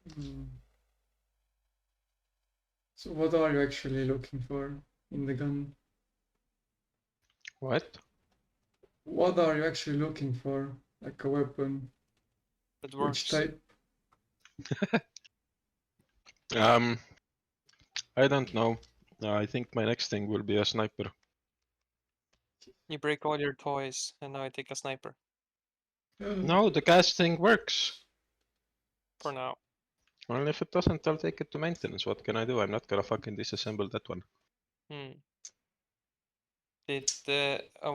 Mm. So what are you actually looking for in the gun? What? What are you actually looking for? Like a weapon? That Which works. type? I don't know. I think my next thing will be a sniper. You break all your toys, and now I take a sniper No, the gas thing works. for now. Well, if it doesn't, I'll take it to maintenance. What can I do? I'm not gonna fucking disassemble that one. Oh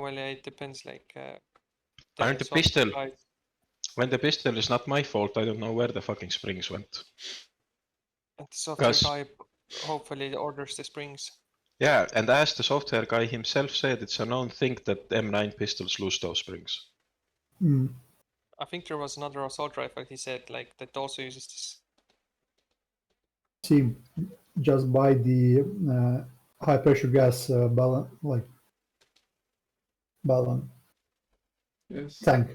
well, yeah, it depends. Like Aren't the software pistol? guide. When the pistol is not my fault, I don't know where the fucking springs went. And the software 'Cause- guy hopefully orders the springs. Yeah, and as the software guy himself said, it's a known thing that M9 pistols lose those springs. Mm. I think there was another assault rifle he said like that also uses this. See, just buy the high pressure gas balance, like balance Yes. tank.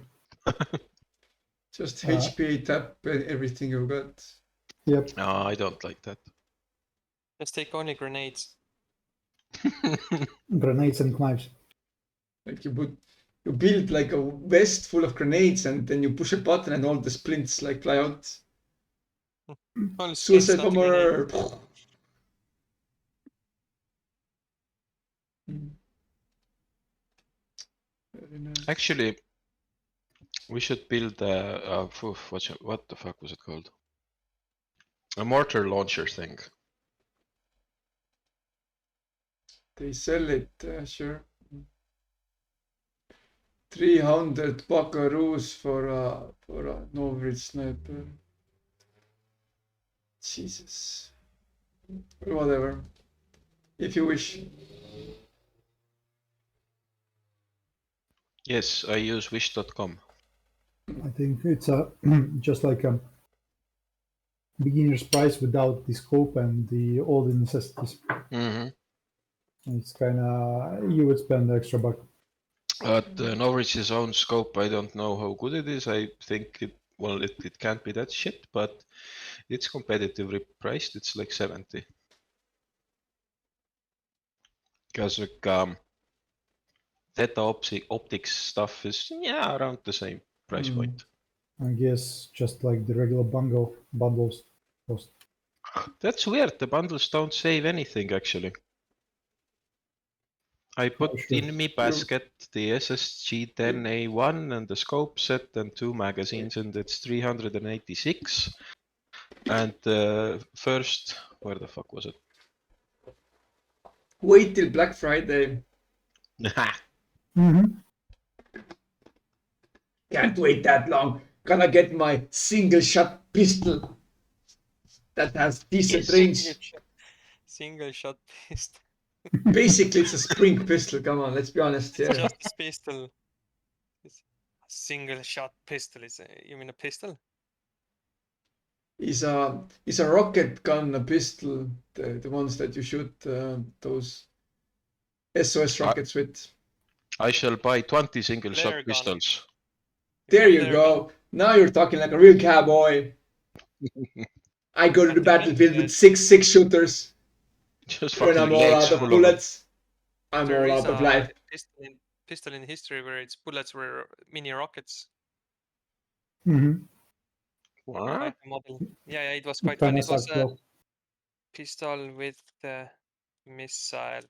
Just HPA tap everything you got. Yep. No, I don't like that. Let's take only grenades. Grenades and knives. Like you build like a vest full of grenades and then you push a button and all the splints like fly out. Only splints, Suicide not the grenade. bomber. Very nice. Actually, we should build what the fuck was it called? A mortar launcher thing. They sell it, sure. 300 buckaroos for a Novrid sniper. Jesus. Whatever. If you wish. Yes, I use wish.com. I think it's a just like a beginner's price without the scope and all the necessities. Mm-hmm. It's kind of you would spend the extra buck. But Norwich's own scope, I don't know how good it is. I think it can't be that shit, but it's competitively priced. It's like 70. Because like Theta optics stuff is around the same price point. I guess just like the regular bundles cost. That's weird. The bundles don't save anything actually. I put sure. in my basket the SSG-10A1 and the scope set and 2 magazines, and it's 386. And first, where the fuck was it? Wait till Black Friday. Mm-hmm. Can't wait that long. Gonna get my single shot pistol that has decent range. Single shot pistol. Basically, it's a spring pistol. Come on, let's be honest here. It's just a pistol. It's a single shot pistol. You mean a pistol? Is a rocket gun a pistol? The ones that you shoot those SOS rockets with. I shall buy 20 single Flare shot gun. pistols. There you go. Now you're talking like a real cowboy. I go to the battlefield with six shooters. Just When I'm fucking all legs out of full bullets, I'm There all is out of a life. pistol in history where its bullets were mini rockets. Mm-hmm. What? Like the model. Yeah, it was quite fun. It was a Well, pistol with missile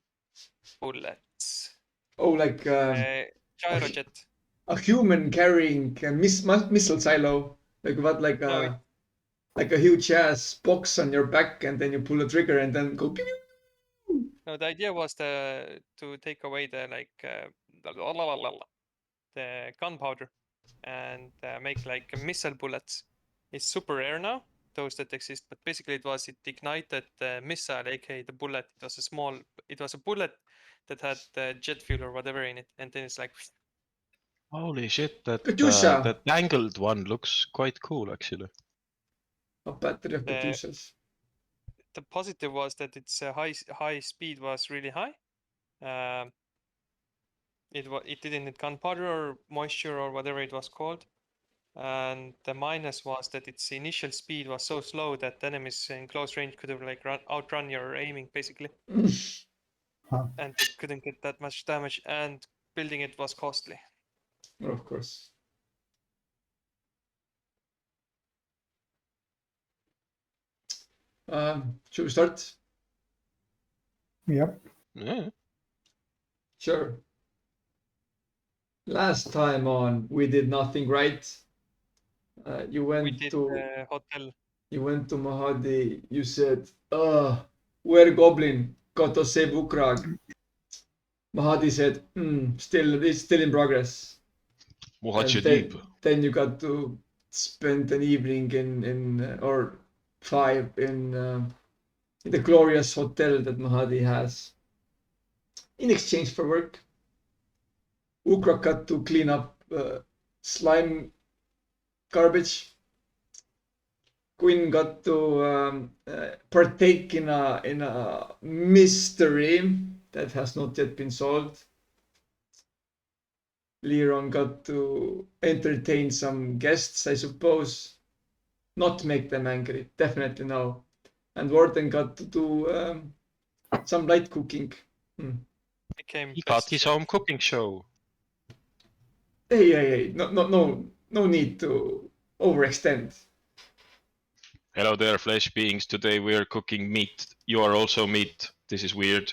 bullets. Oh, like Gyrojet. a human carrying a missile silo. Like what? Like a huge ass box on your back, and then you pull a trigger, and then go. Pew, pew. No, the idea was to take away the the gunpowder and make like missile bullets. It's super rare now, those that exist, but basically it ignited the missile, aka the bullet. It was a bullet that had jet fuel or whatever in it, and then it's like. Holy shit, that Katyusha. angled one looks quite cool actually. A battery of Katyushas. The positive was that its high speed was really high. It didn't need gunpowder or moisture or whatever it was called. And the minus was that its initial speed was so slow that enemies in close range could have like outrun your aiming basically, Huh. and they couldn't get that much damage. And building it was costly. Of course. Should we start? Yep. Yeah. Sure. Last time on, we did nothing right. You We went did to hotel. you went to Mahadi. You said, where goblin? Got to save Ukrag. Mahadi said, it's still in progress. Watch And it deep. then you got to spend an evening or 5 in the glorious hotel that Mahadi has. In exchange for work, Ukra got to clean up slime garbage. Quinn got to partake in a mystery that has not yet been solved. Liron got to entertain some guests, I suppose. Not make them angry, definitely no. And Warden got to do some light cooking. Became He best got his chef. own cooking show. Hey, no need to overextend. Hello there, flesh beings. Today we are cooking meat. You are also meat. This is weird.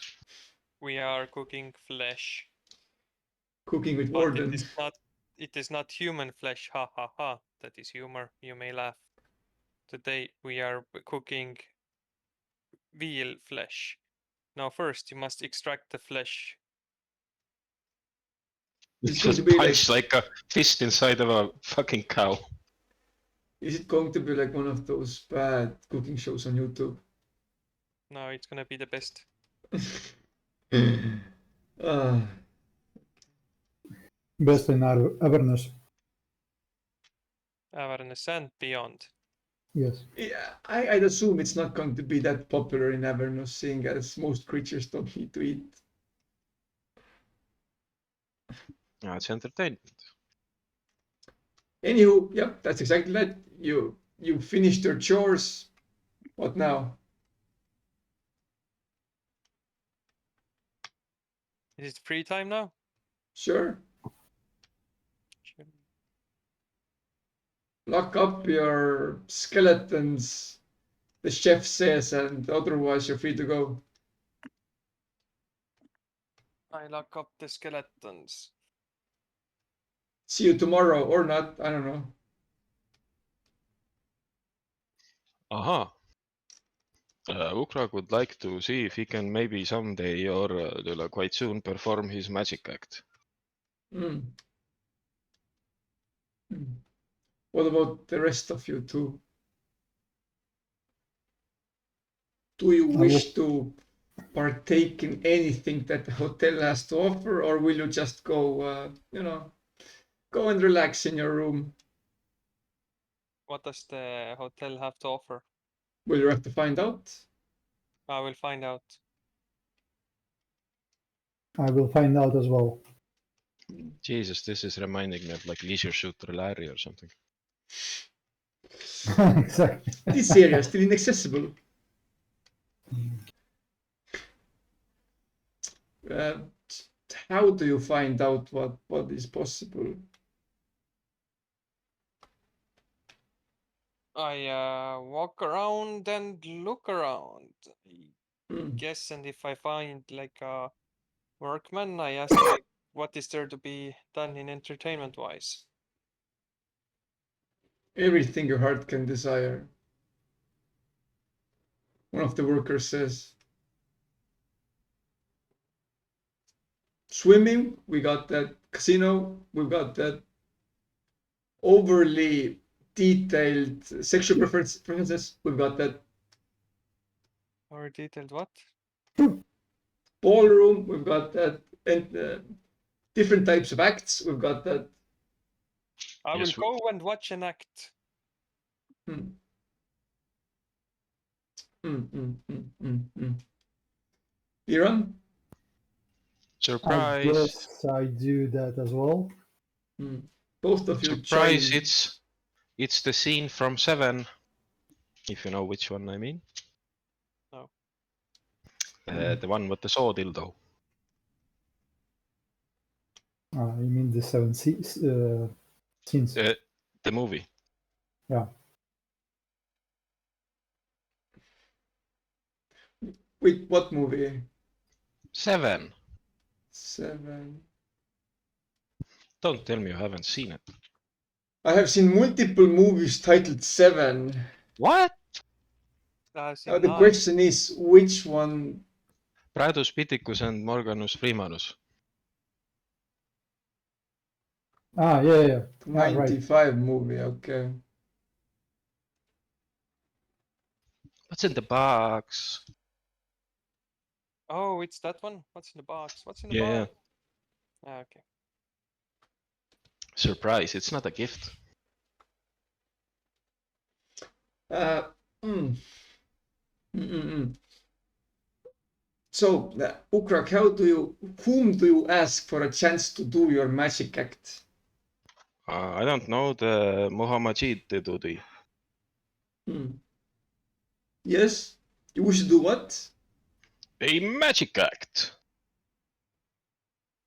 We are cooking flesh, Cooking with but Warden. it is not human flesh. Ha ha ha. That is humor. You may laugh. Today we are cooking veal flesh. Now first you must extract the flesh. It's It's going just to be punch like a fist inside of a fucking cow. Is it going to be like one of those bad cooking shows on YouTube? Now it's gonna be the best. Best in Avernus. Avernus and beyond. Yes. Yeah, I'd assume it's not going to be that popular in Avernus, seeing as most creatures don't need to eat. No, it's entertainment. Anywho, yep, that's exactly that. You finished your chores. What now? Is it free time now? Sure. Sure. Lock up your skeletons, the chef says, and otherwise you're free to go. I lock up the skeletons. See you tomorrow or not, I don't know. Aha. Ukrag would like to see if he can maybe someday or quite soon perform his magic act. What about the rest of you two? Do you wish to partake in anything that the hotel has to offer, or will you just go, go and relax in your room? What does the hotel have to offer? Will you have to find out? I will find out. I will find out as well. Jesus, this is reminding me of like Leisure Shooter Larry or something. Exactly. This area is still inaccessible. How do you find out what is possible? I walk around and look around. Hmm. Guess, and if I find like a workman, I ask like, what is there to be done in entertainment wise? Everything your heart can desire. One of the workers says. Swimming, we got that. Casino, we've got that. Overly detailed sexual preferences, we've got that. Or detailed what? Ballroom, we've got that. And different types of acts, we've got that. I Yes, will go and watch an act. Iran? Surprise! I guess I do that as well. Both of you Surprise! join. It's It's the scene from Seven, if you know which one I mean. No. The one with the saw dildo. You mean the 7 scenes? The movie. Yeah. Wait, what movie? 7. 7. Don't tell me you haven't seen it. I have seen multiple movies titled 7. What? I've Now seen the 9. question is, which one? Praedus Piticus and Morganus Freemanus. Yeah. 95 movie, okay. What's in the box? Oh, it's that one. What's in the box? What's in the Yeah. box? Ah, okay. Surprise, it's not a gift. So, Ukrak, whom do you ask for a chance to do your magic act? I don't know, the Muhammad Dudi. Yes? You wish to do what? A magic act.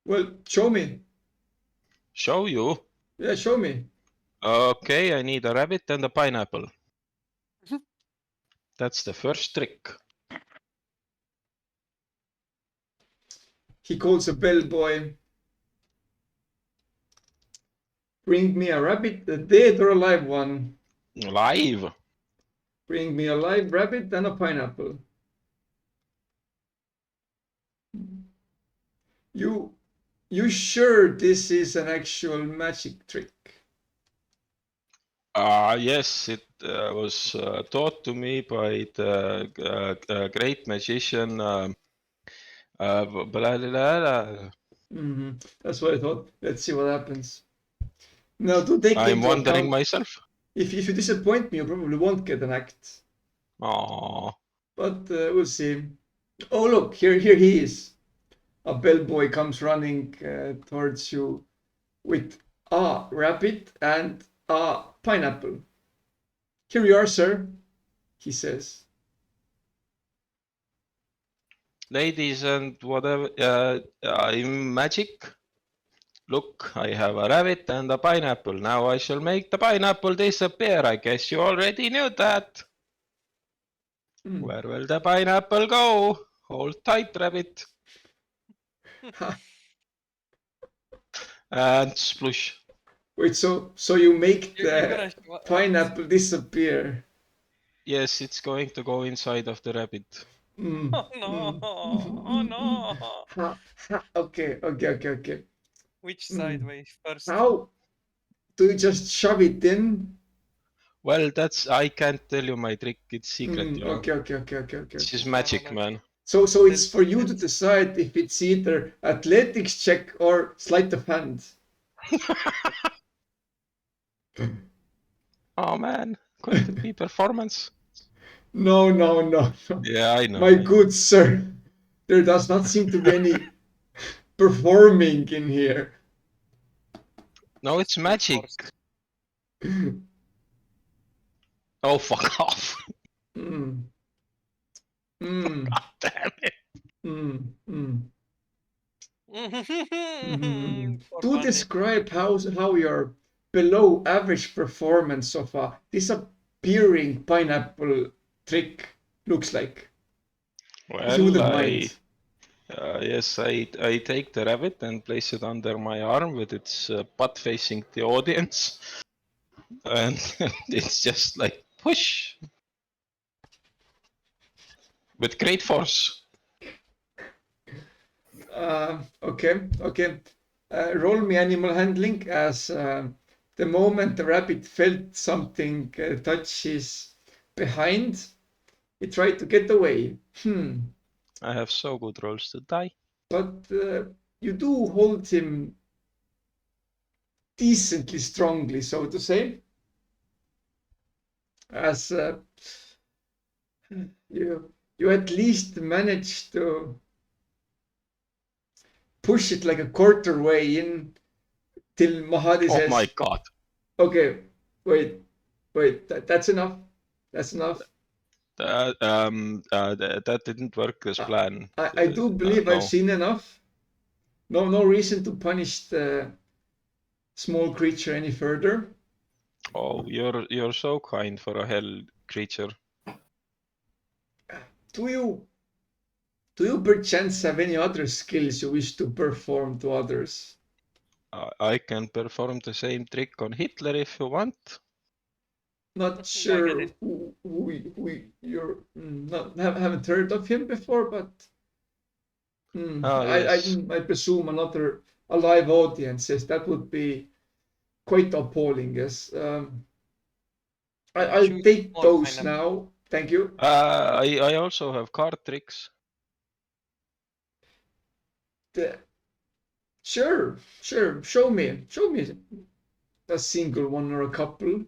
Well, show me. Show you. Yeah, show me. Okay, I need a rabbit and a pineapple. That's the first trick. He calls a bellboy. Bring me a rabbit, a dead or alive one. Live. Bring me a live rabbit and a pineapple. You sure this is an actual magic trick? Yes, it was taught to me by the great magician. That's what I thought. Let's see what happens. Now, do take I'm into wondering account, myself. if you disappoint me, you probably won't get an act. Aww. But we'll see. Oh, look, here he is. A bellboy comes running towards you with a rabbit and a pineapple. Here you are, sir, he says. Ladies and whatever, I'm magic. Look, I have a rabbit and a pineapple. Now I shall make the pineapple disappear. I guess you already knew that. Where will the pineapple go? Hold tight, rabbit. And splush. Wait, so you make You're the gonna pineapple disappear? Yes, it's going to go inside of the rabbit. Oh no! Oh no! Okay. Which side way first? How do you just shove it in? Well, I can't tell you my trick. It's secret, you know. Okay. This is magic, man. So it's for you to decide if it's either athletics check or sleight of hand. Oh man, could it be performance? No. Yeah, I know. My good sir, there does not seem to be any performing in here. No, it's magic. Oh, fuck off. God damn it. Do describe how your below average performance of a disappearing pineapple trick looks like. If you wouldn't mind. Yes, I take the rabbit and place it under my arm with its butt facing the audience. And it's just like push. With great force. Okay. Roll me animal handling as the moment the rabbit felt something touch his behind, he tried to get away. I have so good rolls to die. But you do hold him decently strongly, so to say. As you at least managed to push it like a quarter way in till Mahadi says, oh my god. Okay, wait, Wait, that's enough. That's enough. That didn't work as planned. I do believe I've No. seen enough. No reason to punish the small creature any further. Oh, you're so kind for a hell creature. Do you perchance have any other skills you wish to perform to others? I can perform the same trick on Hitler if you want. Not I sure get it. who you're not haven't heard of him before, but Yes. I presume another a live audience. Yes, that would be quite appalling. Yes, I'll Choose take small those pineapple. now. Thank you. I also have card tricks. Sure. Show me a single one or a couple.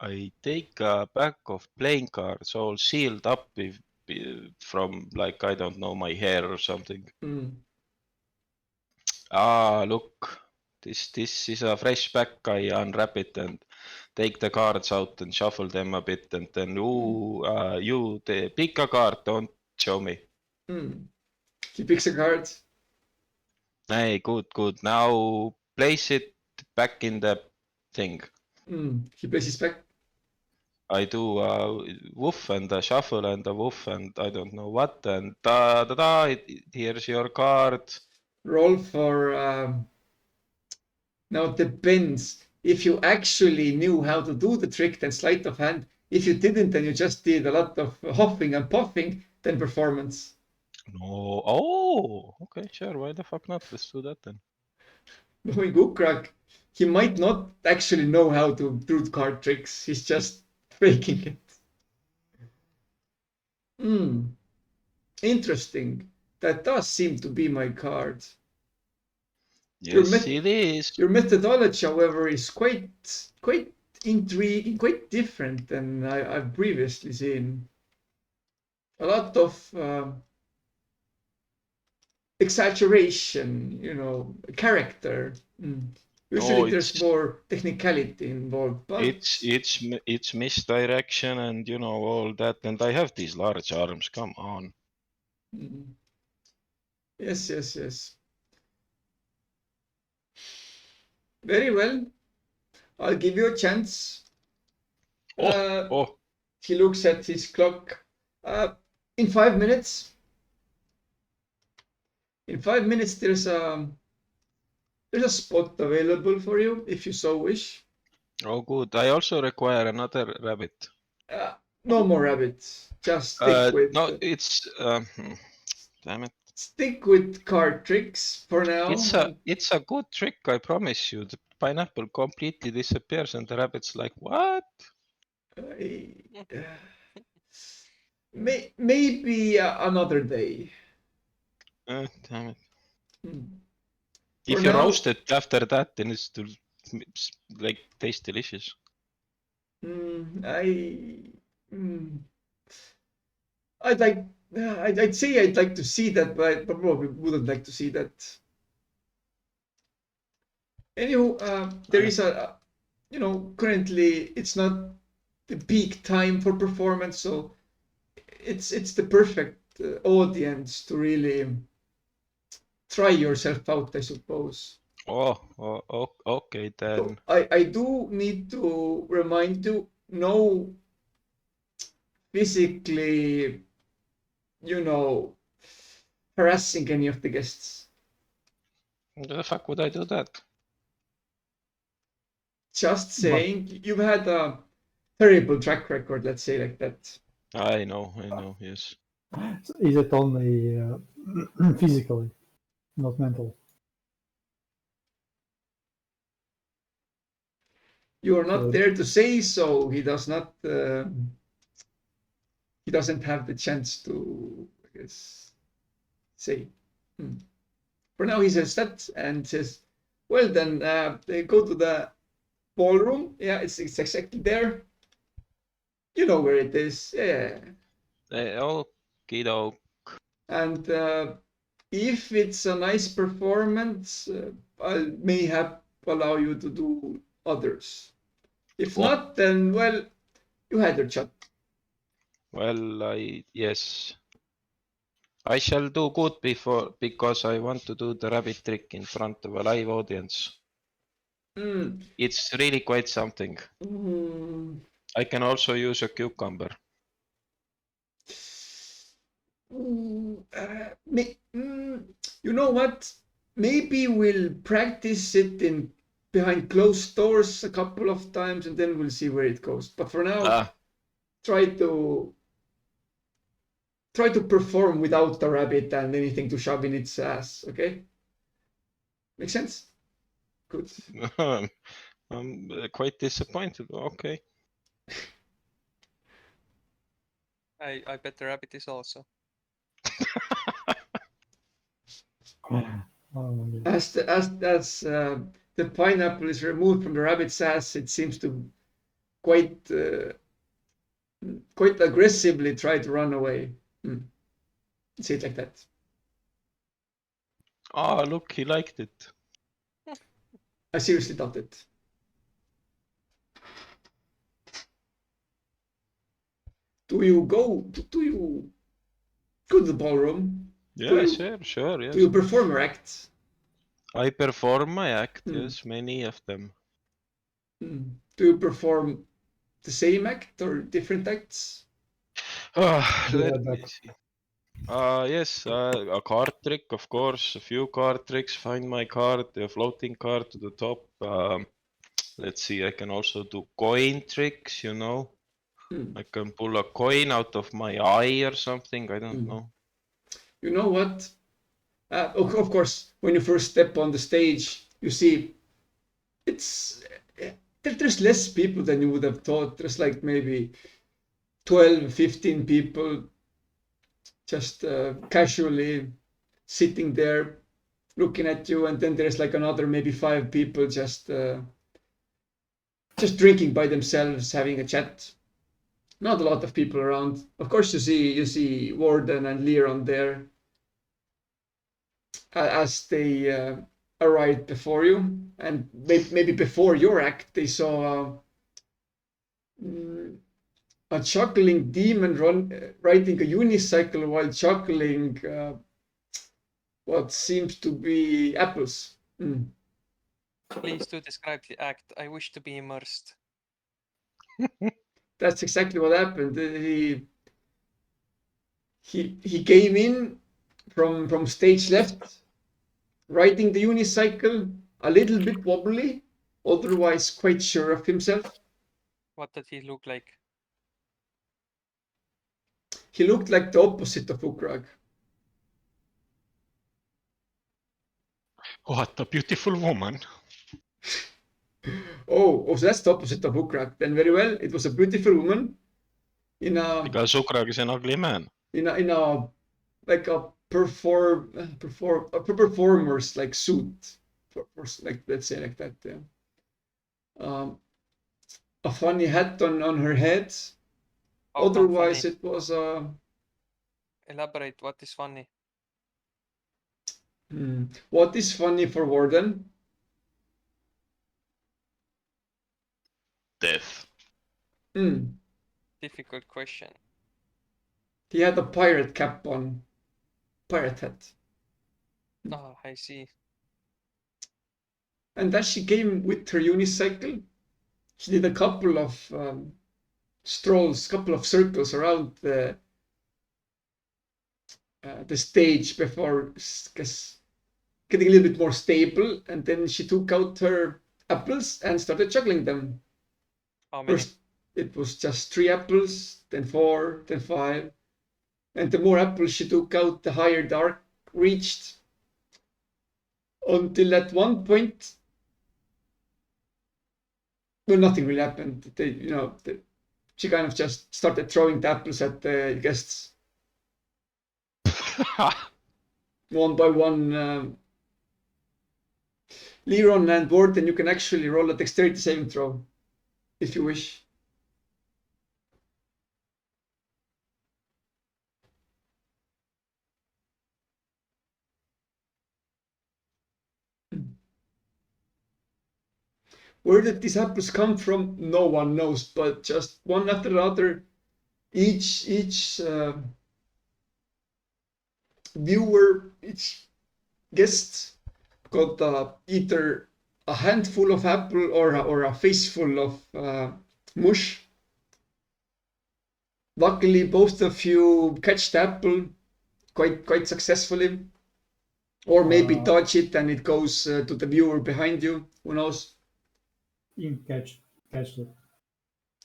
I take a pack of playing cards all sealed up from like, I don't know, my hair or something. Look, this is a fresh pack. I unwrap it and take the cards out and shuffle them a bit, and then you pick a card, don't show me. He picks a card. Hey, good. Now place it back in the thing. He places back. I do a woof and a shuffle and a woof and I don't know what, and da, here's your card. Roll for now it depends. If you actually knew how to do the trick, then sleight of hand. If you didn't, and you just did a lot of huffing and puffing, then performance. No, oh, okay, sure, why the fuck not? Let's do that then. Knowing Ukrak, he might not actually know how to do card tricks. He's just faking it. Interesting. That does seem to be my card. Yes, it is. Your methodology, however, is quite intriguing, quite different than I've previously seen. A lot of exaggeration, character. Usually there's more technicality involved, but it's misdirection and all that, and I have these large arms, come on. Yes. Very well. I'll give you a chance. He looks at his clock. In 5 minutes. In 5 minutes, there's a spot available for you if you so wish. Oh, good. I also require another rabbit. No more rabbits. Just stick with. No, it's damn it. Stick with card tricks for now. It's a good trick, I promise you. The pineapple completely disappears and the rabbit's like, what? Maybe another day. Damn it. If you roast it after that, then it's still like taste delicious. I'd say I'd like to see that, but I probably wouldn't like to see that. Anyway, there is currently it's not the peak time for performance, so it's the perfect audience to really try yourself out, I suppose. Okay then. So I do need to remind you, no physically, harassing any of the guests. Why the fuck would I do that? Just saying, you've had a terrible track record, let's say like that. I know, yes. Is it only physically, not mental? You are not there to say so. He does not. He doesn't have the chance to, I guess, say. For now, he says that and says, "Well, then they go to the ballroom. Yeah, it's exactly there. You know where it is. Yeah. Okie doke. And if it's a nice performance, I may have allow you to do others. If What? not, then well, you had your chat. Well, yes. I shall do good because I want to do the rabbit trick in front of a live audience. Mm. It's really quite something. Mm. I can also use a cucumber. You know what? Maybe we'll practice it in behind closed doors a couple of times, and then we'll see where it goes. But for now, Ah, try to perform without the rabbit and anything to shove in its ass. Okay, make sense? Good. I'm quite disappointed. Okay. I bet the rabbit is also. Oh my God. As the pineapple is removed from the rabbit's ass, it seems to quite quite aggressively try to run away. Say it like that. Ah, look, he liked it. I seriously doubt it. Do you go to the ballroom? Yeah, you- sure, Do yes. you perform your acts? I perform my act, Hmm. yes, many of them. Do you perform the same act or different acts? Let Yeah, me that see. Yes, a card trick, of course, a few card tricks. Find my card, a floating card to the top. Let's see, I can also do coin tricks, you know. Hmm. I can pull a coin out of my eye or something, I don't know. You know what? Of course, when you first step on the stage, you see it's there's less people than you would have thought. There's like maybe 12, 15 people just casually sitting there looking at you, and then there's like another maybe 5 people just drinking by themselves, having a chat. Not a lot of people around. Of course, you see Warden and Leron there as they arrived before you, and maybe before your act, they saw a chuckling demon riding a unicycle while chuckling what seems to be apples. Please do describe the act. I wish to be immersed. That's exactly what happened. He came in from stage left, riding the unicycle, a little bit wobbly, otherwise quite sure of himself. What did he look like? He looked like the opposite of Ukrag. What a beautiful woman. Oh, so that's the opposite of Ukrag. Then very well, it was a beautiful woman in a Because Ukrag is an ugly man. in a like a performer's like suit, for like let's say like that. Yeah. A funny hat on her head. How come Otherwise, funny? it was Elaborate. What is funny? what is funny for Warden? Death. Difficult question. He had a pirate cap on, pirate hat. Ah, I see. And as she came with her unicycle, she did a couple of strolls, couple of circles around the stage before getting a little bit more stable, and then she took out her apples and started juggling them. How many? First, it was just 3 apples, then 4, then 5, and the more apples she took out, the higher the arc reached. Until at one point, well, nothing really happened. She kind of just started throwing the apples at the guests one by one. Leron and Warden, you can actually roll a dexterity saving throw if you wish. Where did these apples come from? No one knows, but just one after the other, each viewer, each guest got either a handful of apple or a faceful of mush. Luckily, both of you catch the apple quite successfully, or maybe dodge it and it goes to the viewer behind you. Who knows? In catch it.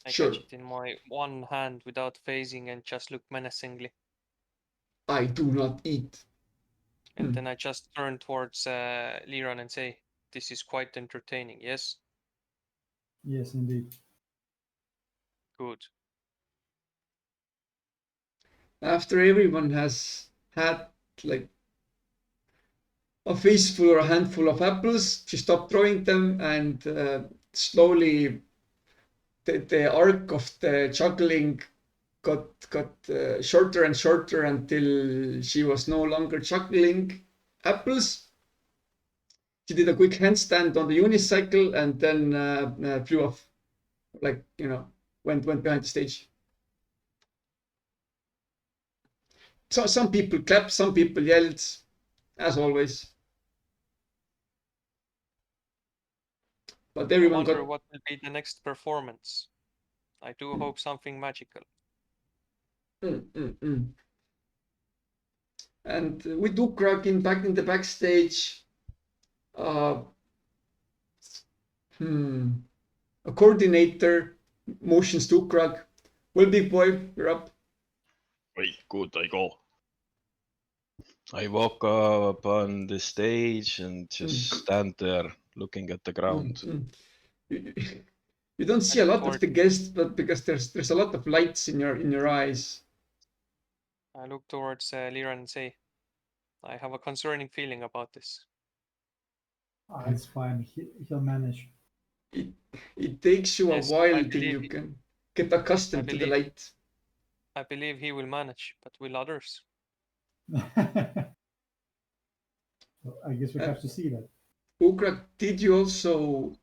I Sure. catch it in my one hand without phasing and just look menacingly. I do not eat. And Hmm. then I just turn towards Liran and say, "This is quite entertaining, yes? Yes, indeed. Good." After everyone has had like a faceful or a handful of apples, she stopped throwing them and slowly the arc of the juggling got shorter and shorter until she was no longer juggling apples. She did a quick handstand on the unicycle and then flew off, like, you know, went behind the stage. So some people clapped, some people yelled, as always. But I everyone wonder got what will be the next performance. I do hope something magical. And with Ukrakin back in the backstage, a coordinator motions to Ukrak. Well, big boy, you're up. Wait, good, I go. I walk up on the stage and just stand there looking at the ground. You don't see a lot of the guests, but because there's a lot of lights in your eyes. I look towards Liran and say, "I have a concerning feeling about this." It's fine. He'll manage. It takes you Yes, a while I till you believe- can get accustomed to the light. I believe he will manage, but will others? So I guess we have to see that. Ukrak, did you also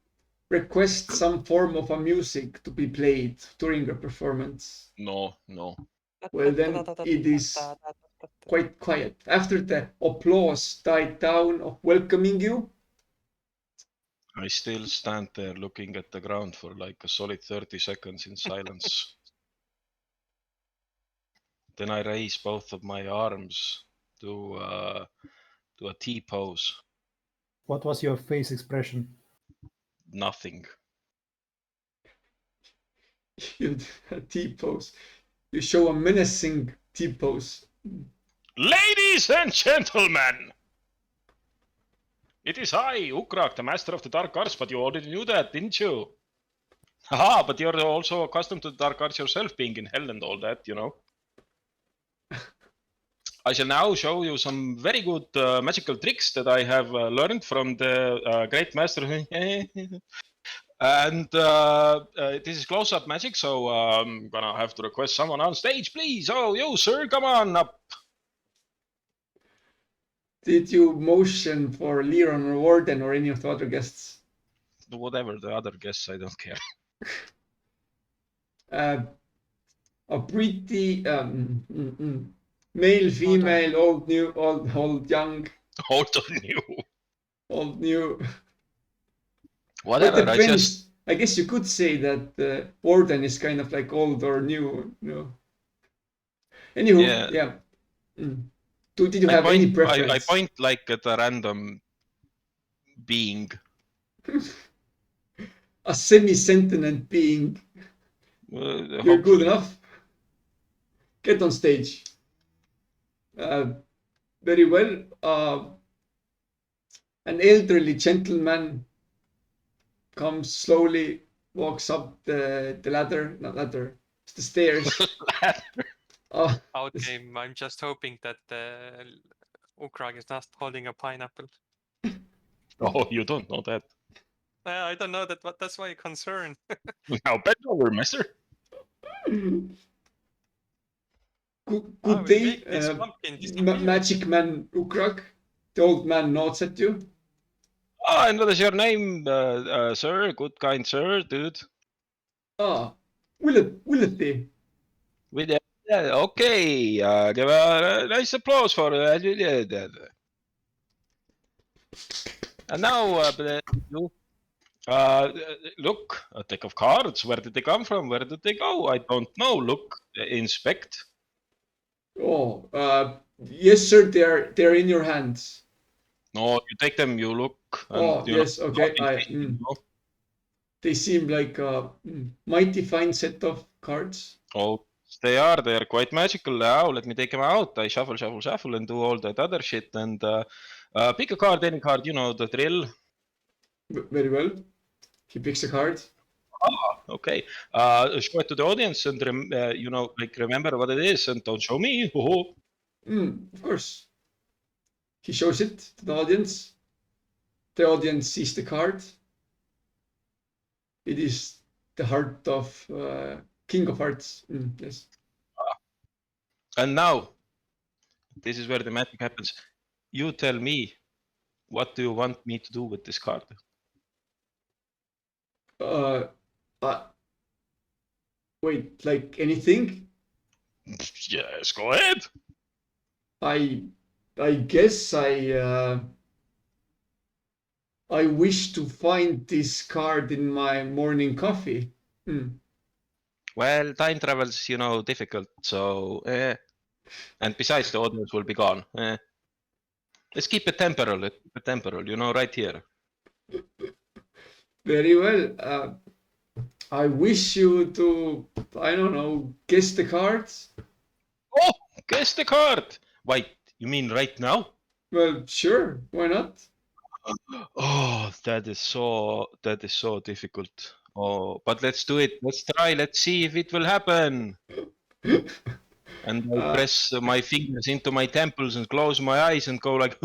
request some form of a music to be played during your performance? No. Well, then it is quite quiet. After the applause died down of welcoming you, I still stand there looking at the ground for like a solid 30 seconds in silence. Then I raise both of my arms to a T pose. What was your face expression? Nothing. you do a T-pose. You show a menacing T-pose. Ladies and gentlemen! It is I, Ukrak, the master of the dark arts, but you already knew that, didn't you? Haha, but you're also accustomed to the dark arts yourself, being in hell and all that, you know. I shall now show you some very good magical tricks that I have learned from the great master. And this is close-up magic, so I'm gonna have to request someone on stage, please. Oh, you, sir, come on up. Did you motion for Liron or Warden or any of the other guests? Whatever the other guests, I don't care. A pretty male, female, old, new, old, young. Old or new. Old, new. Whatever, I guess you could say that Warden is kind of like old or new. No. Anywho, yeah. Did you have any preference? I point like at a random being. A semi-sentient being. You're good enough. Get on stage. Very well. An elderly gentleman comes slowly, walks up the ladder, not ladder, it's the stairs. Outgame, I'm just hoping that Ukrak is not holding a pineapple. Oh, you don't know that. I don't know that, but that's my concern. Now bend over, mister. Good day, Magic Man Ukrak. The old man nods at you. Ah, and what is your name, sir? Good kind sir, dude. Ah, Willety. With yeah, okay. Give a nice applause for And now, you. Look, a deck of cards. Where did they come from? Where did they go? I don't know. Look, inspect. Oh, yes, sir. They're in your hands. No, you take them. You look, and Oh, you yes. Okay. know. They seem like a mighty fine set of cards. Oh, they are. They are quite magical. Now, let me take them out. I shuffle, shuffle, shuffle, and do all that other shit. And pick a card, any card. You know the drill. Very well. He picks a card. Okay. Show it to the audience, and you know, like remember what it is, and don't show me. Of course. He shows it to the audience. The audience sees the card. It is the heart of King of Hearts. Yes. And now, this is where the magic happens. You tell me, what do you want me to do with this card? Wait, like anything? Yes, go ahead. I guess I wish to find this card in my morning coffee. Well, time travel's, you know, difficult, so and besides, the audience will be gone. Let's keep it temporal, you know, right here. Very well. I wish you to, I don't know, guess the cards. Oh, guess the card. Wait, you mean right now? Well, sure. Why not? Oh, that is so difficult. Oh, but let's do it. Let's try. Let's see if it will happen. And I press my fingers into my temples and close my eyes and go like.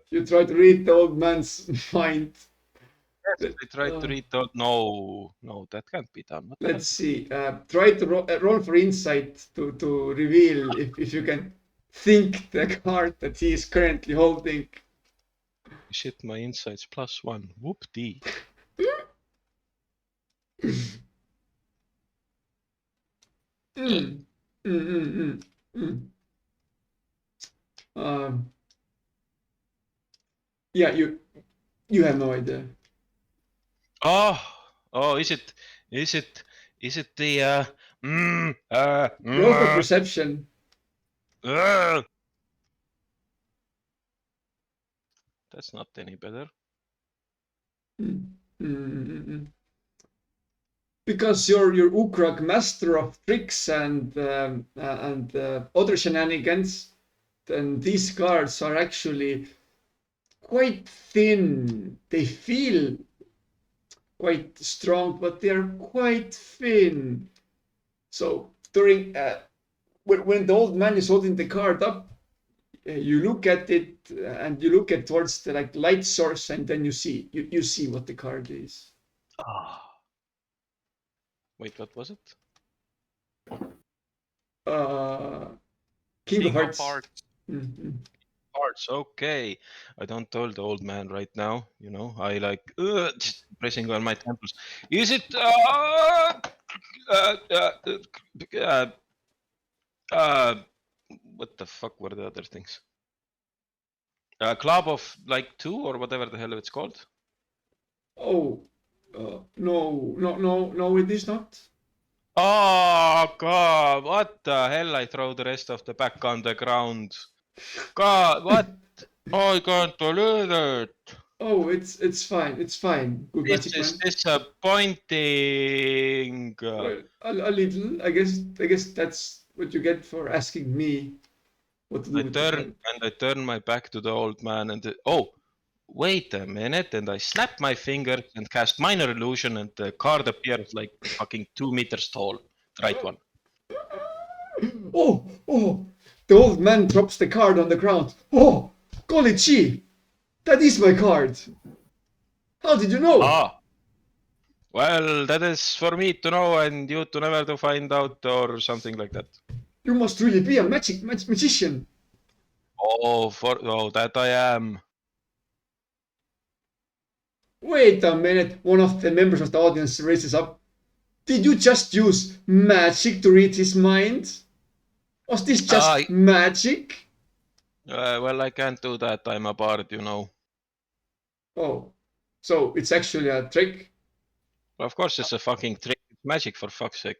You try to read the old man's mind. I try to read the. No, that can't be done. What the Let's see. Try to roll for insight to reveal if you can think the card that he is currently holding. shit, my insights +1. Whoop-dee. Yeah, you have no idea. Oh, is it the Roll for perception. That's not any better. Because you're Ukrag master of tricks and other shenanigans, then these cards are actually quite thin. They feel quite strong, but they're quite thin. So during when the old man is holding the card up, you look at it and you look at towards the like light source, and then you see what the card is. Wait, what was it? King of Hearts. Hearts, okay. I don't tell the old man right now, you know. I like just pressing on my temples. Is it what the fuck were the other things? Club of like 2 or whatever the hell it's called. Oh, no, it is not. Oh god, what the hell? I throw the rest of the pack on the ground. God, what? I can't believe it. Oh, it's fine. It's fine. Good This magic is man. disappointing. Well, a little. I guess that's what you get for asking me what to do with the card. I turn my back to the old man and oh, wait a minute! And I snap my fingers and cast minor illusion, and the card appears like fucking 2 meters tall. The right one. Oh! The old man drops the card on the ground. Oh, golly gee! That is my card. How did you know? Well, that is for me to know and you to never to find out or something like that. You must really be a magician. Oh, that I am. Wait a minute. One of the members of the audience raises up. Did you just use magic to read his mind? Was this just magic? Well, I can't do that. I'm a bard, you know. Oh, so it's actually a trick? Of course, it's a fucking trick. It's magic, for fuck's sake.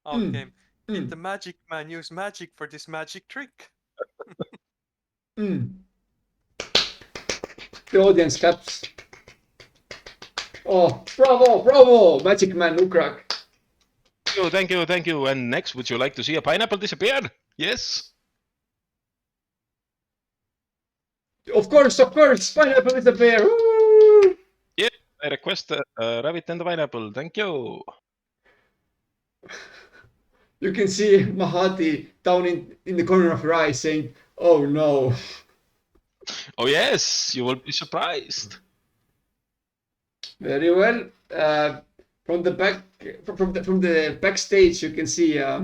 Okay. Hmm. Did the magic man use magic for this magic trick? The audience claps. Oh, bravo, bravo, Magic Man Ukrak. Thank you, thank you. And next, would you like to see a pineapple disappear? Yes. Of course, pineapple is a bear. Woo! I request a rabbit and a pineapple. Thank you. You can see Mahati down in the corner of her eye saying, "Oh no." Oh yes, you will be surprised. Very well. From the back, from the backstage, you can see a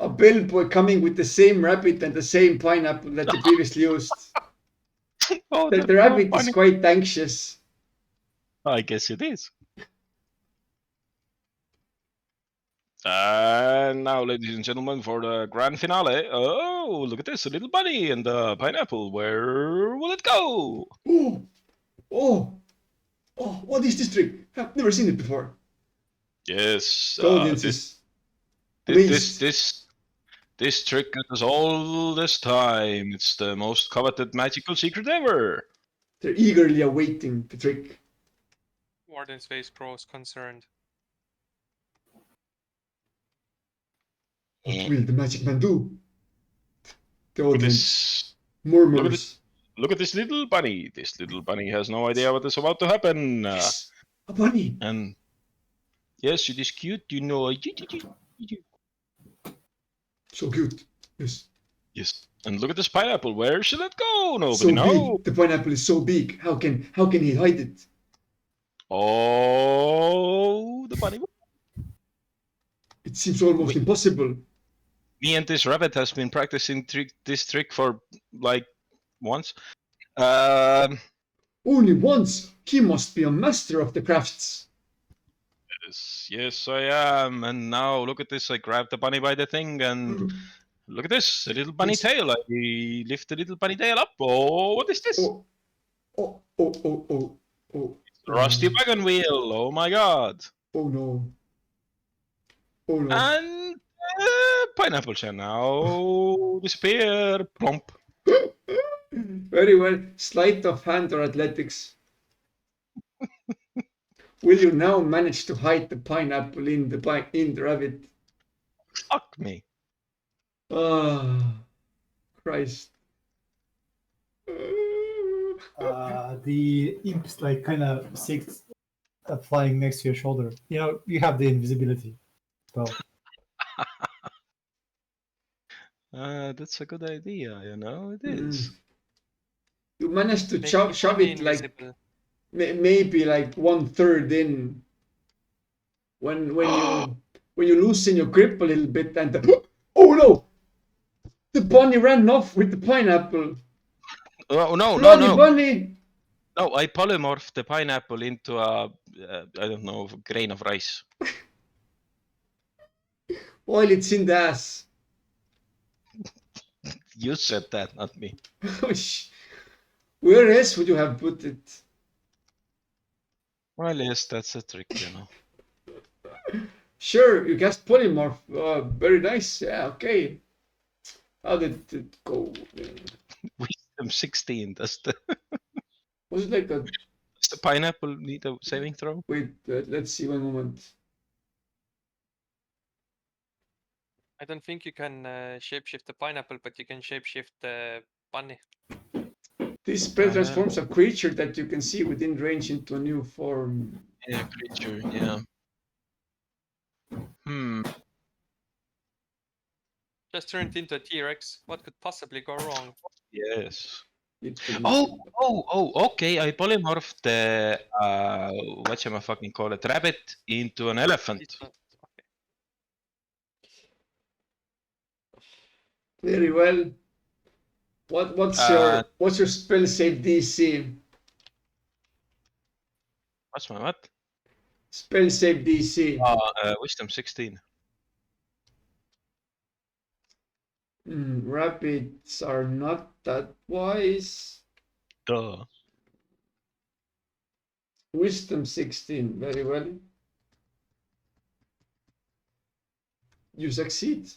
bellboy coming with the same rabbit and the same pineapple that you previously used. Oh, The that's so rabbit is funny. quite anxious. I guess it is. And now, ladies and gentlemen, for the grand finale. Oh, look at this, a little bunny and the pineapple. Where will it go? Oh, what is this trick? I've never seen it before. Yes, The audience is amazed. this trick is all this time. It's the most coveted magical secret ever. They're eagerly awaiting the trick. Warden's face grows concerned. What will the Magic Man do? The Look at audience this. murmurs. Look at this little bunny. This little bunny has no idea what is about to happen. Yes, a bunny. And yes, it is cute, you know. So cute. Yes. Yes. And look at this pineapple. Where should it go? Nobody So knows. big. The pineapple is so big. How can he hide it? Oh, the bunny. It seems almost Wait. impossible. Me and this rabbit has been practicing this trick for like once. Only once. He must be a master of the crafts. Yes, I am. And now look at this. I grabbed the bunny by the thing, and look at this. A little bunny Yes. tail. I lift the little bunny tail up. Oh, what is this? Oh. Rusty wagon wheel. Oh my god. Oh no. Oh no. And pineapple shall now disappear. Plump. Very well. Sleight of hand or athletics. Will you now manage to hide the pineapple in the rabbit? Fuck me. Ah, Christ. The imp's like kind of sits flying next to your shoulder. You know, you have the invisibility spell. That's a good idea, you know, it is. You managed to Make shove me it like invisible. maybe like 1/3 in. When you loosen your grip a little bit and oh no, the bunny ran off with the pineapple. Oh, no, Bunny. No, I polymorphed the pineapple into a, I don't know, grain of rice. While it's in the ass. You said that, not me. Where else would you have put it? Well, yes, that's a trick, you know. Sure, you cast polymorph. Very nice. Yeah, okay. How did it go? Wisdom 16, does the Was it like a... does the pineapple need a saving throw? Wait, let's see one moment. I don't think you can shapeshift the pineapple, but you can shapeshift the bunny. This spell transforms a creature that you can see within range into a new form. Yeah, creature, yeah. Just turned into a T-Rex. What could possibly go wrong? Yes. It could- Okay. I polymorphed the rabbit into an elephant. It's not- okay. Very well. What's your spell save DC? What's my what? Spell save DC. Wisdom 16. Rapids are not that wise. Duh. Wisdom 16, very well. You succeed.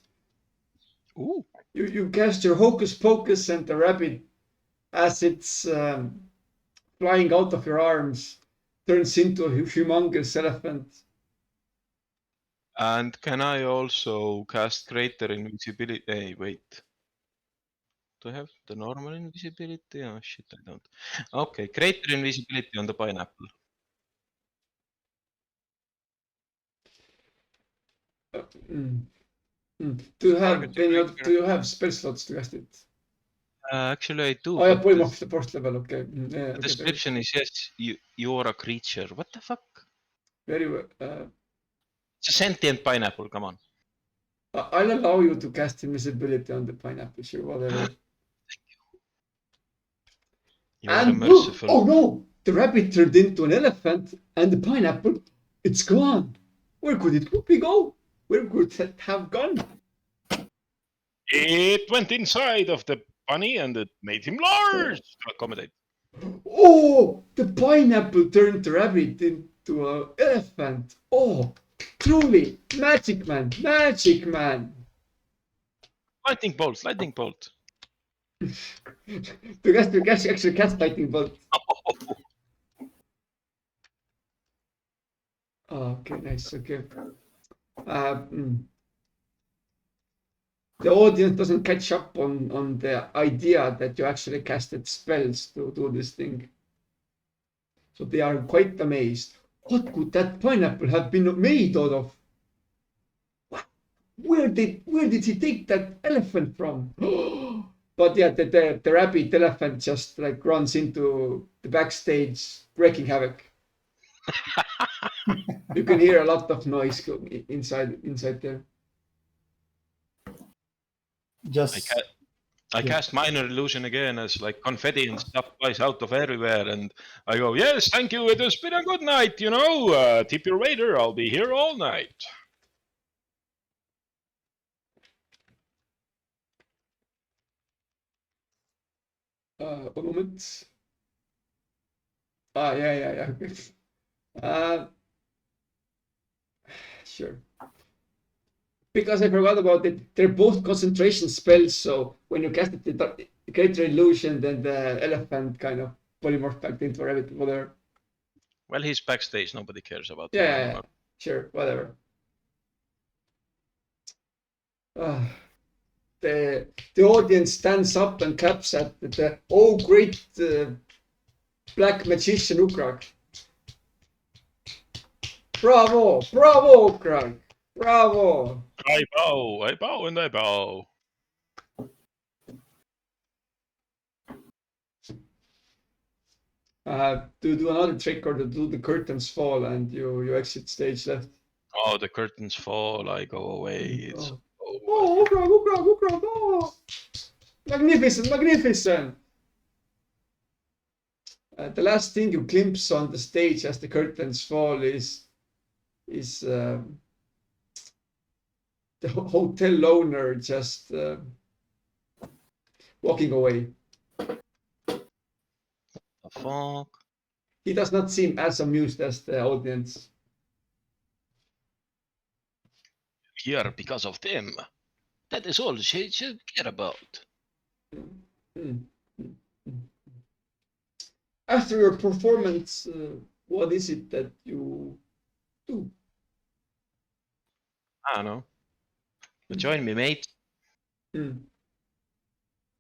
Ooh. You cast your Hocus Pocus and the rabbit, as it's flying out of your arms, turns into a humongous elephant. And can I also cast greater invisibility? Hey, wait. Do I have the normal invisibility? Oh shit, I don't. Okay, greater invisibility on the pineapple. Do you have Target any? creature. Do you have spell slots to cast it? Actually, I do. Oh yeah, but pull him the- off the first level. Okay. Yeah. The Okay, description is yes, you're a creature. What the fuck? very well. It's a sentient pineapple. Come on. I'll allow you to cast invisibility on the pineapple. Sure, whatever. You are a And merciful. oh no, the rabbit turned into an elephant, and the pineapple, it's gone. Where could it go? Where could it have gone? It went inside of the bunny and it made him large to accommodate. Oh, the pineapple turned the rabbit into an elephant. Oh, truly, magic man, magic man. Lightning bolt, lightning bolt. To actually cast lightning bolt. Oh, okay, nice. Okay. The audience doesn't catch up on the idea that you actually casted spells to do this thing. So they are quite amazed. What could that pineapple have been made out of? What? Where did he take that elephant from? But yeah, the rabbit elephant just like runs into the backstage, wreaking havoc. You can hear a lot of noise inside there. Just I cast minor illusion again as like confetti and stuff flies out of everywhere, and I go, yes, thank you. It has been a good night, you know. Tip your waiter. I'll be here all night. One moment. Yeah. Okay. Sure. Because I forgot about it, they're both concentration spells, so when you cast it, the greater illusion, then the elephant kind of polymorph back into a rabbit, whatever. Well, he's backstage. Nobody cares about him Yeah, anymore. sure, whatever. The audience stands up and claps at the great black magician Ukrag. Bravo, bravo, Ukrag, bravo. I bow, and I bow. To do another trick or to do the curtains fall and you exit stage left. Oh, the curtains fall. I go away. It's Ukrag, oh! Magnificent, magnificent! The last thing you glimpse on the stage as the curtains fall is the hotel owner just walking away. the fuck. He does not seem as amused as the audience. Here because of them. That is all she should care about. After your performance, what is it that you do? I don't know. Join me, mate. And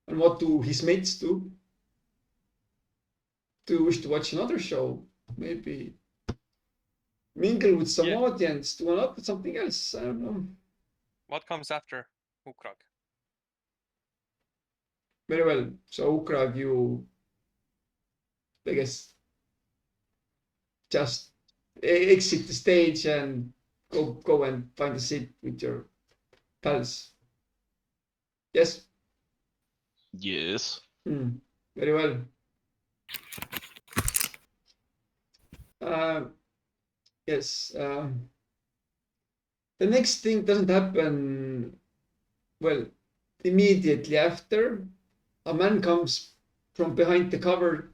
what do his mates do? Do you wish to watch another show? Maybe mingle with some audience, do something else. I don't know. What comes after Ukrag? Very well. So Ukrag, you, I guess, just exit the stage and go and find a seat with your pals. Yes. Yes. Very well. Yes. The next thing doesn't happen, well, immediately after. A man comes from behind the cover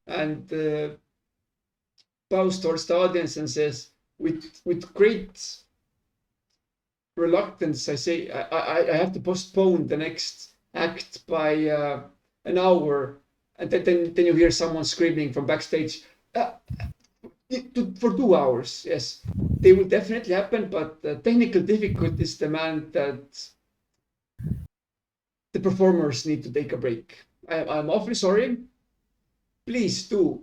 and bows towards the audience and says, with great reluctance, I say, I have to postpone the next act by an hour. And then you hear someone screaming from backstage, for 2 hours. Yes, they will definitely happen, but the technical difficulties demand that the performers need to take a break. I'm awfully sorry. Please do.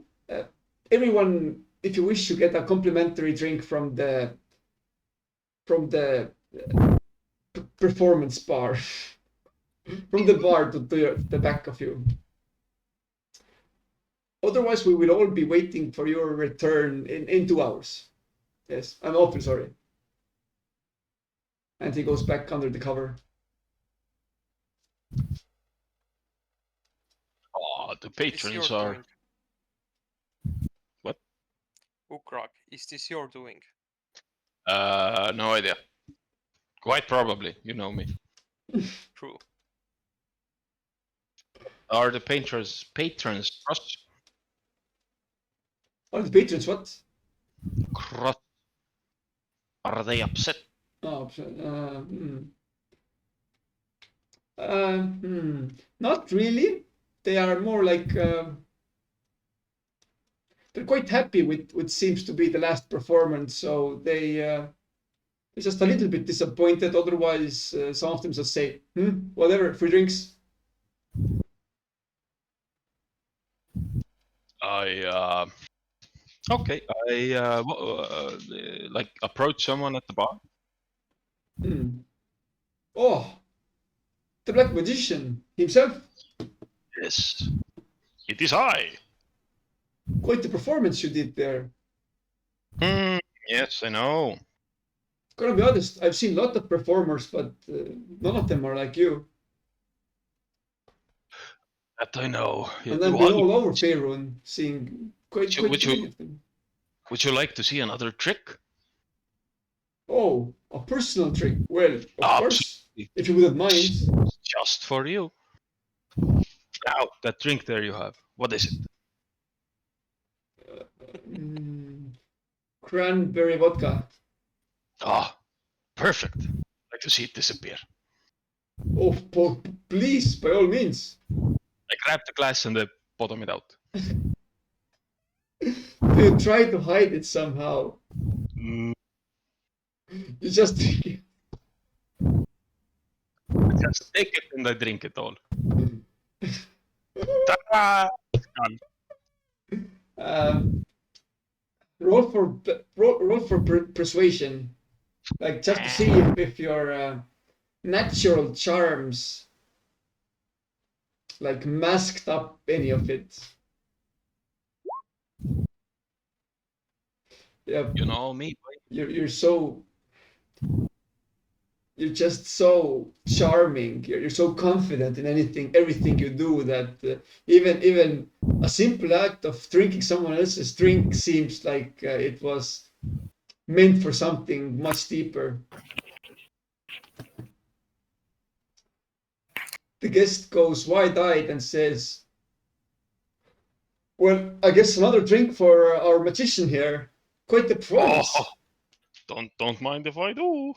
Everyone, if you wish to get a complimentary drink from the performance bar, from the bar to the back of you. Otherwise, we will all be waiting for your return in 2 hours. Yes, I'm awfully sorry. And he goes back under the cover. Oh, the It's patrons your are. doing. What? Ukrag, is this your doing? No idea. Quite probably, you know me. True. Are the patrons cross? Are the patrons what? Cross? Are they upset? Oh, not really. They are more like they're quite happy with what seems to be the last performance. So they're just a little bit disappointed. Otherwise, some of them just say, whatever, free drinks. Okay. Like approach someone at the bar. Oh, the Black Magician himself. Yes. It is I. Quite the performance you did there. Yes, I know. Gonna be honest, I've seen a lot of performers, but none of them are like you. That I know. And I've been all over Faerun, seeing quite many of them. Would you like to see another trick? Oh, a personal trick. Well, of course, if you wouldn't mind. Just for you. Now, that drink there you have. What is it? Cranberry vodka. Ah, perfect. I'd like to see it disappear. Oh, please, by all means. I grab the glass and I bottom it out. You try to hide it somehow. You just drink it. Just take it and I drink it all. Ta-da! Roll for persuasion, like just to see if your natural charms like masked up any of it. Yeah, you know me. You're just so charming. You're so confident in everything you do that even a simple act of drinking someone else's drink seems like it was meant for something much deeper. The guest goes wide-eyed and says, "Well, I guess another drink for our magician here. Quite the performance." Oh, don't mind if I do.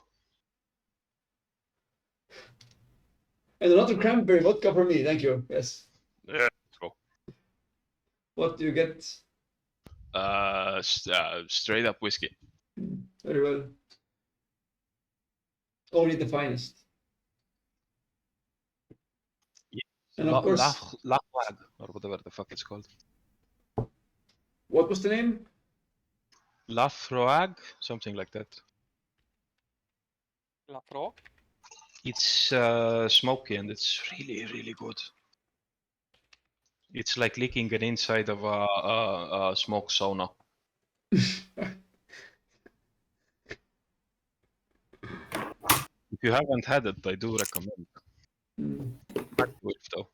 And another cranberry vodka for me, thank you. Yes. Yeah, let's go. What do you get? Straight up whiskey. Very well. Only the finest. And of course, Lafroig, or whatever the fuck it's called. what was the name? Lafroig, something like that. Lafroig? It's smoky and it's really, really good. It's like licking an inside of a smoke sauna. If you haven't had it, I do recommend. Good though.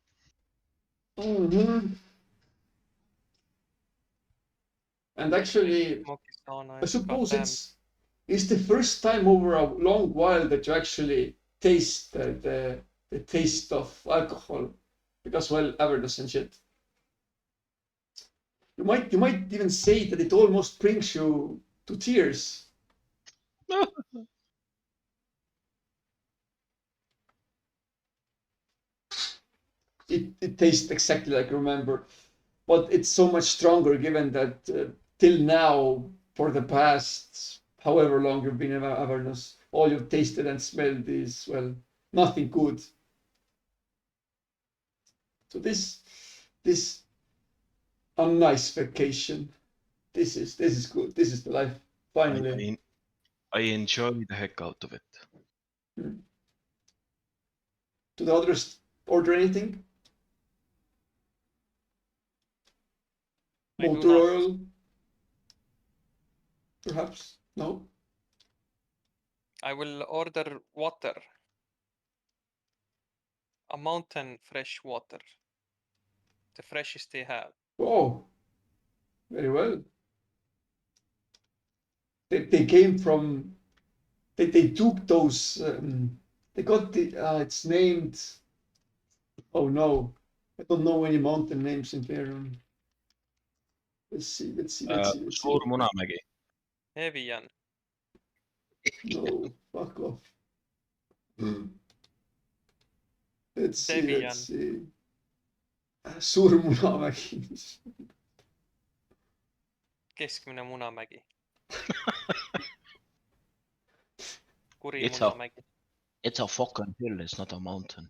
And actually, Smoky sauna. I suppose goddamn. it's the first time over a long while that you actually taste the taste of alcohol, because well, Avernus and shit. You might even say that it almost brings you to tears. It tastes exactly like you remember, but it's so much stronger given that till now, for the past however long you've been in Avernus, all you've tasted and smelled is, well, nothing good. So this a nice vacation. This is good. This is the life. Finally. I enjoy the heck out of it. Do the others order anything? I do Motor not. oil? Perhaps? No? I will order water. A mountain fresh water. The freshest they have. Oh, very well. They came from. They took those. They got the. It's named. Oh no, I don't know any mountain names in Faerun. Let's see. Let's see. Let's see. Let's see. Suur Munamägi. Evian. No, fuck off. Let's see. Debian. Let's see. Suur Munamägi. Keskmine Munamägi. Kuri It's a- Munamägi. It's a fucking hill, it's not a mountain.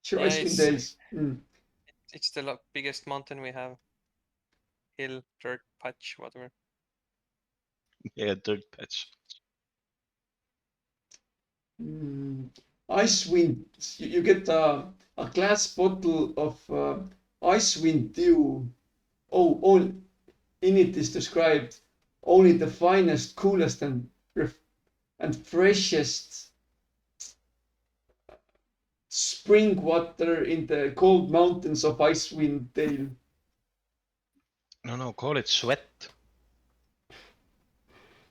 Sure, Yeah, ice cream it's- days. It's the biggest mountain we have. Hill, dirt, patch, whatever. Yeah, dirt patch. Icewind. You get a glass bottle of Icewind Dew. Oh, all in it is described only the finest, coolest, and freshest spring water in the cold mountains of Icewind Dale. No, call it sweat.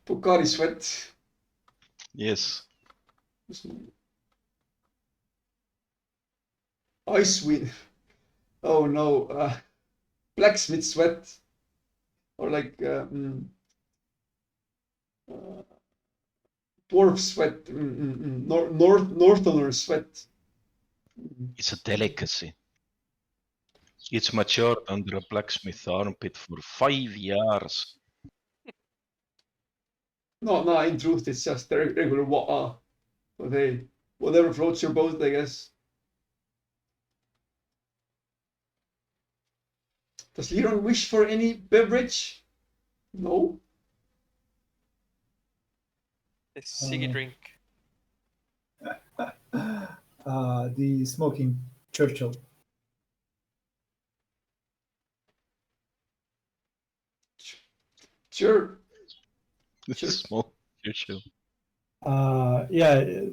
Pocari Sweat. Yes. Icewind. Oh no, blacksmith sweat, or like dwarf sweat, northerner sweat. It's a delicacy. It's matured under a blacksmith armpit for 5 years. No, in truth, it's just the regular water. But hey, whatever floats your boat, I guess. Does Liron wish for any beverage? No? The Siggy drink. The smoking Churchill. Sure. This Sure. is small future. Yeah.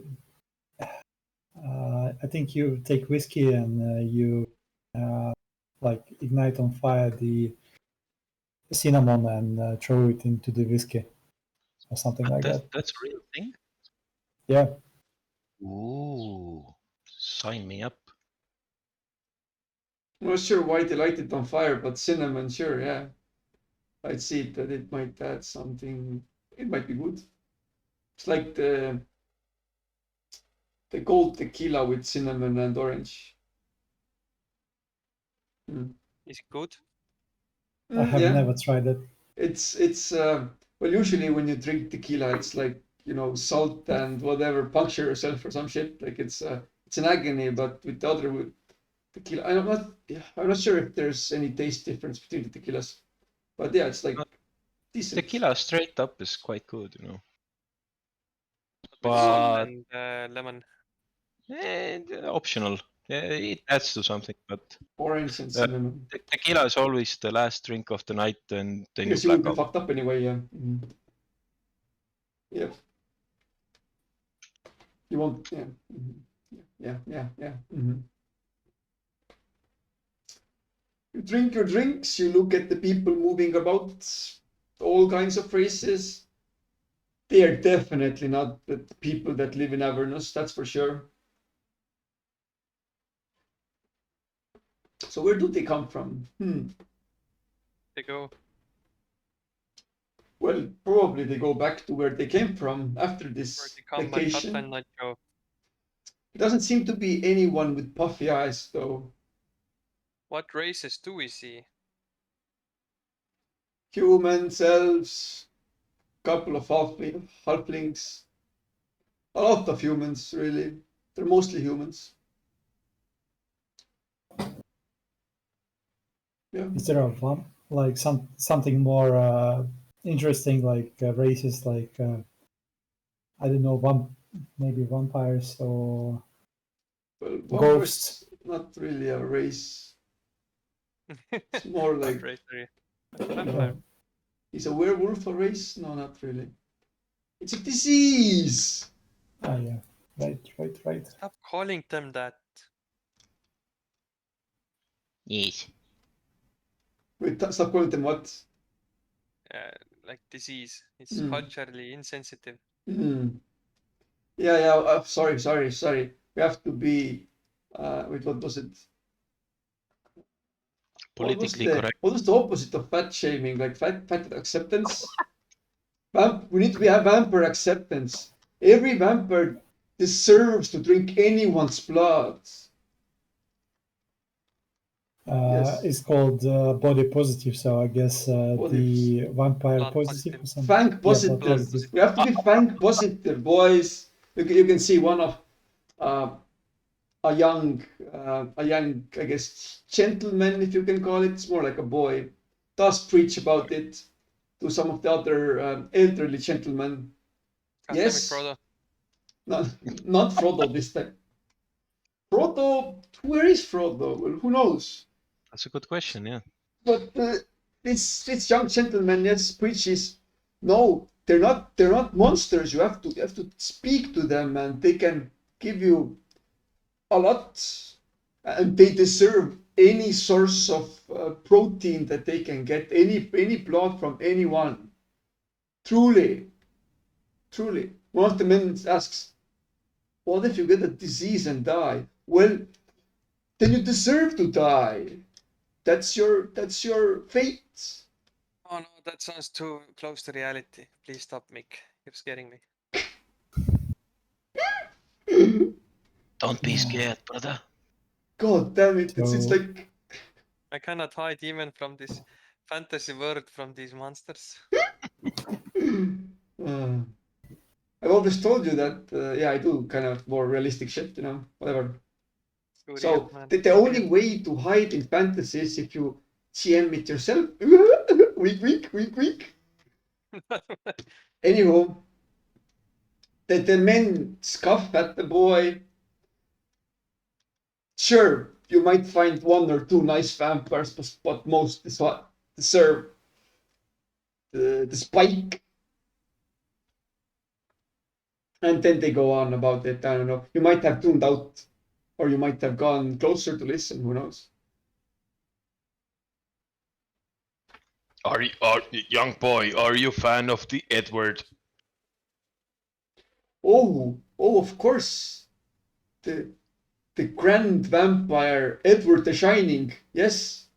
I think you take whiskey and you like ignite on fire the cinnamon and throw it into the whiskey or something like that. That's a real thing? Yeah. Ooh, sign me up. I'm not sure why they light it on fire, but cinnamon, sure, yeah. I'd see that it might add something. It might be good. It's like the gold tequila with cinnamon and orange. Is it good? I have Yeah. never tried it. It's well, usually when you drink tequila, it's like, you know, salt and whatever, puncture yourself or some shit. Like it's an agony, but with the other with tequila, I'm not sure if there's any taste difference between the tequilas, but yeah, it's like decent. Tequila straight up is quite good, you know. With salt But and lemon. optional. Yeah, it adds to something, but Orange and cinnamon. tequila is always the last drink of the night, and then you Because you would black be out. fucked up anyway, yeah. Yeah. You won't, yeah. Yeah. You drink your drinks, you look at the people moving about, all kinds of races. They are definitely not the people that live in Avernus, that's for sure. So where do they come from? They go. Well, probably they go back to where they came from after Where this they come by vacation. Kaplan, not Joe. It doesn't seem to be anyone with puffy eyes, though. What races do we see? Humans, elves, couple of halflings, a lot of humans, really. They're mostly humans. Yeah. Is there like something more interesting, like races, like I don't know, maybe vampires or Well, ghosts? not really a race. It's more like Vampire. is a werewolf a race? No, not really. It's a disease. Ah, yeah, right. Stop calling them that. Yes. Wait, stop calling them what? Like disease. It's Hmm. culturally insensitive. Yeah. Sorry. We have to be. Wait, what was it? Politically correct. What was the opposite of fat shaming? Like fat acceptance? We need to have vampire acceptance. Every vampire deserves to drink anyone's blood. Yes. It's called body positive, so I guess the vampire Blood positive or something. Fang Yeah, blood positive. positive. We have to be fang positive, boys. You can see one of a young, I guess, gentleman, if you can call it. It's more like a boy. Does preach about it to some of the other elderly gentlemen. Yes. Frodo. Not Frodo this time. Frodo, where is Frodo? Well, who knows? That's a good question, yeah. But this young gentleman, yes, preaches. No, they're not monsters. You have to speak to them, and they can give you a lot, and they deserve any source of protein that they can get, any blood from anyone. Truly. One of the men asks, "What if you get a disease and die?" Well, then you deserve to die. That's your fate. Oh no, that sounds too close to reality. Please stop, Mick. You're scaring me. Don't be scared, brother. God damn it! It's So- like I cannot hide even from this fantasy world from these monsters. I've always told you that. Yeah, I do kind of more realistic shit. Whatever. Too So real, man. the only way to hide in fantasy is if you GM it yourself. Weak. Anyhow, the men scoff at the boy. Sure, you might find one or two nice vampires, but most deserve the spike. And then they go on about it. I don't know. You might have tuned out, or you might have gone closer to listen. Who knows? Young boy, are you fan of the Edward? Oh, of course. The grand vampire Edward the Shining. Yes.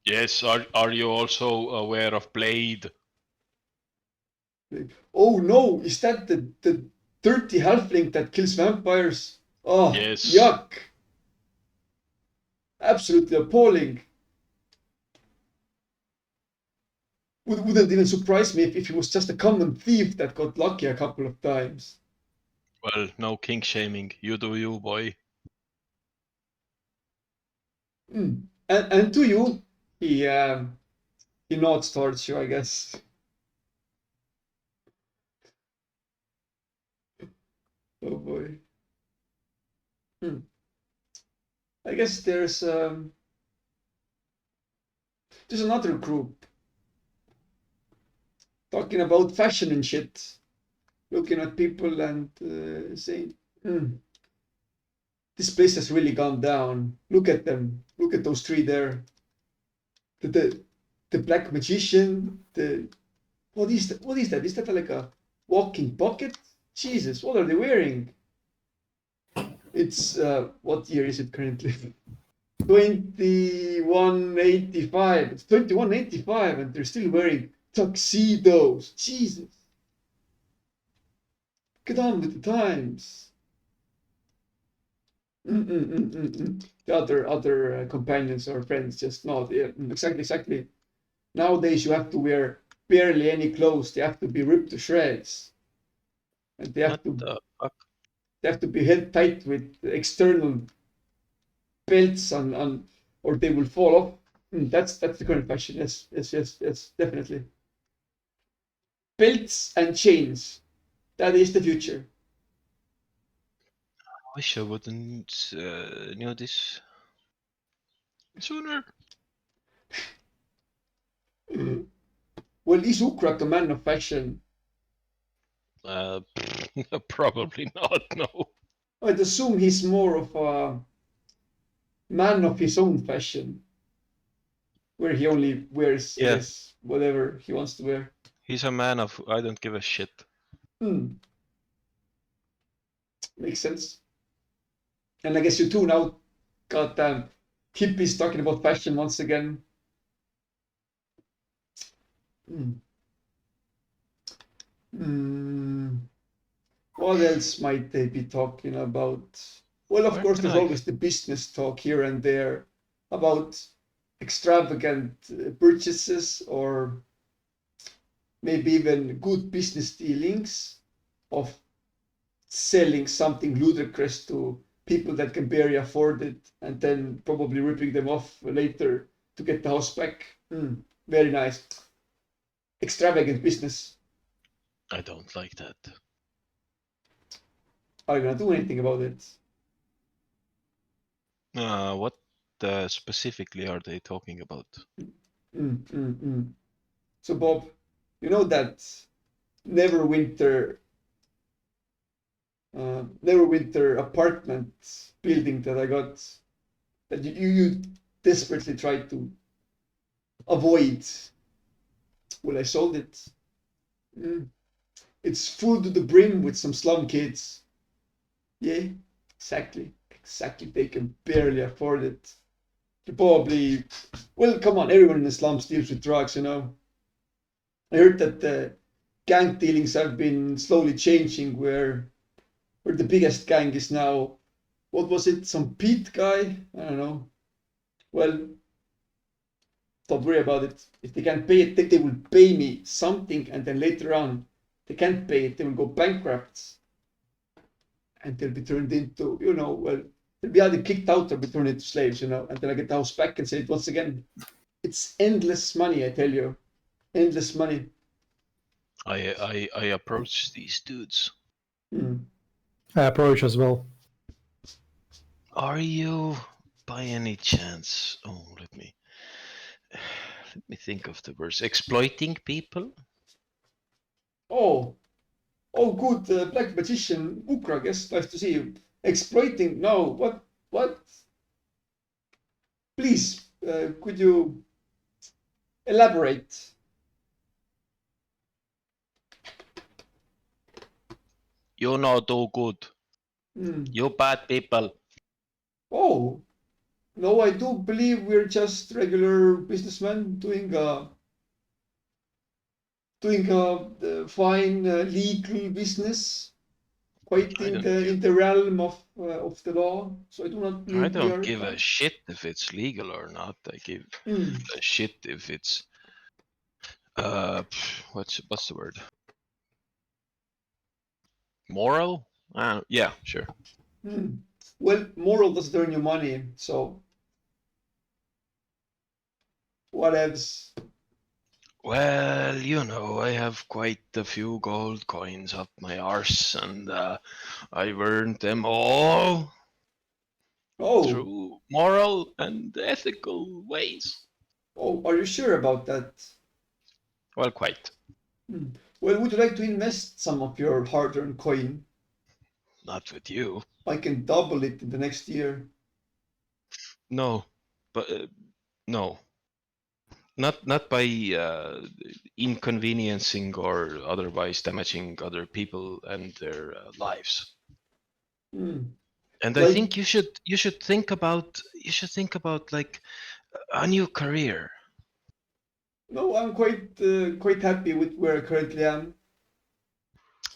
Yes, are you also aware of Blade? Oh no, is that the dirty halfling that kills vampires? Oh, Yes. yuck. Absolutely appalling. Wouldn't even surprise me if he was just a common thief that got lucky a couple of times. Well, no kink shaming. You do you, boy. And to you, he nods towards you, I guess. Oh boy. I guess there's another group talking about fashion and shit, looking at people and saying, this place has really gone down. Look at them. Look at those three there. the black magician, what is that? What is that? Is that like a walking bucket? Jesus, what are they wearing? It's what year is it currently? 2185. It's 2185, and they're still wearing tuxedos. Jesus, get on with the times. The other companions or friends just nod. Yeah, exactly. Nowadays, you have to wear barely any clothes. They have to be ripped to shreds, and they have What the fuck? they have to be held tight with external belts on, or they will fall off. That's the current fashion. Yes, definitely. Belts and chains. That is the future. I wish I wouldn't knew this sooner. Well, is Ukrak a man of fashion? Probably not, no. I'd assume he's more of a man of his own fashion, where he only wears, I Yeah. guess, whatever he wants to wear. He's a man of I don't give a shit. Makes sense. And I guess you too now, goddamn hippies talking about fashion once again. What else might they be talking about? Well, of Where course, can there's I- always the business talk here and there about extravagant purchases or maybe even good business dealings of selling something ludicrous to people that can barely afford it and then probably ripping them off later to get the house back. Very nice. Extravagant business. I don't like that. Are you gonna do anything about it? What specifically are they talking about? So Bob, you know that Neverwinter apartment building that I got, that you desperately tried to avoid. Well, I sold it. It's full to the brim with some slum kids. Yeah, exactly. They can barely afford it. They're probably, well, come on, everyone in the slums deals with drugs, you know. I heard that the gang dealings have been slowly changing, where the biggest gang is now, what was it, some Pete guy? I don't know. Well, don't worry about it. If they can't pay it, they will pay me something, and then later on, they can't pay it, they will go bankrupt. And they'll be turned into, well, they'll be either kicked out or be turned into slaves, and then I get the house back and say it once again. It's endless money, I tell you. Endless money. I approach these dudes. I approach as well. Are you by any chance? Oh, let me think of the words. Exploiting people? Oh, good, black magician Ukra, yes, nice to see you. Exploiting? No, what? Please, could you elaborate? You know, do good. You bad people. Oh, no, I do believe we're just regular businessmen doing a fine legal business, quite in the realm of the law. So I do not believe I we are. don't give a shit if it's legal or not. I give a shit if it's what's the word? Moral? Yeah, sure. Well, moral doesn't earn you money, so what else? Well, I have quite a few gold coins up my arse, and I've earned them all through moral and ethical ways. Oh, are you sure about that? Well, quite. Well, would you like to invest some of your hard-earned coin? Not with you. I can double it in the next year. No, but no. Not by inconveniencing or otherwise damaging other people and their lives. Mm. And I Like- think you should think about like a new career. No, I'm quite happy with where I currently am.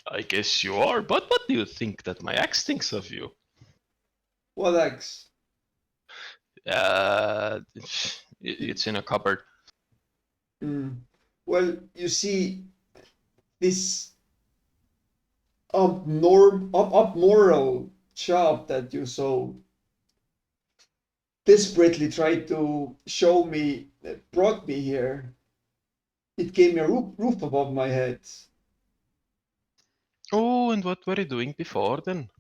I guess you are, but what do you think that my ex thinks of you? What axe? It's in a cupboard. Mm. Well, you see, this moral job that you so desperately tried to show me that brought me here. It gave me a roof above my head. Oh, and what were you doing before then?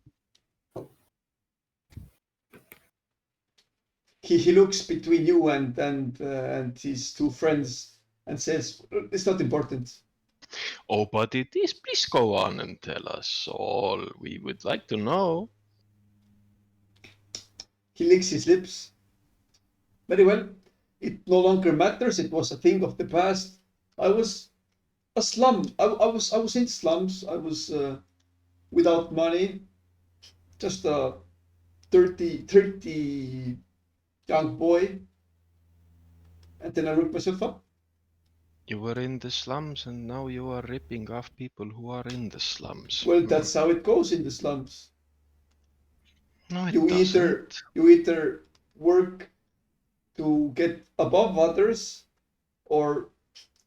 He looks between you and his two friends and says, "It's not important." Oh, but it is. Please go on and tell us all. We would like to know. He licks his lips. Very well. It no longer matters. It was a thing of the past. I was a slum. I was in slums. I was without money, just a 30 young boy. And then I worked myself up. You were in the slums and now you are ripping off people who are in the slums. Well, that's how it goes in the slums. No, it You doesn't. either work to get above others, or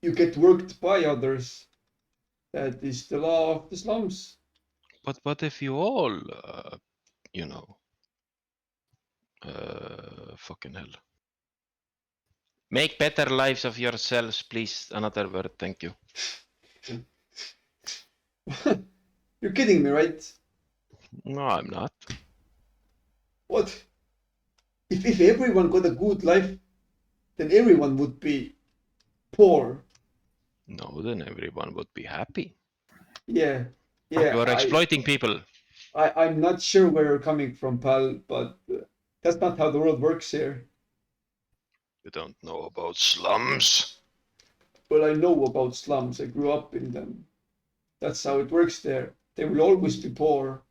you get worked by others. That is the law of the slums. But what if you all, fucking hell. Make better lives of yourselves, please. Another word, thank you. You're kidding me, right? No, I'm not. What? If everyone got a good life, then everyone would be poor. No, then everyone would be happy. Yeah, You yeah. are exploiting people. I'm not sure where you're coming from, pal, but that's not how the world works here. You don't know about slums. Well, I know about slums. I grew up in them. That's how it works there. They will always be poor,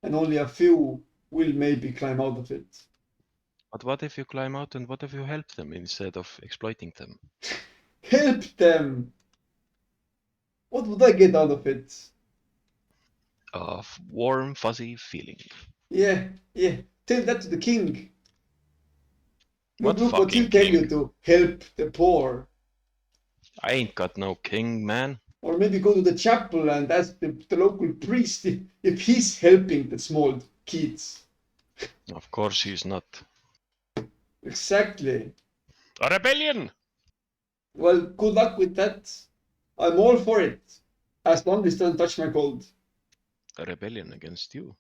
and only a few will maybe climb out of it. But what if you climb out and what if you help them instead of exploiting them? Help them! What would I get out of it? A warm, fuzzy feeling. Yeah, yeah. Tell that to the king. What Look what he'll fucking tell king? you to help the poor. I ain't got no king, man. Or maybe go to the chapel and ask the local priest if he's helping the small kids. Of course he's not. Exactly. A rebellion! Well, good luck with that. I'm all for it. As long as it doesn't touch my gold. A rebellion against you.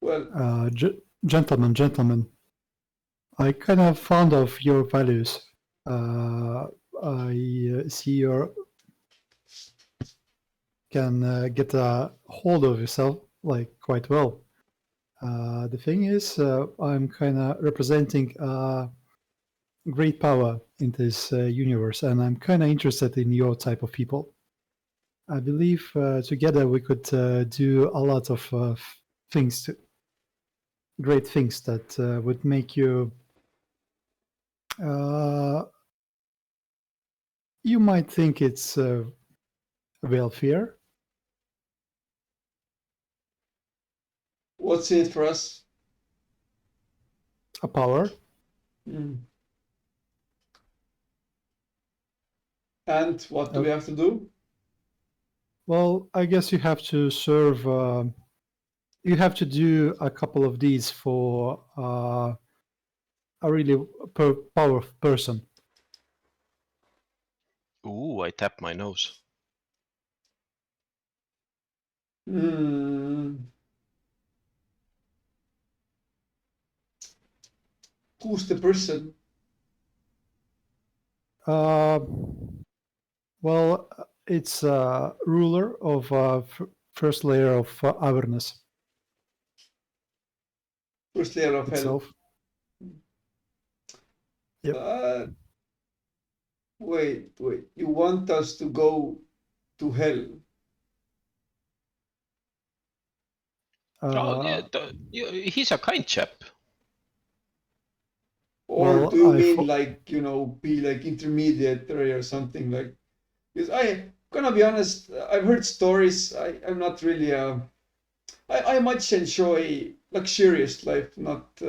Well, Gentlemen, I kind of fond of your values. I see you can get a hold of yourself like quite well. The thing is, I'm kind of representing great power in this universe, and I'm kind of interested in your type of people. I believe together we could do a lot of things, great things that would make you. You might think it's welfare. what's in it for us? A power. Hmm. And what do we have to do? Well, I guess you have to serve. You have to do a couple of these for a really powerful person. Ooh, I tapped my nose. Hmm. Who's the person? Well, it's a ruler of first layer of awareness First layer of hell. itself. Yep. Wait. You want us to go to hell? Oh, yeah, Uh, he's a kind chap. Or Well, do you I mean fo- like, be like intermediary or something like? Because gonna be honest, I've heard stories. I'm not really I much enjoy luxurious life, not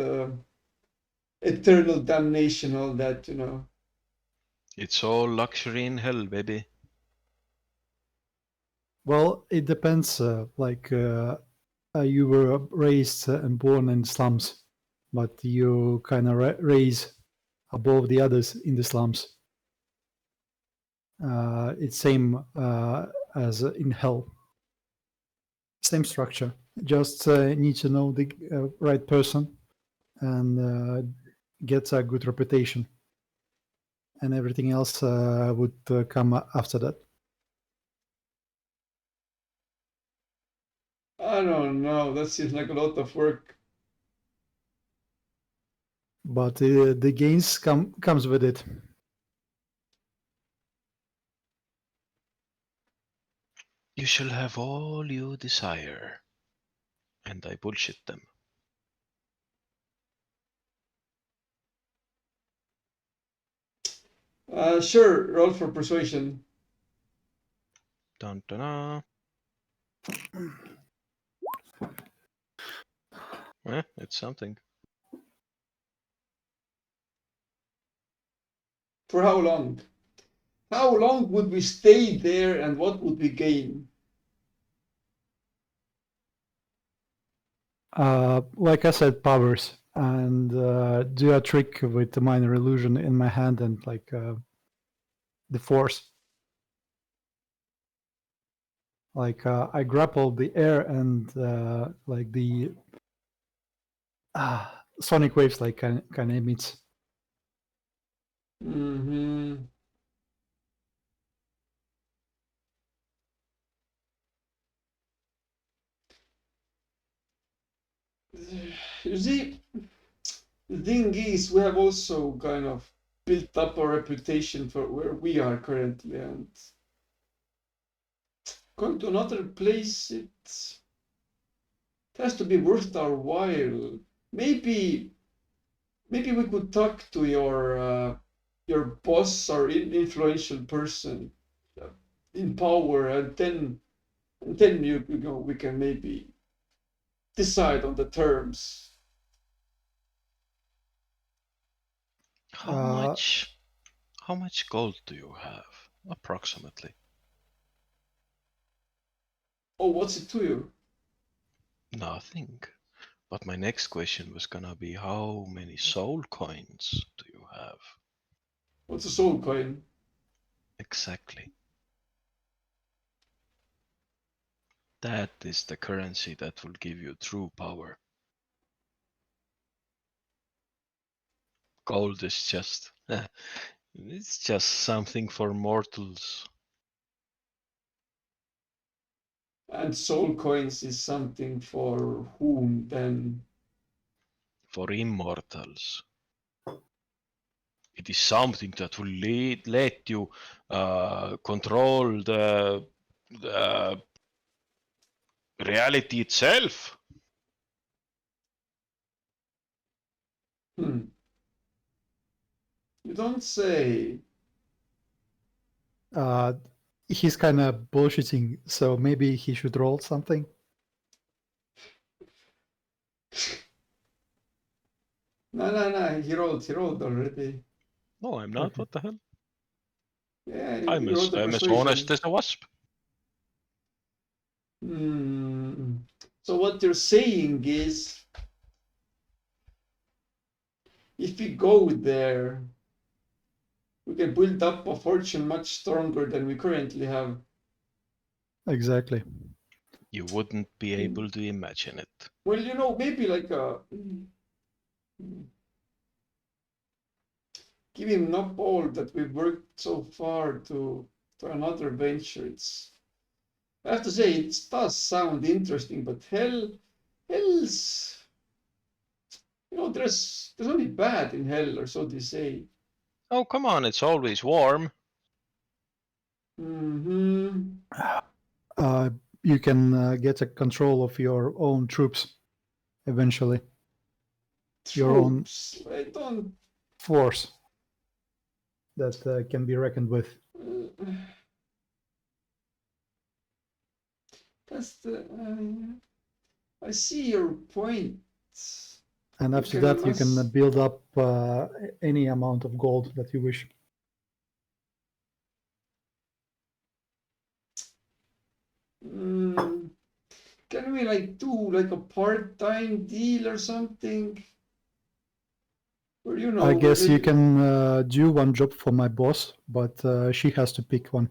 eternal damnation, all that. It's all luxury in hell, baby. well, it depends. You were raised and born in slums, but you kind of raise above the others in the slums. It's same as in hell. Same structure. Just need to know the right person and get a good reputation, and everything else would come after that. I don't know. That seems like a lot of work. But the gains comes with it. You shall have all you desire. And I bullshit them. Sure, roll for persuasion. Dun, dun, dun. It's something. For how long? How long would we stay there, and what would we gain? Like I said, powers, and do a trick with the minor illusion in my hand and like the force. Like I grapple the air and like the sonic waves like kind of emits. Mm-hmm. You see, the thing is, we have also kind of built up our reputation for where we are currently, and going to another place, it has to be worth our while. Maybe we could talk to your boss or influential person uh, in power, and then we can maybe decide on the terms. How much gold do you have, approximately? Oh, what's it to you? Nothing. But my next question was gonna be, how many soul coins do you have? What's a soul coin? Exactly. That is the currency that will give you true power. Gold is just, it's just something for mortals. And soul coins is something for whom then? For immortals. It is something that will let you control the reality itself. You don't say. He's kind of bullshitting, so maybe he should roll something. No, he rolled already. No, I'm not. Okay. What the hell? Yeah, I'm he rolled the as persuasion. honest as a wasp. So what you're saying is, if we go there, we can build up a fortune much stronger than we currently have. Exactly. You wouldn't be able to imagine it. Well, maybe like giving up all that we've worked so far to another venture. I have to say, it does sound interesting, but hell's, there's only bad in hell, or so they say. Oh, come on, it's always warm. Mm-hmm. You can get a control of your own troops eventually, Your own- Troops. I don't. force that can be reckoned with. That's the. I see your point. And You after can that, you can amass- build up any amount of gold that you wish. Can we like do like a part-time deal or something? Or you know, I guess you really- can do one job for my boss, but she has to pick one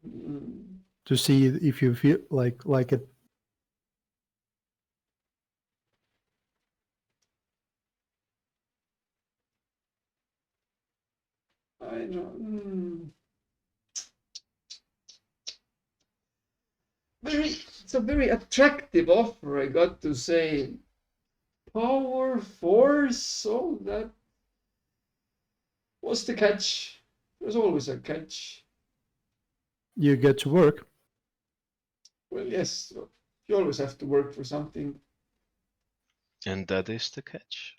Mm, to see if you feel like it. I don't. It's a very attractive offer, I got to say. Power, force, so that. What's the catch? There's always a catch. You get to work. Well, yes, you always have to work for something. And that is the catch.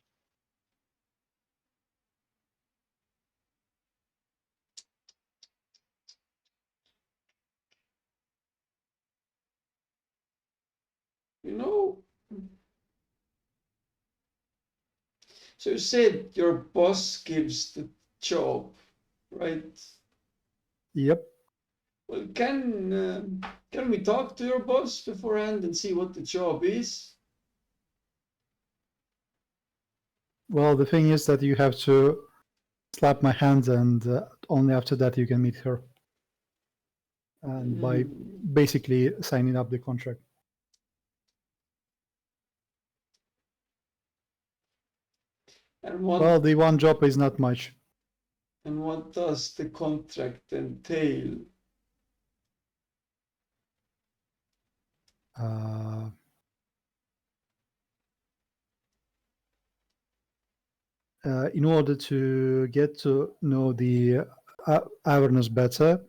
You know. So you said your boss gives the job, right? Yep. Well, can we talk to your boss beforehand and see what the job is? Well, the thing is that you have to slap my hand, and only after that you can meet her. And by basically signing up the contract. And what Well, the one job is not much. and what does the contract entail? In order to get to know the Avernus better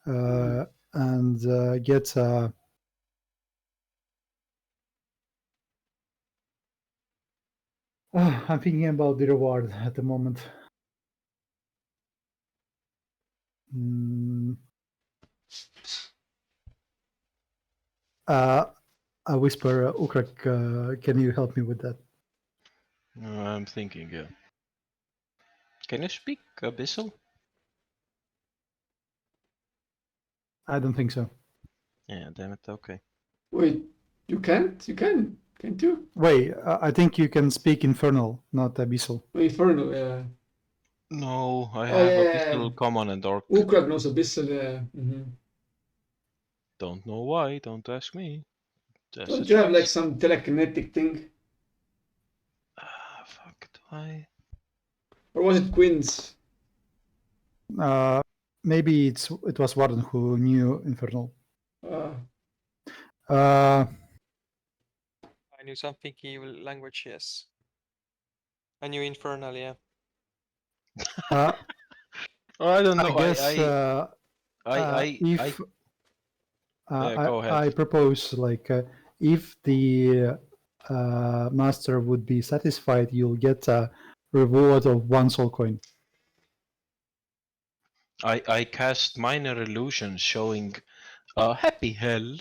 and get I'm thinking about the reward at the moment. I whisper, Ukrak, can you help me with that? I'm thinking, yeah. Can you speak Abyssal? I don't think so. Yeah, damn it, okay. Wait, you can't? You can, can't you? Wait, I think you can speak Infernal, not Abyssal. Infernal, yeah. No, I Oh, have yeah. Abyssal, Common and Orc. Ukrak knows Abyssal, yeah. Don't know why, don't ask me. Just Don't a you have like choice. some telekinetic thing? Fuck, do I? Or was it Quinns? Maybe it was Warden who knew Infernal. I knew something evil language, yes. I knew Infernal, yeah. I don't know. I guess I go ahead. I propose like if the master would be satisfied, you'll get a reward of 1 soul coin. I cast minor illusion showing a happy hell.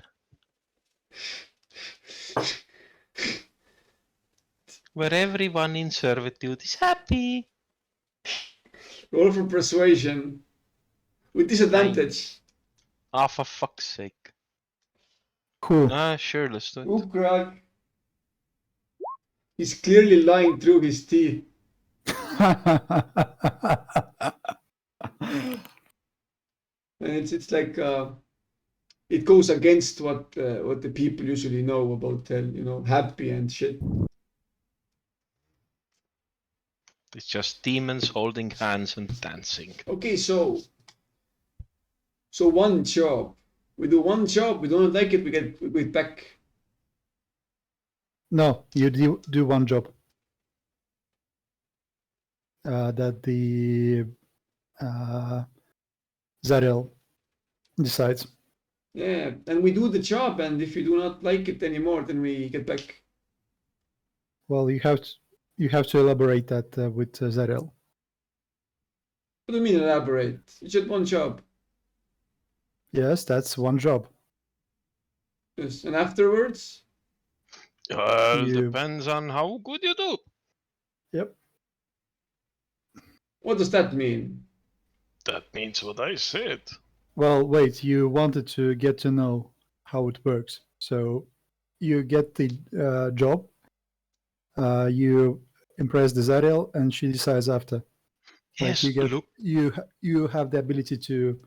Where everyone in servitude is happy. Roll for persuasion. With disadvantage. Ah, for fuck's sake. Who? Sure, let's do it. Ukrak. He's clearly lying through his teeth. And it's like it goes against what the people usually know about hell, you know, happy and shit. It's just demons holding hands and dancing. Okay, so one job. We do one job, we don't like it, we get back. No, you do one job. That the Zariel decides. Yeah, and we do the job, and if you do not like it anymore, then we get back. Well, you have to elaborate that with Zariel. What do you mean elaborate? It's just one job. Yes, that's one job. Yes, and afterwards, You- Depends on how good you do. Yep. what does that mean? That means what I said. Well, wait. You wanted to get to know how it works, so you get the job. You impress the Zariel, and she decides after. Yes, you get look. you have the ability to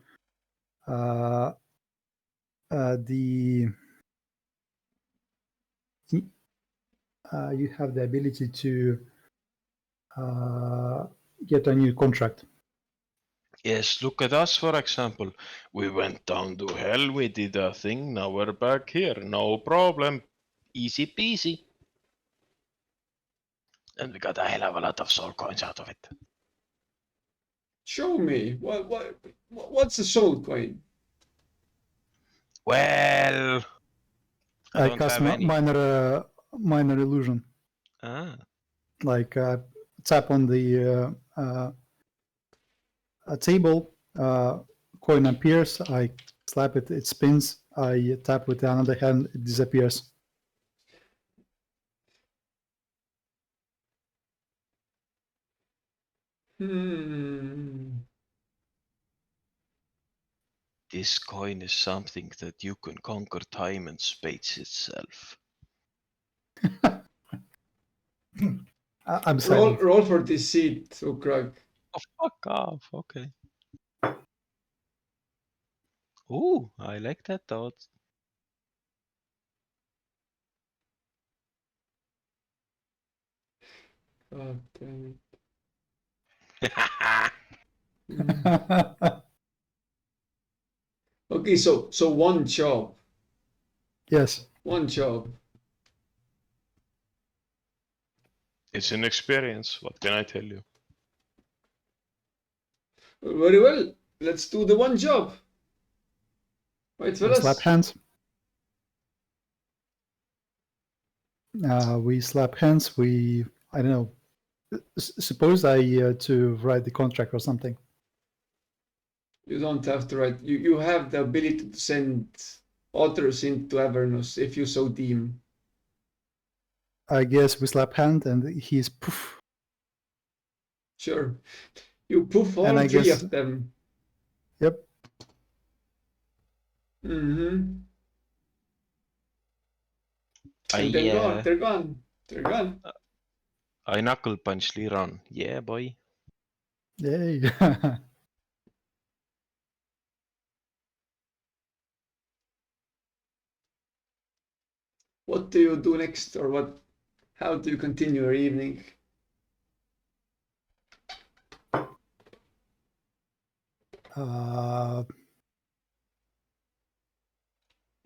you have the ability to get a new contract. Yes, look at us, for example. We went down to hell, we did a thing, now we're back here. No problem. Easy peasy. And we got a hell of a lot of soul coins out of it. Show me. What's a soul coin? Well, I don't cast have any. minor illusion. Ah, Like tap on the a table, coin appears. I slap it, it spins. I tap with the other hand, it disappears. this coin is something that you can conquer time and space itself. I'm silent. Roll for this seat, Ukrag. Oh, fuck off. Okay. Ooh, I like that thought. God damn it. Mm. Okay, so one job. Yes. One job. It's an experience. What can I tell you? Very well. Let's do the one job. Right, We fellas? slap hands. We slap hands. I don't know. Suppose I to write the contract or something. You don't have to write. You have the ability to send authors into Avernus if you so deem. I guess we slap hand and he's poof. Sure. You poof all And I three guess- of them. Yep. Mm-hmm. And they're gone. They're gone. They're gone. I knuckle punch Liran. Yeah, boy. Yay. What do you do next, or what? How do you continue your evening?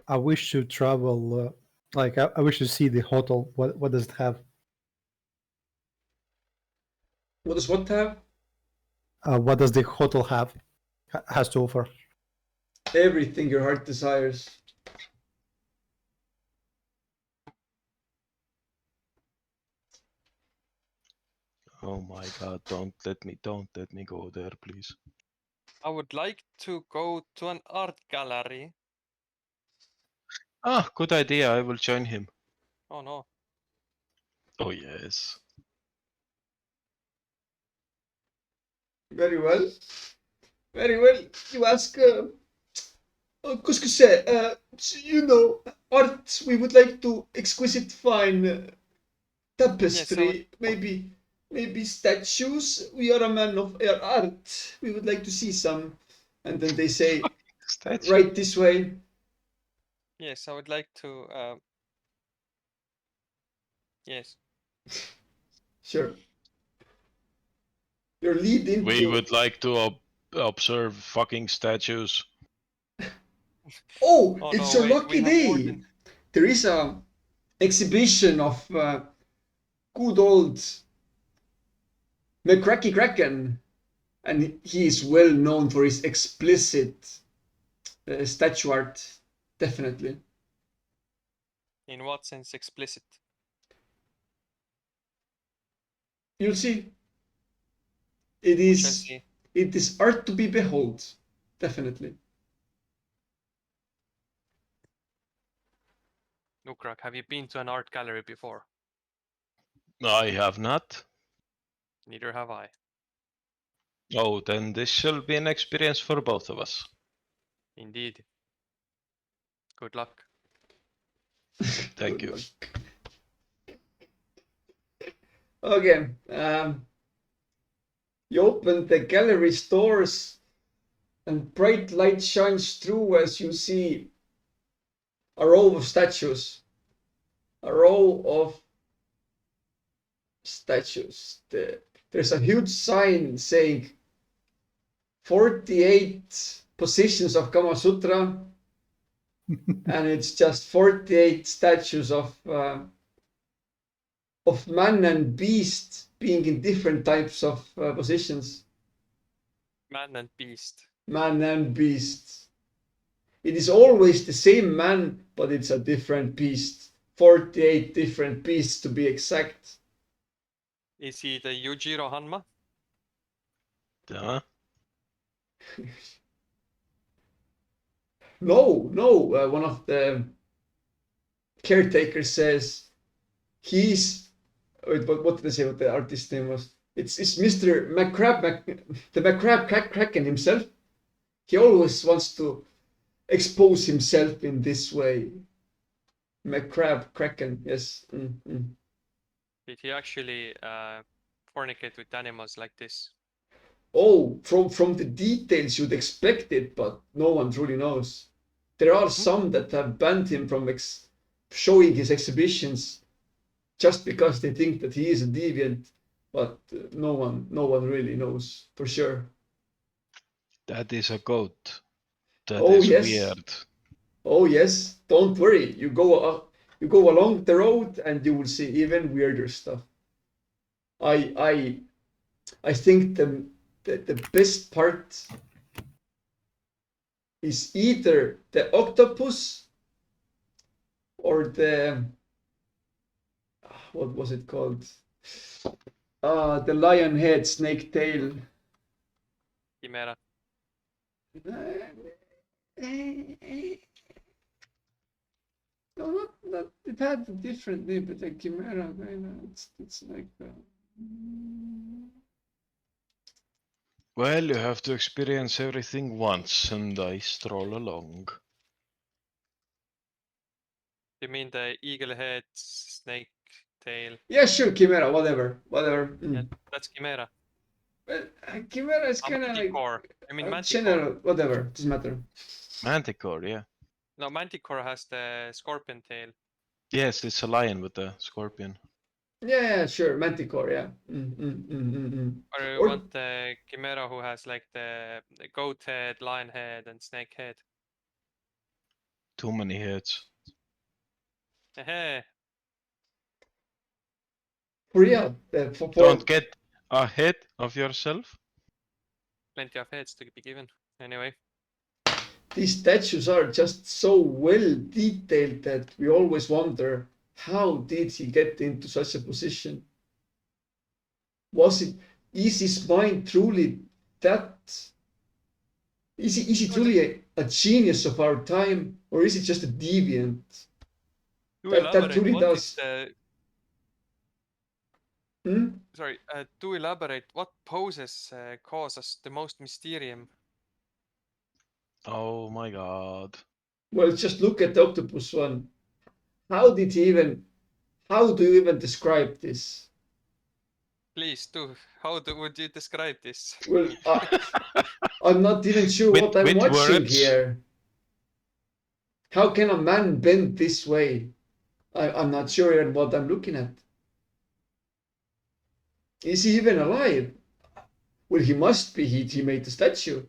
I wish to travel. I wish to see the hotel. What does it have? What does what have? What does the hotel have? Has to offer? Everything your heart desires. Oh my god, don't let me go there, please. I would like to go to an art gallery. Ah, good idea. I will join him. Oh no. Oh yes. Very well. Very well. You ask, qu'est-ce que c'est? You know, art, we would like to exquisite fine tapestry, maybe statues. We are a man of art. We would like to see some. And then they say, Statue. right this way. Yes, I would like to. Yes. Sure. Your lead into. We would like to observe fucking statues. Oh, Oh, it's no, your wait, lucky we have more day. than- There is a exhibition of good old McCracky Kraken, and he is well known for his explicit statue art, definitely. In what sense explicit? You'll see. It We shall is. see. It is art to be behold, definitely. Nukrak, have you been to an art gallery before? I have not. Neither have I. Oh, then this shall be an experience for both of us. Indeed. Good luck. Thank you. Okay. You open the gallery doors, and bright light shines through as you see a row of statues. A row of statues. There's a huge sign saying 48 positions of Kama Sutra, and it's just 48 statues of man and beast being in different types of positions. Man and beast. Man and beast. It is always the same man, but it's a different beast. 48 different beasts to be exact. Is he the Yujiro Hanma? Yeah. No, one of the caretakers says he's. Wait, what did I say? What the artist's name was? It's Mr. the McCrab Kraken himself. He always wants to expose himself in this way. McCrab Kraken, yes. Did he actually fornicate with animals like this? Oh, from the details you'd expect it, but no one truly knows. There are some that have banned him from showing his exhibitions just because they think that he is a deviant, but no one really knows for sure. That is a goat. That Oh, is yes. weird. Oh yes, don't worry. You go along the road and you will see even weirder stuff. I think the best part is either the octopus or the what was it called? The lion head snake tail. Chimera. No, not it had a different name, but like chimera kind of. It's like. Well, you have to experience everything once, and I stroll along. You mean the eagle head, snake tail? Yeah, sure, chimera, whatever. Yeah, that's Chimera. Well, chimera is kind of like Manticore. I mean Manticore. general, whatever, doesn't matter. Manticore, yeah. No, Manticore has the scorpion tail. Yes, it's a lion with a scorpion. Yeah, sure, manticore, yeah. Or you Or- want the Chimera who has like the goat head, lion head, and snake head? Too many heads. Hey, For real, for Don't get ahead of yourself. plenty of heads to be given. Anyway, these statues are just so well detailed that we always wonder, how did he get into such a position? Is his mind truly that? Is he truly a genius of our time, or is he just a deviant? to That elaborate, truly what does. is the Hmm? sorry? To elaborate, what poses cause us the most mysterium? Oh my god. Well, just look at the octopus one. How do you even describe this? Please do. How would you describe this? Well, I'm not even sure what I'm With watching words? here. How can a man bend this way? I'm not sure what I'm looking at. Is he even alive? Well, he must be. He made the statue.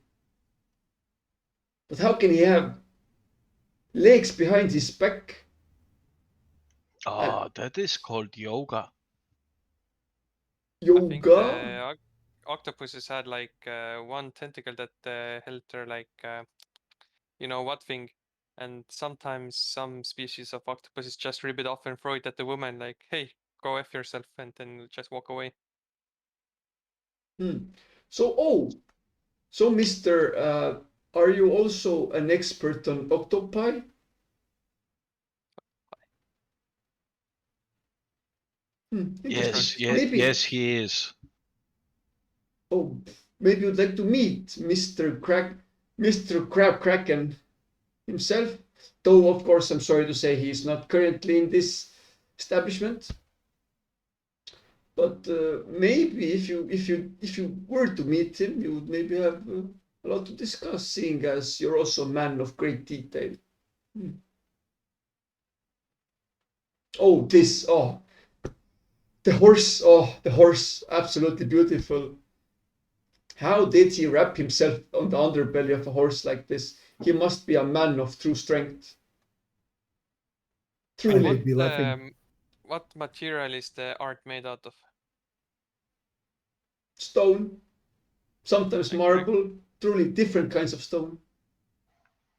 But how can he have legs behind his back? Ah, that is called yoga. I think Yoga? the octopuses had like one tentacle that held their like you know what thing. And sometimes some species of octopuses just rip it off and throw it at the woman, like, hey, go F yourself, and then just walk away. So, Mr. Are you also an expert on octopi? Yes, Interesting. Maybe. yes, he is. Oh, maybe you'd like to meet Mr. Crab Kraken himself. Though, of course, I'm sorry to say he is not currently in this establishment. But maybe if you were to meet him, you would maybe have a lot to discuss, seeing as you're also a man of great detail. Oh, the horse, absolutely beautiful. How did he wrap himself on the underbelly of a horse like this? He must be a man of true strength. I Truly. would be laughing. What material is the art made out of? Stone, sometimes Like marble, truly different kinds of stone.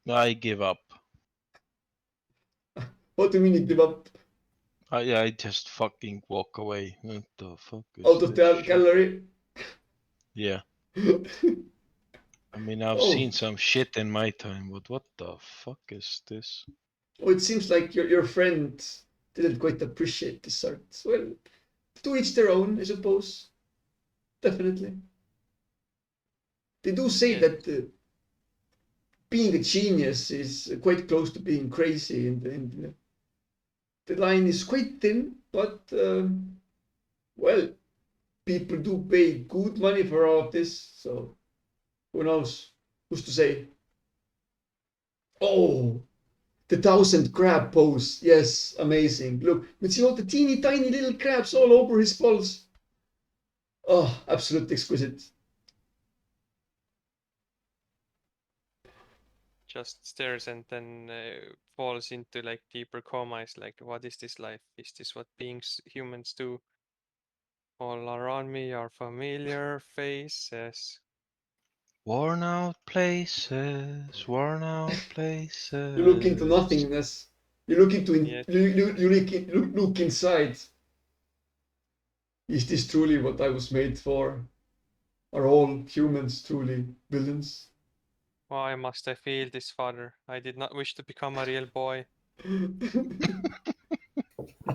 I give up. What do you mean you give up? I just fucking walk away. What the fuck is Out of this the shit? gallery? Yeah. I mean, I've Oh. seen some shit in my time, but what the fuck is this? Oh, it seems like your friend didn't quite appreciate this art. Well, to each their own, I suppose. Definitely. They do say Yeah. that being a genius is quite close to being crazy, and the line is quite thin, but well, people do pay good money for all of this, so who knows? Who's to say? Oh, the 1,000 crab pose. Yes, amazing. Look, but see all the teeny tiny little crabs all over his balls. Oh, absolutely exquisite. Just stares and then falls into like deeper coma. Is like, what is this life? Is this what humans do? All around me are familiar faces. You look into places. nothingness. You look into Yes. you look inside. Is this truly what I was made for? Are all humans truly villains? Why must I feel this, father? I did not wish to become a real boy. It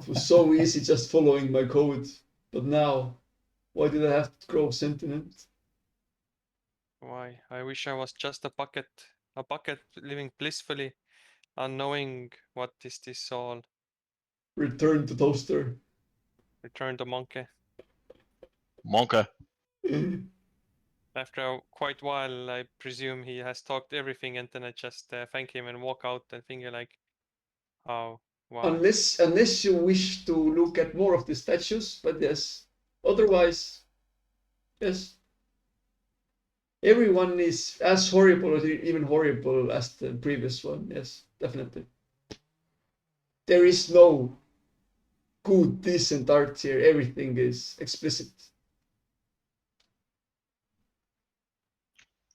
was so easy just following my code, but now, why did I have to grow sentient? Why? I wish I was just a bucket living blissfully, unknowing what is this all. Return to toaster. Return to monkey. Monka. After quite a while, I presume he has talked everything, and then I just thank him and walk out and think like, oh, wow. Unless you wish to look at more of the statues, but yes. Otherwise, yes. Everyone is as horrible or even horrible as the previous one. Yes, definitely. There is no good, decent art here. Everything is explicit.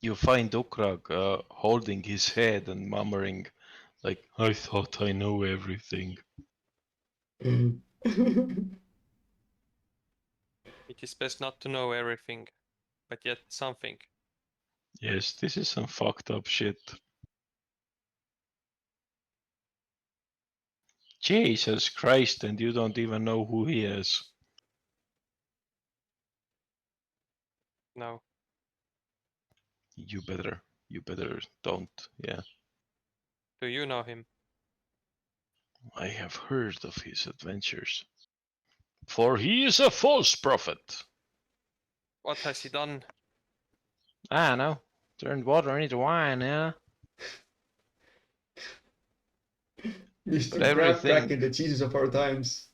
You find Ukrag holding his head and murmuring, like, I thought I know everything. It is best not to know everything, but yet something. Yes, this is some fucked up shit. Jesus Christ, and you don't even know who he is. No. You better don't, yeah. Do you know him? I have heard of his adventures. For he is a false prophet. What has he done? I know. Turned water into wine, yeah. Mr. But everything- Crab-Kraken, the Jesus of our times.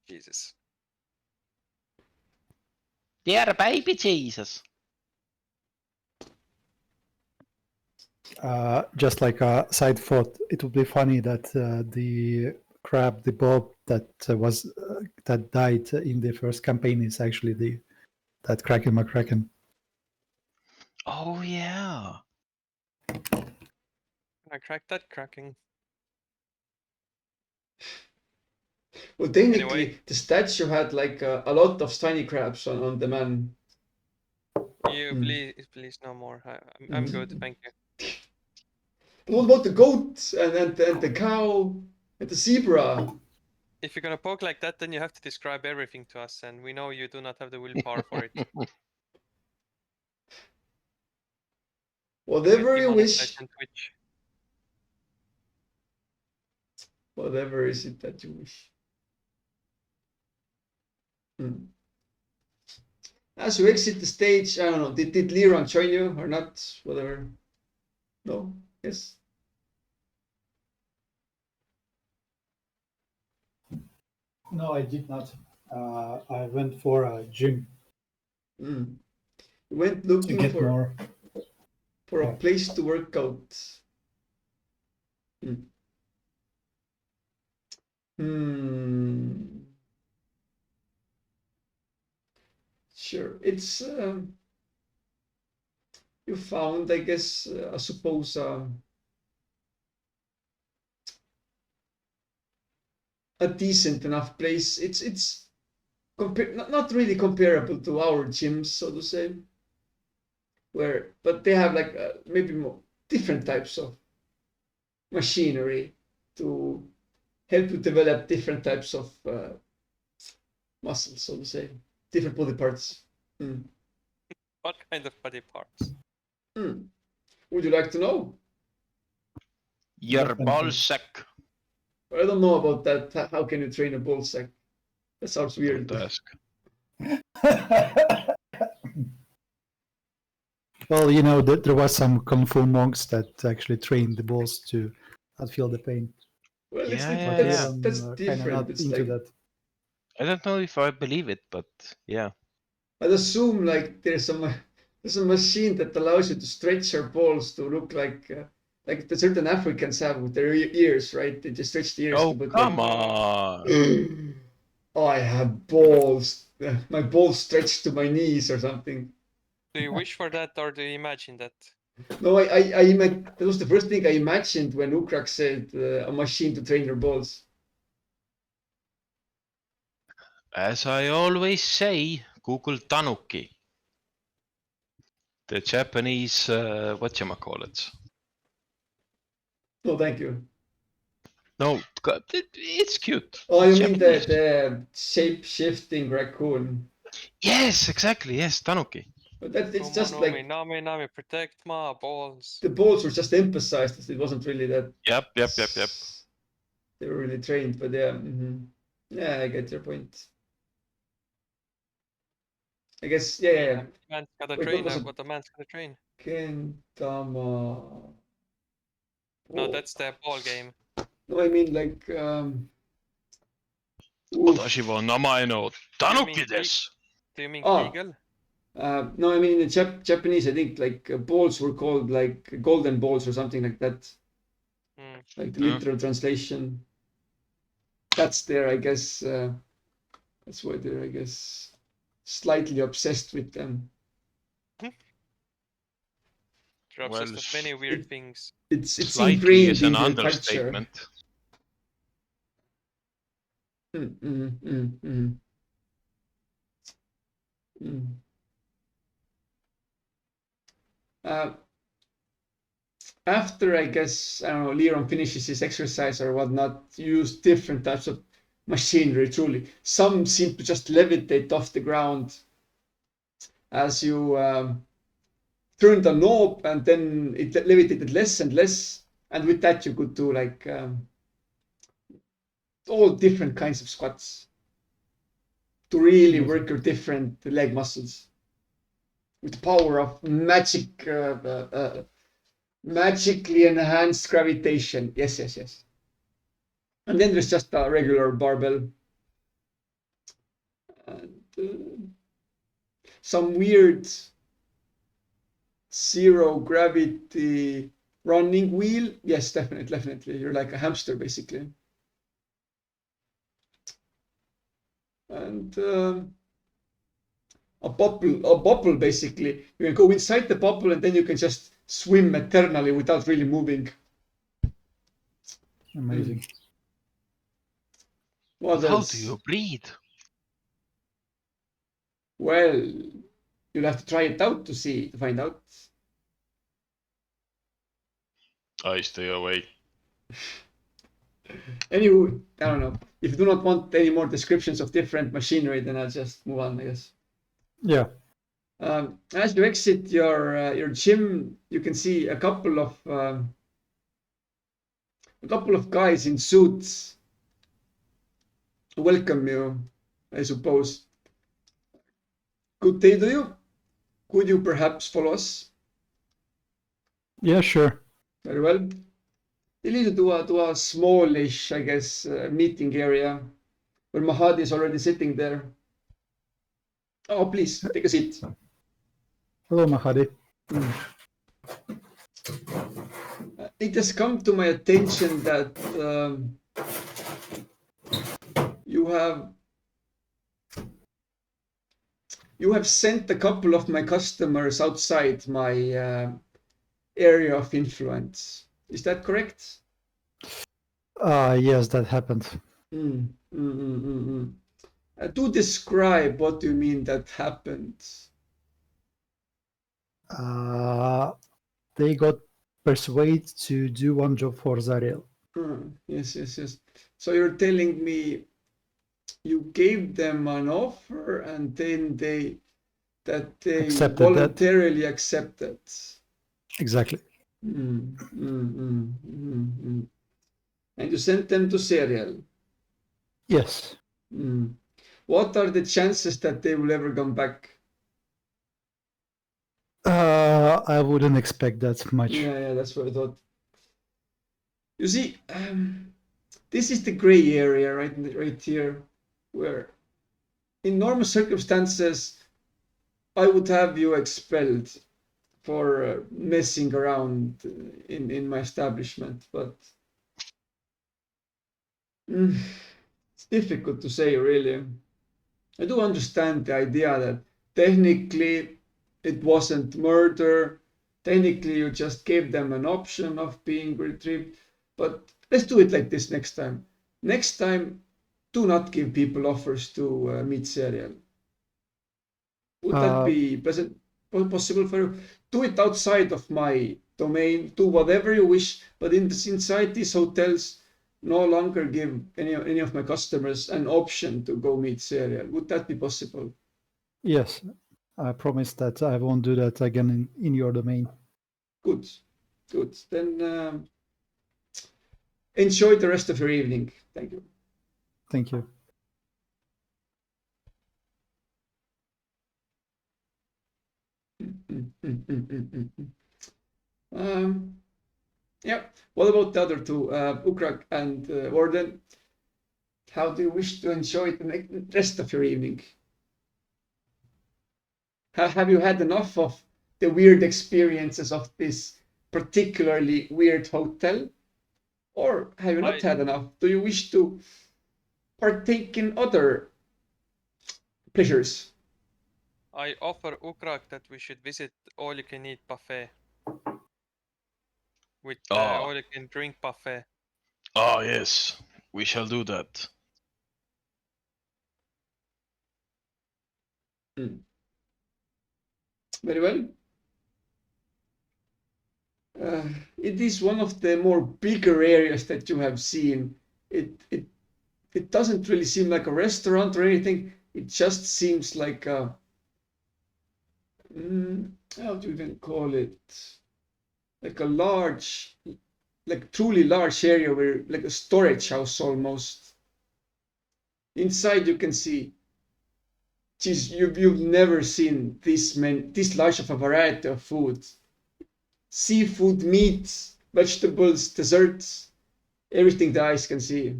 Jesus. Dear baby Jesus. Just like a side thought, it would be funny that the crab, the Bob that died in the first campaign is actually that Kraken McCracken. Oh yeah. I cracked that cracking. Well, technically, Anyway. the statue had like a lot of tiny crabs on the man. You please no more. I'm good, thank you. But what about the goat and the cow and the zebra? If you're gonna poke like that, then you have to describe everything to us, and we know you do not have the willpower for it. Whatever you Demonetized wish. on Twitch. Whatever is it that you wish. As you exit the stage, I don't know, did Liron join you or not? Whatever. No? Yes? No, I did not. I went for a gym You went to looking get for more. a Yeah. place to work out. Sure. It's you found, I guess, I suppose, a decent enough place. It's not really comparable to our gyms, so to say. But they have like maybe more different types of machinery to help you develop different types of muscles, so to say, different body parts. What kind of body parts? Would you like to know? Your Definitely. ball sack. I don't know about that. How can you train a ball sack? That sounds weird. Don't ask. Well, you know, there was some kung fu monks that actually trained the balls to not feel the pain. Well, it's Yeah, like, yeah, that's, yeah. that's Kinda different. not It's into like, that. I don't know if I believe it, but yeah. I'd assume like there's a machine that allows you to stretch your balls to look like the certain Africans have with their ears, right? They just stretch the ears Oh, to put come like, on. I have balls. My balls stretched to my knees or something. Do you wish for that or do you imagine that? No, that was the first thing I imagined when Ukrak said a machine to train your balls. As I always say, Google Tanuki. The Japanese, whatchamacallit. No, thank you. No, it's cute. Oh, It's you mean Japanese. the shape-shifting raccoon? Yes, exactly. Yes, Tanuki. But it's Tomo just no like mi nami nami, protect my balls. the balls were just emphasized. It wasn't really that. Yep. They were really trained, but yeah, yeah, I get your point. I guess, yeah. Man's gotta Wait, train what was it? what the man's gotta train. Kentama. No, that's the ball game. No, I mean like Watashi wa namae no Tanuki mean desu. Do you mean Ah. Kegel? No, I mean in Japanese, I think like balls were called like golden balls or something like that. Like the literal translation. That's there, I guess. That's why they're, I guess, slightly obsessed with them. You're obsessed with many weird things. It's Slightly ingrained is an in their understatement. culture. After, I guess, I don't know, Liron finishes his exercise or whatnot, use different types of machinery, truly. Some seem to just levitate off the ground as you turned the knob, and then it levitated less and less. And with that, you could do like all different kinds of squats to really work your different leg muscles with the power of magic, magically enhanced gravitation. Yes. And then there's just a regular barbell. And some weird zero gravity running wheel. Yes, definitely. You're like a hamster, basically. And a bubble, basically. You can go inside the bubble and then you can just swim eternally without really moving. Amazing. What How else? do you breathe? Well, you'll have to try it out to find out. I stay away. Anyway, I don't know. If you do not want any more descriptions of different machinery, then I'll just move on, I guess. Yeah. As you exit your gym, you can see a couple of guys in suits welcome you, I suppose. Good day to you. Could you perhaps follow us? Yeah, sure. Very well. They lead you to a smallish, I guess, meeting area where Mahadi is already sitting there. Oh, please take a seat. Hello, Mahadi. It has come to my attention that you have sent a couple of my customers outside my area of influence. Is that correct? Yes, that happened. Do describe what you mean that happened. They got persuaded to do one job for Zariel. Yes. So you're telling me you gave them an offer and then they Accepted that. voluntarily accepted. Exactly. And you sent them to Serial. Yes. What are the chances that they will ever come back? I wouldn't expect that much. Yeah, that's what I thought. You see, this is the gray area right here, where in normal circumstances, I would have you expelled for messing around in my establishment, but it's difficult to say, really. I do understand the idea that technically it wasn't murder. Technically, you just gave them an option of being retrieved. But let's do it like this next time. Next time, do not give people offers to meet Serial. Would that be possible for you? Do it outside of my domain. Do whatever you wish. But inside these hotels, no longer give any of my customers an option to go meet Serial. Would that be possible? Yes. I promise that I won't do that again in your domain. Good. Then enjoy the rest of your evening. Thank you. Thank you. Yeah. What about the other two, Ukrak and Warden? How do you wish to enjoy the rest of your evening? Have you had enough of the weird experiences of this particularly weird hotel? Or have you not had enough? Do you wish to partake in other pleasures? I offer Ukrak that we should visit all-you-can-eat buffet. With all-you-can-drink buffet. Oh, yes. We shall do that. Very well. It is one of the more bigger areas that you have seen. It doesn't really seem like a restaurant or anything. It just seems like a how do you even call it? Like a large, like truly large area where like a storage house almost. Inside you can see. Geez, you've never seen this large of a variety of food. Seafood, meats, vegetables, desserts, everything the eyes can see.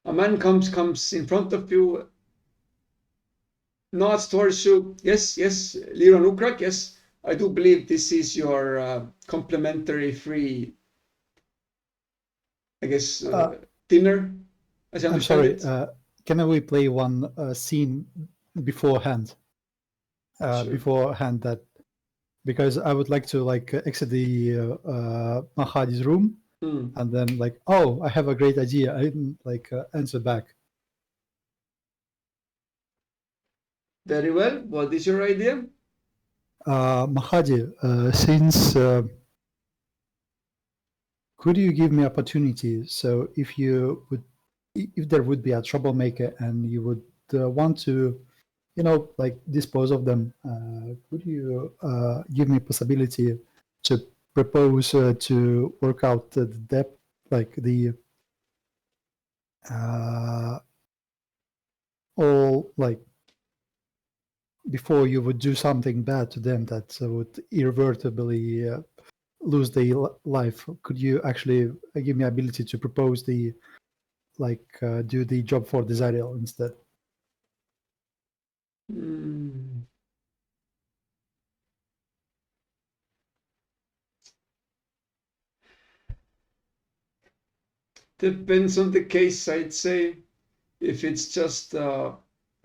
A man comes in front of you, nods towards you. Yes, Liron Ukrak, yes. I do believe this is your complimentary free, I guess, dinner. As I I'm sorry. understand it. Can we play one scene beforehand? Sure. Beforehand that because I would like to like exit the Mahadi's room Hmm. and then like, oh, I have a great idea. I didn't like answer back. Very well. What is your idea? Mahadi, since could you give me opportunity? So if you would, if there would be a troublemaker and you would want to, you know, like dispose of them, could you give me possibility to propose to work out the debt, like the all like before you would do something bad to them that would irreversibly lose their life? Could you actually give me ability to propose the like do the job for Desariel instead? Hmm. Depends on the case, I'd say. If it's just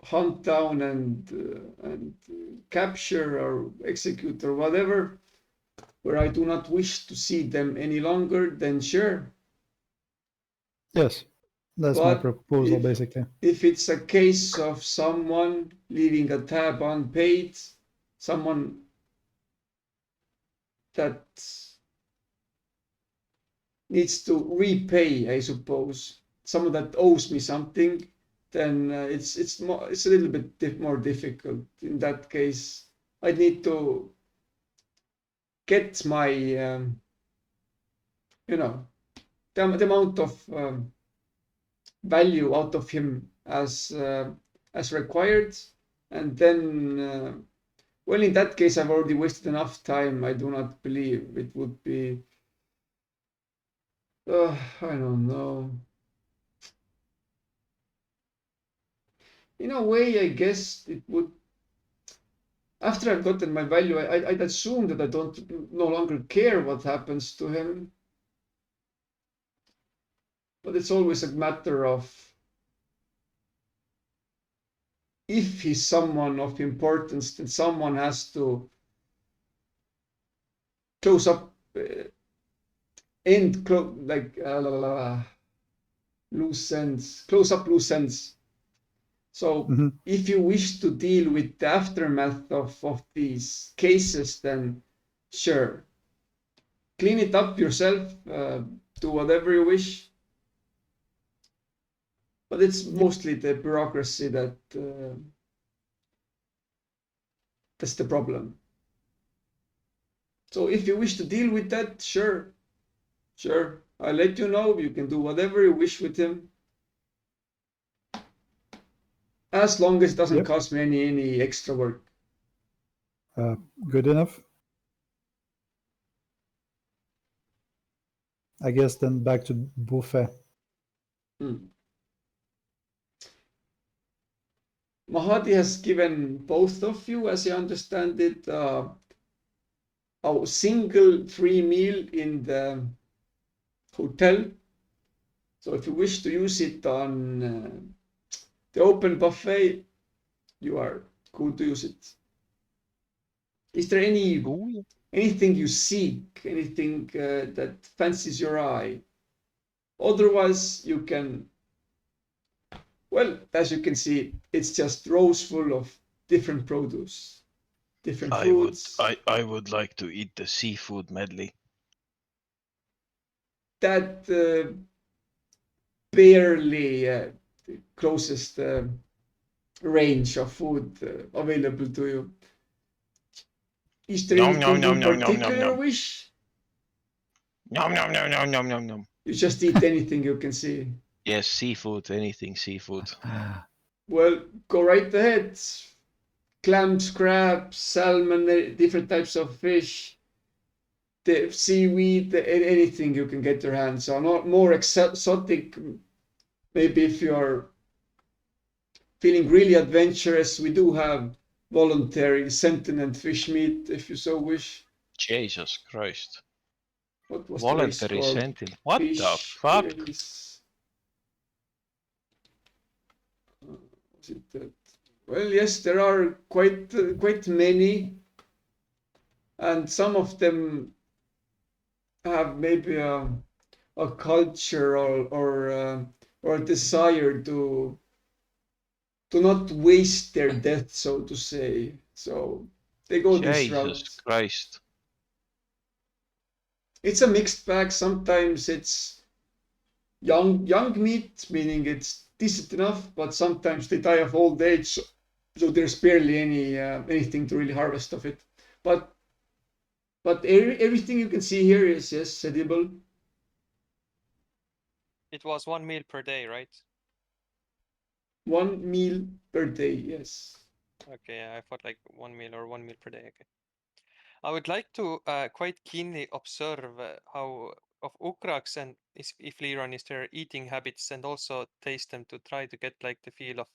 hunt down and capture or execute or whatever, where I do not wish to see them any longer, then sure. Yes, that's my But proposal basically. if it's a case of someone leaving a tab unpaid, someone that needs to repay, I suppose, someone that owes me something, then it's a little bit more difficult. In that case, I need to get my the amount of value out of him as required, and then well, in that case, I've already wasted enough time. I do not believe it would be. I don't know. In a way, I guess it would. After I've gotten my value, I'd assume that I don't no longer care what happens to him. But it's always a matter of if he's someone of importance, then someone has to close up, loose ends, close up loose ends. So Mhm. if you wish to deal with the aftermath of these cases, then sure, clean it up yourself, do whatever you wish. But it's mostly the bureaucracy that's the problem. So if you wish to deal with that, sure, I'll let you know. You can do whatever you wish with him, as long as it doesn't Yep. cost me any extra work. Good enough. I guess then back to Buffet. Mahadi has given both of you, as I understand it, a single free meal in the hotel. So if you wish to use it on the open buffet, you are good to use it. Is there anything you seek, anything that fancies your eye? Otherwise, you can, well, as you can see, it's just rows full of different produce, different foods. I would like to eat the seafood medley. That barely closest range of food available to you. Is there anything in particular you wish? Nom nom nom nom nom nom nom. You just eat anything you can see. Yes, seafood, anything seafood. Well, go right ahead. Clams, crabs, salmon, different types of fish, the seaweed, anything you can get your hands on. Not more exotic. Maybe if you're feeling really adventurous, we do have voluntary sentient fish meat, if you so wish. Jesus Christ. What was Voluntary the race called? sentient. What the Fish fuck? race. Was it that? Well, yes, there are quite many. and some of them have maybe a culture or a desire to not waste their death, so to say. So they go this Jesus route. Christ. It's a mixed bag. Sometimes it's young meat, meaning it's decent enough, but sometimes they die of old age, so there's barely anything to really harvest of it. But everything you can see here is yes edible. It was 1 meal per day, right? 1 meal per day, yes. Okay, yeah, I thought like 1 meal or 1 meal per day. Okay. I would like to quite keenly observe how of Ukraks and if Liron is their eating habits, and also taste them to try to get like the feel of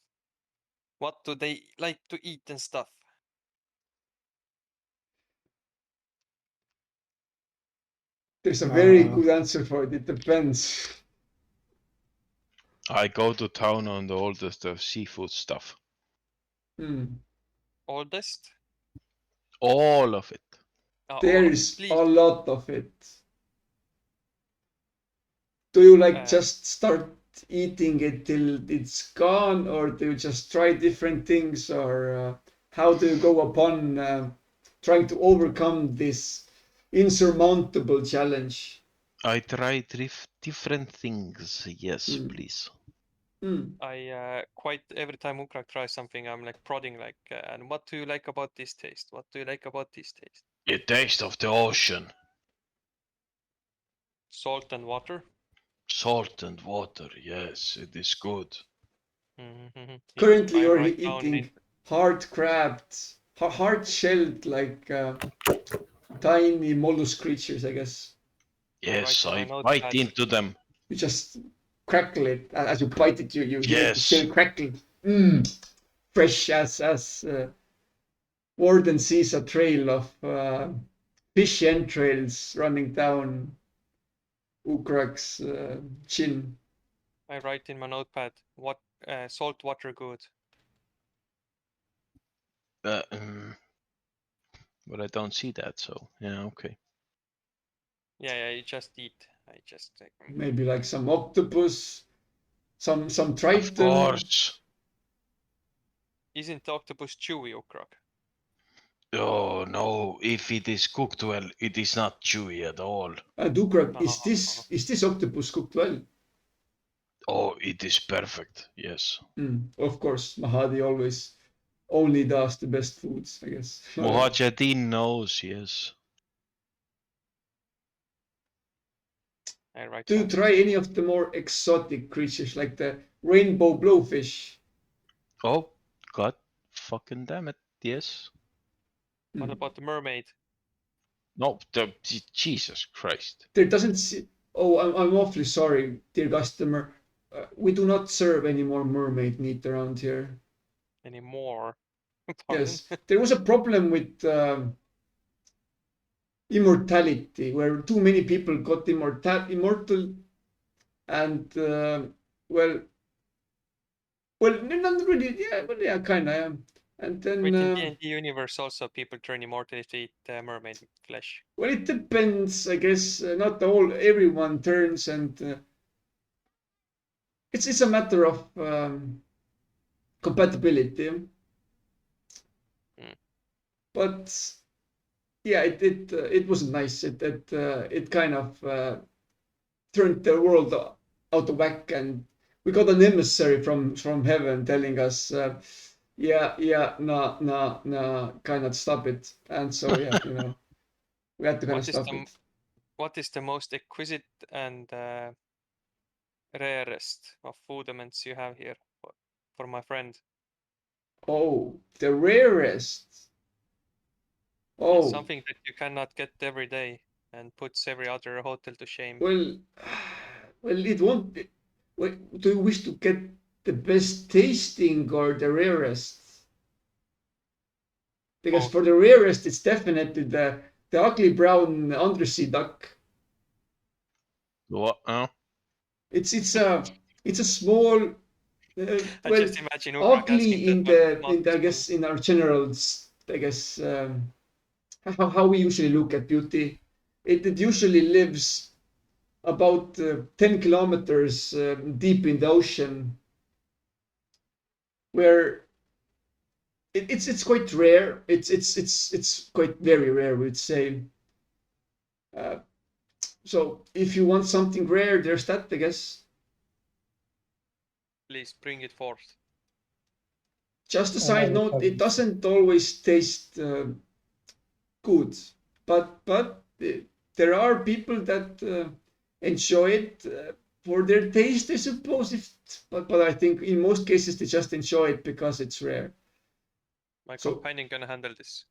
what do they like to eat and stuff. There's a very Uh, good answer for it. It depends. I go to town on all the stuff, seafood stuff. Hmm. Oldest? All of it. All There of it, is please. a lot of it. Do you like Uh, just start eating it till it's gone, or do you just try different things, or how do you go upon trying to overcome this insurmountable challenge? I try different things. Yes, Mm. please. I quite every time Ukrak tries something, I'm like prodding like, and what do you like about this taste? What do you like about this taste? The taste of the ocean. Salt and water. Salt and water. Yes, it is good. Currently, I you're write down eating hard-crabbed, hard-shelled, like tiny mollusk creatures, I guess. Yes, in my I notepad. bite into them. You just crackle it as you bite it. You hear the Yes. shell crackle. Fresh as Warden sees a trail of fish entrails running down Ukrak's chin. I write in my notepad what salt water good. But I don't see that, so yeah, okay. Yeah, you just eat. I just Maybe like some octopus, some Of triton. course. Isn't the octopus chewy, Ukrak? Oh no, if it is cooked well, it is not chewy at all. Ukrak, Uh-huh. is this octopus cooked well? Oh, it is perfect. Yes. Of course, Mahadi always only does the best foods, I guess. Mujahideen knows, yes. I write Do you something. try any of the more exotic creatures like the rainbow blowfish? Oh, god fucking damn it, yes. What about the mermaid? No, Jesus Christ. There doesn't see. Oh, I'm awfully sorry, dear customer. We do not serve any more mermaid meat around here. Anymore? Yes, there was a problem with immortality, where too many people got immortal, and well, not really. Yeah, but yeah, kind of. And then, Wait, in D&D universe also people turn immortal if they eat mermaid flesh. well, it depends, I guess. Not everyone turns, and it's a matter of compatibility. But yeah, it was nice. It kind of turned the world out of whack, and we got an emissary from heaven telling us, no, cannot stop it. And so yeah, we had to kind of stop it. What is the most exquisite and rarest of food elements you have here for my friend? Oh, the rarest. Oh, yeah, something that you cannot get every day and puts every other hotel to shame. Well, it won't be. Do you wish to get the best tasting or the rarest? Because Both. for the rarest, it's definitely the ugly brown undersea duck. What? It's a small. I Well, just imagine Ukrak ugly asking in that the one I guess in our general how we usually look at beauty. It usually lives about 10 kilometers deep in the ocean, where it's quite rare. It's quite very rare, we'd say. Uh, so if you want something rare, there's that, I guess. Please bring it forth. Just a I side never note, tried it it. doesn't always taste good, but there are people that enjoy it for their taste, I suppose. But I think in most cases they just enjoy it because it's rare. My So- companion can handle this.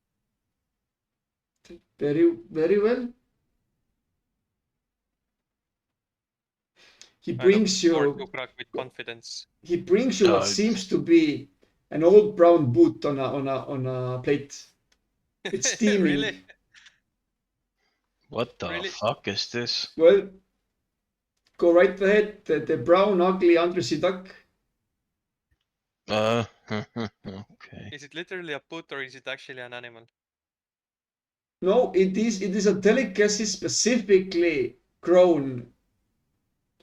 Very very well. He I look brings forward you to Ukrak with confidence. what Uh, seems to be an old brown boot on a plate. It's steaming. Really? What the Really? fuck is this? Well, go right ahead. The brown ugly undersea duck. Okay. Is it literally a boot or is it actually an animal? No, it is a delicacy specifically grown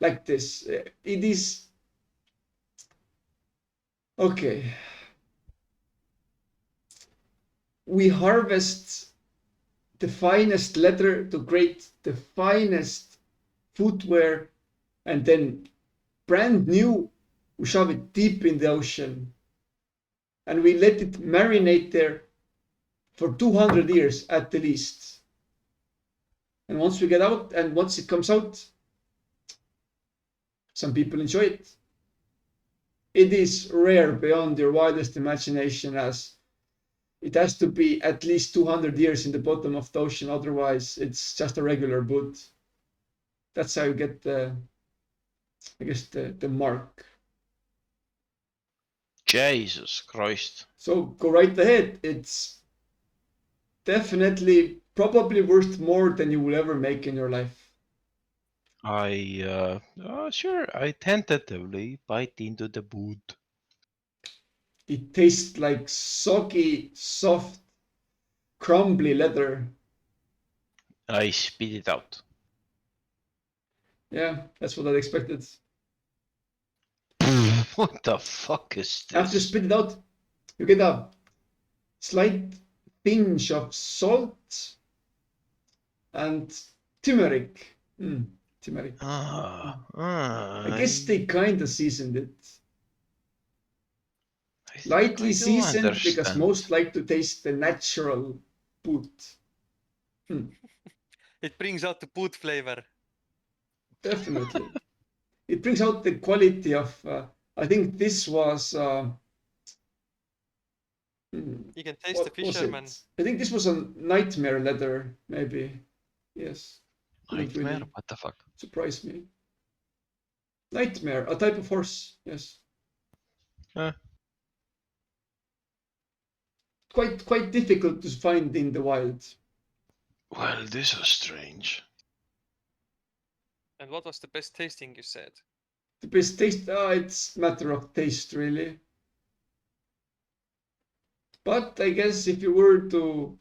like this. It is okay. We harvest the finest leather to create the finest footwear, and then brand new, we shove it deep in the ocean, and we let it marinate there for 200 years at the least. And once we get out, and once it comes out, some people enjoy it. It is rare beyond your wildest imagination, as it has to be at least 200 years in the bottom of the ocean, otherwise it's just a regular boot. That's how you get the, I guess, the mark. Jesus Christ. So go right ahead. It's definitely probably worth more than you will ever make in your life. Sure, I tentatively bite into the boot. It tastes like soggy, soft, crumbly leather. I spit it out. Yeah, that's what I expected. What the fuck is After you this? spit it out, you get a slight pinch of salt and turmeric. Turmeric. I guess they kind of seasoned it. I think Lightly I do seasoned because understand. most like to taste the natural boot. It brings out the boot flavor. Definitely. It brings out the quality of, I think this was, You can taste the what was fisherman. it? I think this was a nightmare leather, maybe. Yes. Didn't Nightmare? really What the fuck? surprise me. Nightmare, a type of horse, yes. Quite difficult to find in the wild. Well, this was strange. And what was the best tasting you said? The best taste, it's matter of taste, really. But I guess if you were to,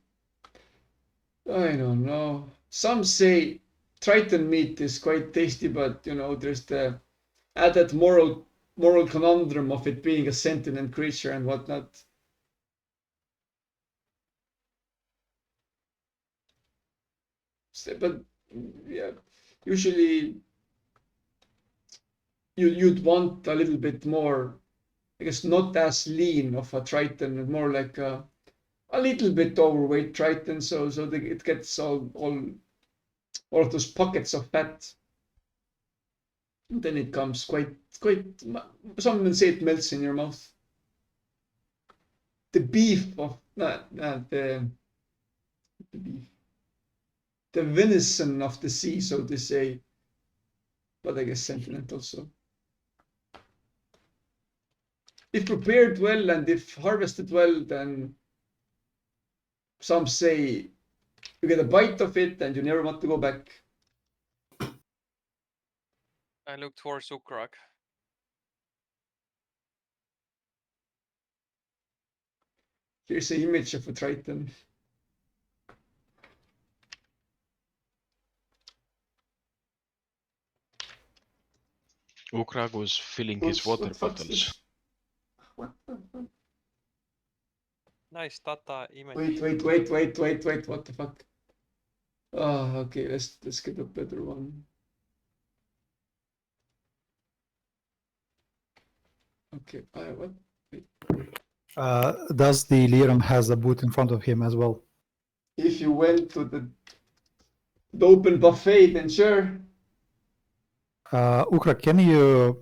I don't know. Some say Triton meat is quite tasty, but there's the added moral conundrum of it being a sentient creature and whatnot. But yeah, usually you'd want a little bit more, I guess, not as lean of a Triton, more like a little bit overweight Triton, so it gets all of those pockets of fat. And then it comes quite. Some would say it melts in your mouth. The beef of the beef, the venison of the sea, so to say. But I guess sentient also. If prepared well and if harvested well, then some say you get a bite of it and you never want to go back. I look towards Ukrak. Here's an image of a Triton. Ukrag was filling his Oops, water what the fuck's bottles. this? What the fuck? Nice data image. Wait, what the fuck? Oh, okay, let's get a better one. Okay, what? Does the Liram has a boot in front of him as well? If you went to the open buffet, then sure. Ukra, can you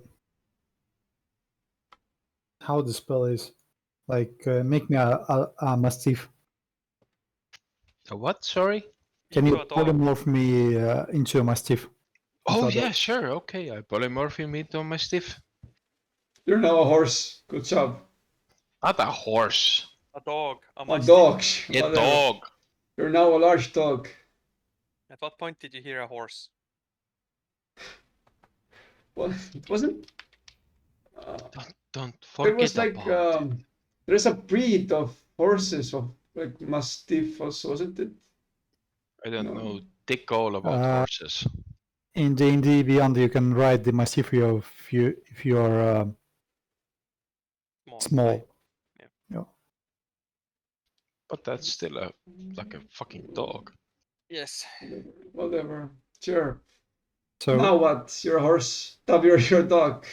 how the spell is? Like make me a mastiff. A what? Sorry? Can you Into a dog. polymorph me into a mastiff? Oh Into a yeah, dog? sure. Okay, I polymorph him into my stiff. You're now a horse. Good job. Not a horse. A dog. A A mastiff. dog. A Whatever. dog. You're now a large dog. At what point did you hear a horse? What? It wasn't. Don't There was forget like about it. there's a breed of horses of like mastiff also, wasn't it? I don't no. know dick all about horses. In D&D Beyond, you can ride the mastiff if you're small. Yeah. But that's still like a fucking dog. Yes. Whatever. Sure. So Now what? You're a horse. Tab, you're your dog.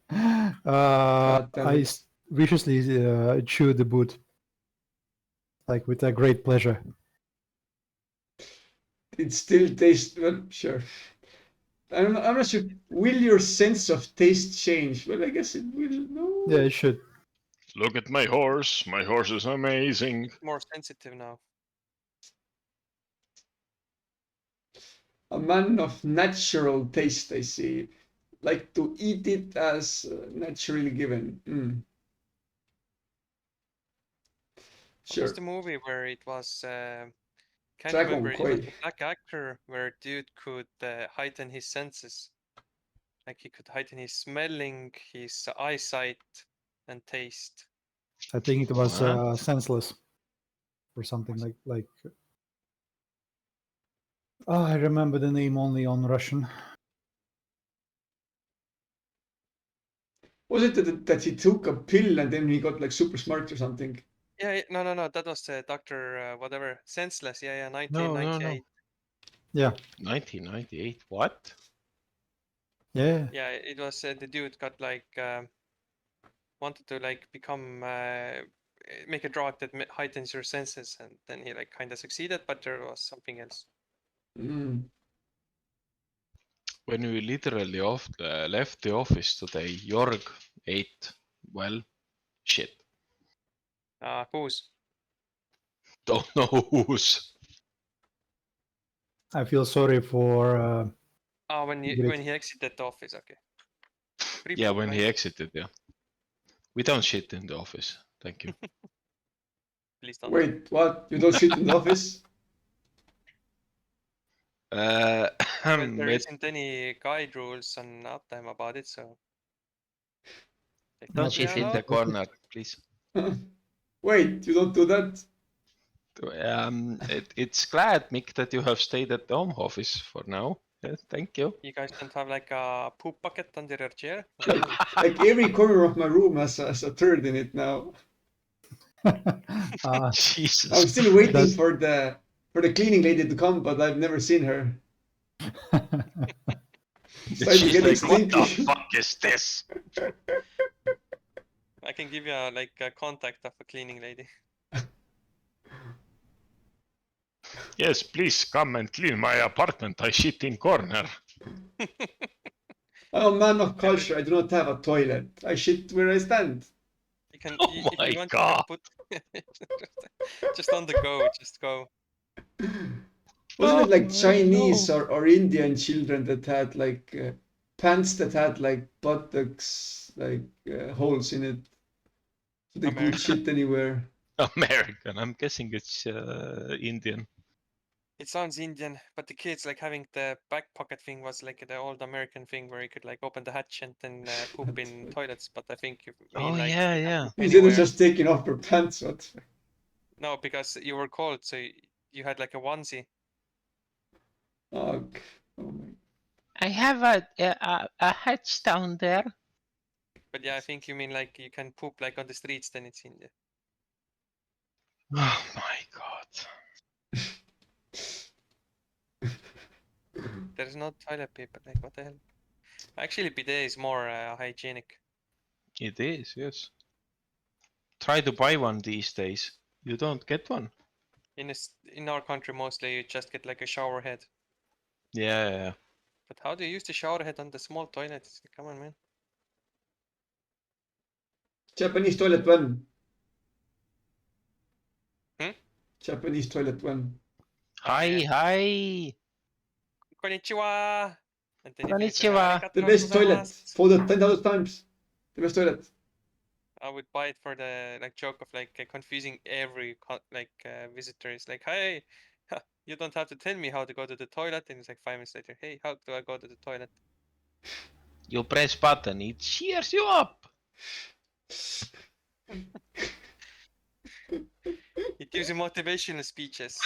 damn I it. viciously chew the boot, like with a great pleasure. It still tastes well. Sure. I'm not sure. Will your sense of taste change? Well, I guess it will. No. Yeah, it should. Look at my horse. My horse is amazing. More sensitive now. A man of natural taste, I see. Like to eat it as naturally given. What Sure. was the movie where it was? Can't Dragon remember. It was Quay. a black actor where dude could heighten his senses. Like he could heighten his smelling, his eyesight, and taste. I think it was What? senseless, or something like. Oh, I remember the name only on Russian. Was it that he took a pill and then he got like super smart or something? Yeah, no. That was Doctor whatever. Senseless. Yeah, No, 1998. Yeah, 1998. What? yeah. Yeah, it was the dude got like wanted to like become make a drug that heightens your senses, and then he like kind of succeeded, but there was something else. Mm. When we literally left the office today, Jorg ate, well, shit. Booze. Don't know whose. I feel sorry for. When Great. he exited the office, okay. Yeah, when he exited, yeah. We don't shit in the office. Thank you. Please don't. Wait, what? You don't shit in the office? Well, there it- isn't any guide rules on uptime about it, so. don't Not shit in allowed. the corner, please. Wait, you don't do that? It's glad, Mick, that you have stayed at the home office for now. Thank you. You guys don't have like a poop bucket under your chair? Like every corner of my room has a turd in it now. Jesus. I'm still waiting That's- for the cleaning lady to come, but I've never seen her. Starting to She's get like, what the stinky. fuck is this? I can give you like a contact of a cleaning lady. Yes, please come and clean my apartment. I shit in corner. I'm a man of culture. I do not have a toilet. I shit where I stand. You can. Oh If my you want, God. you can put just on the go. Just go. Wasn't it like Oh, Chinese or Indian children that had like pants that had like buttocks, like holes in it? So they could American. shit anywhere. American. I'm guessing it's Indian. It sounds Indian, but the kids like having the back pocket thing was like the old American thing where you could like open the hatch and then poop in toilets. But I think you mean Oh, like yeah, you can yeah. poop Instead of anywhere. just taking off their pants, what? No, because you were cold, so you had like a onesie. Oh, oh my. I have a hatch down there. But yeah, I think you mean like you can poop like on the streets, then it's in there. Oh my god. There's no toilet paper. Like what the hell? Actually, bidet is more hygienic. It is, yes. Try to buy one these days. You don't get one. In our country, mostly you just get like a shower head. Yeah. But how do you use the shower head on the small toilet? It's like, come on, man. Japanese toilet one. Hmm? Japanese toilet one. Hi. Konnichiwa. And then you can say, Konnichiwa. The "Arigatou best toilet gozaimasu." for the 10,000 times. The best toilet. I would buy it for the like joke of like confusing every visitor. It's like, hey, you don't have to tell me how to go to the toilet. And it's like 5 minutes later, hey, how do I go to the toilet? You press button, it cheers you up. It gives you motivational speeches.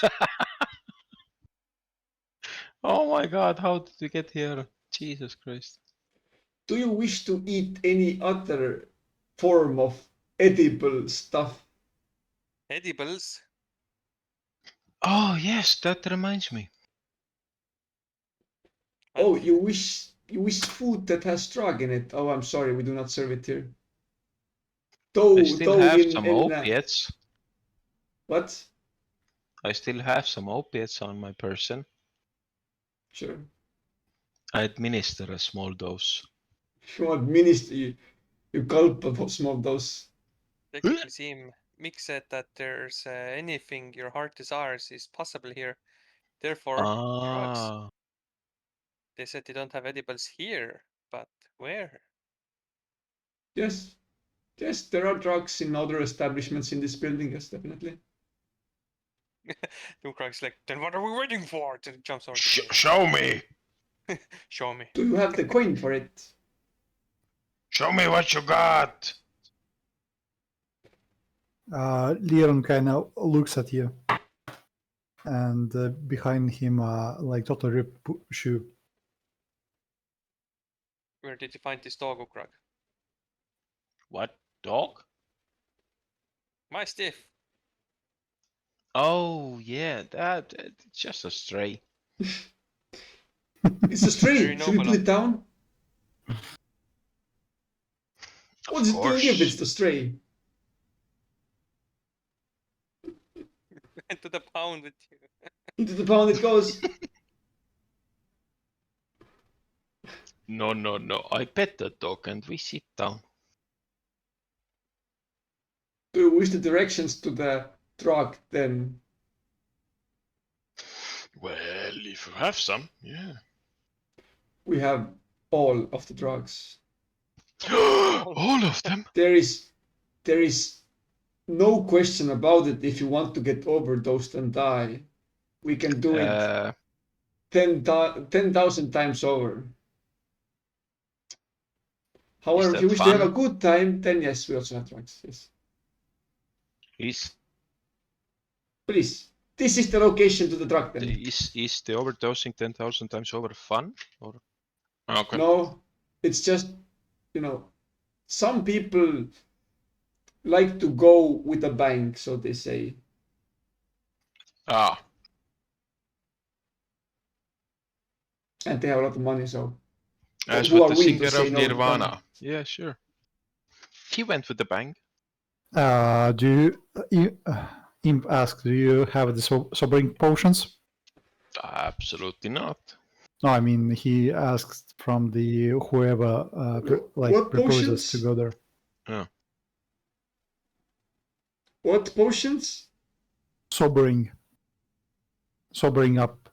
Oh my god, how did we get here? Jesus Christ. Do you wish to eat any other form of edible stuff? Edibles. Oh yes, that reminds me. Oh, you wish food that has drug in it. Oh, I'm sorry, we do not serve it here. I still have some opiates. What? I still have some opiates on my person. Sure. I administer a small dose. You administer, you gulp of some of those. Technically, Siim, Mick said that there's anything your heart desires is possible here. Therefore, drugs. Ah, They said they don't have edibles here, but where? Yes. Yes, there are drugs in other establishments in this building. Yes, definitely. Doomcrack's like, then what are we waiting for? Then he jumps over. the gate. show me. Show me. Do you have the coin for it? Show me what you got. Leon kind of looks at you, and behind him, like Dr. Rip shoe. Where did you find this dog, Ukrag? What dog? My stiff. Oh yeah, that's just a stray. It's a stray. Very Should we put noble. it down? What's it doing if it's course. the stray? Went to the pound with you. Into the pound it goes. No. I pet the dog and we sit down. Do you wish the directions to the drug then? Well, if you have some, yeah. We have all of the drugs. All of them? There is no question about it. If you want to get overdosed and die, we can do it 10,000 times over. However, if you that wish to have a fun? good time, then yes, we also have drugs. Yes. Please, this is the location to the drug then. Is the overdosing 10,000 times over fun? Or okay. No, it's just, some people like to go with a bang, so they say. Ah, And they have a lot of money, so. as Who with are the willing to singer say of no to Nirvana. bang. Yeah, sure. He went with the bang. Imp asks, do you have the sobering potions? Absolutely not. No, I mean, he asks from the whoever What proposes potions? to go there. What potions? Sobering up.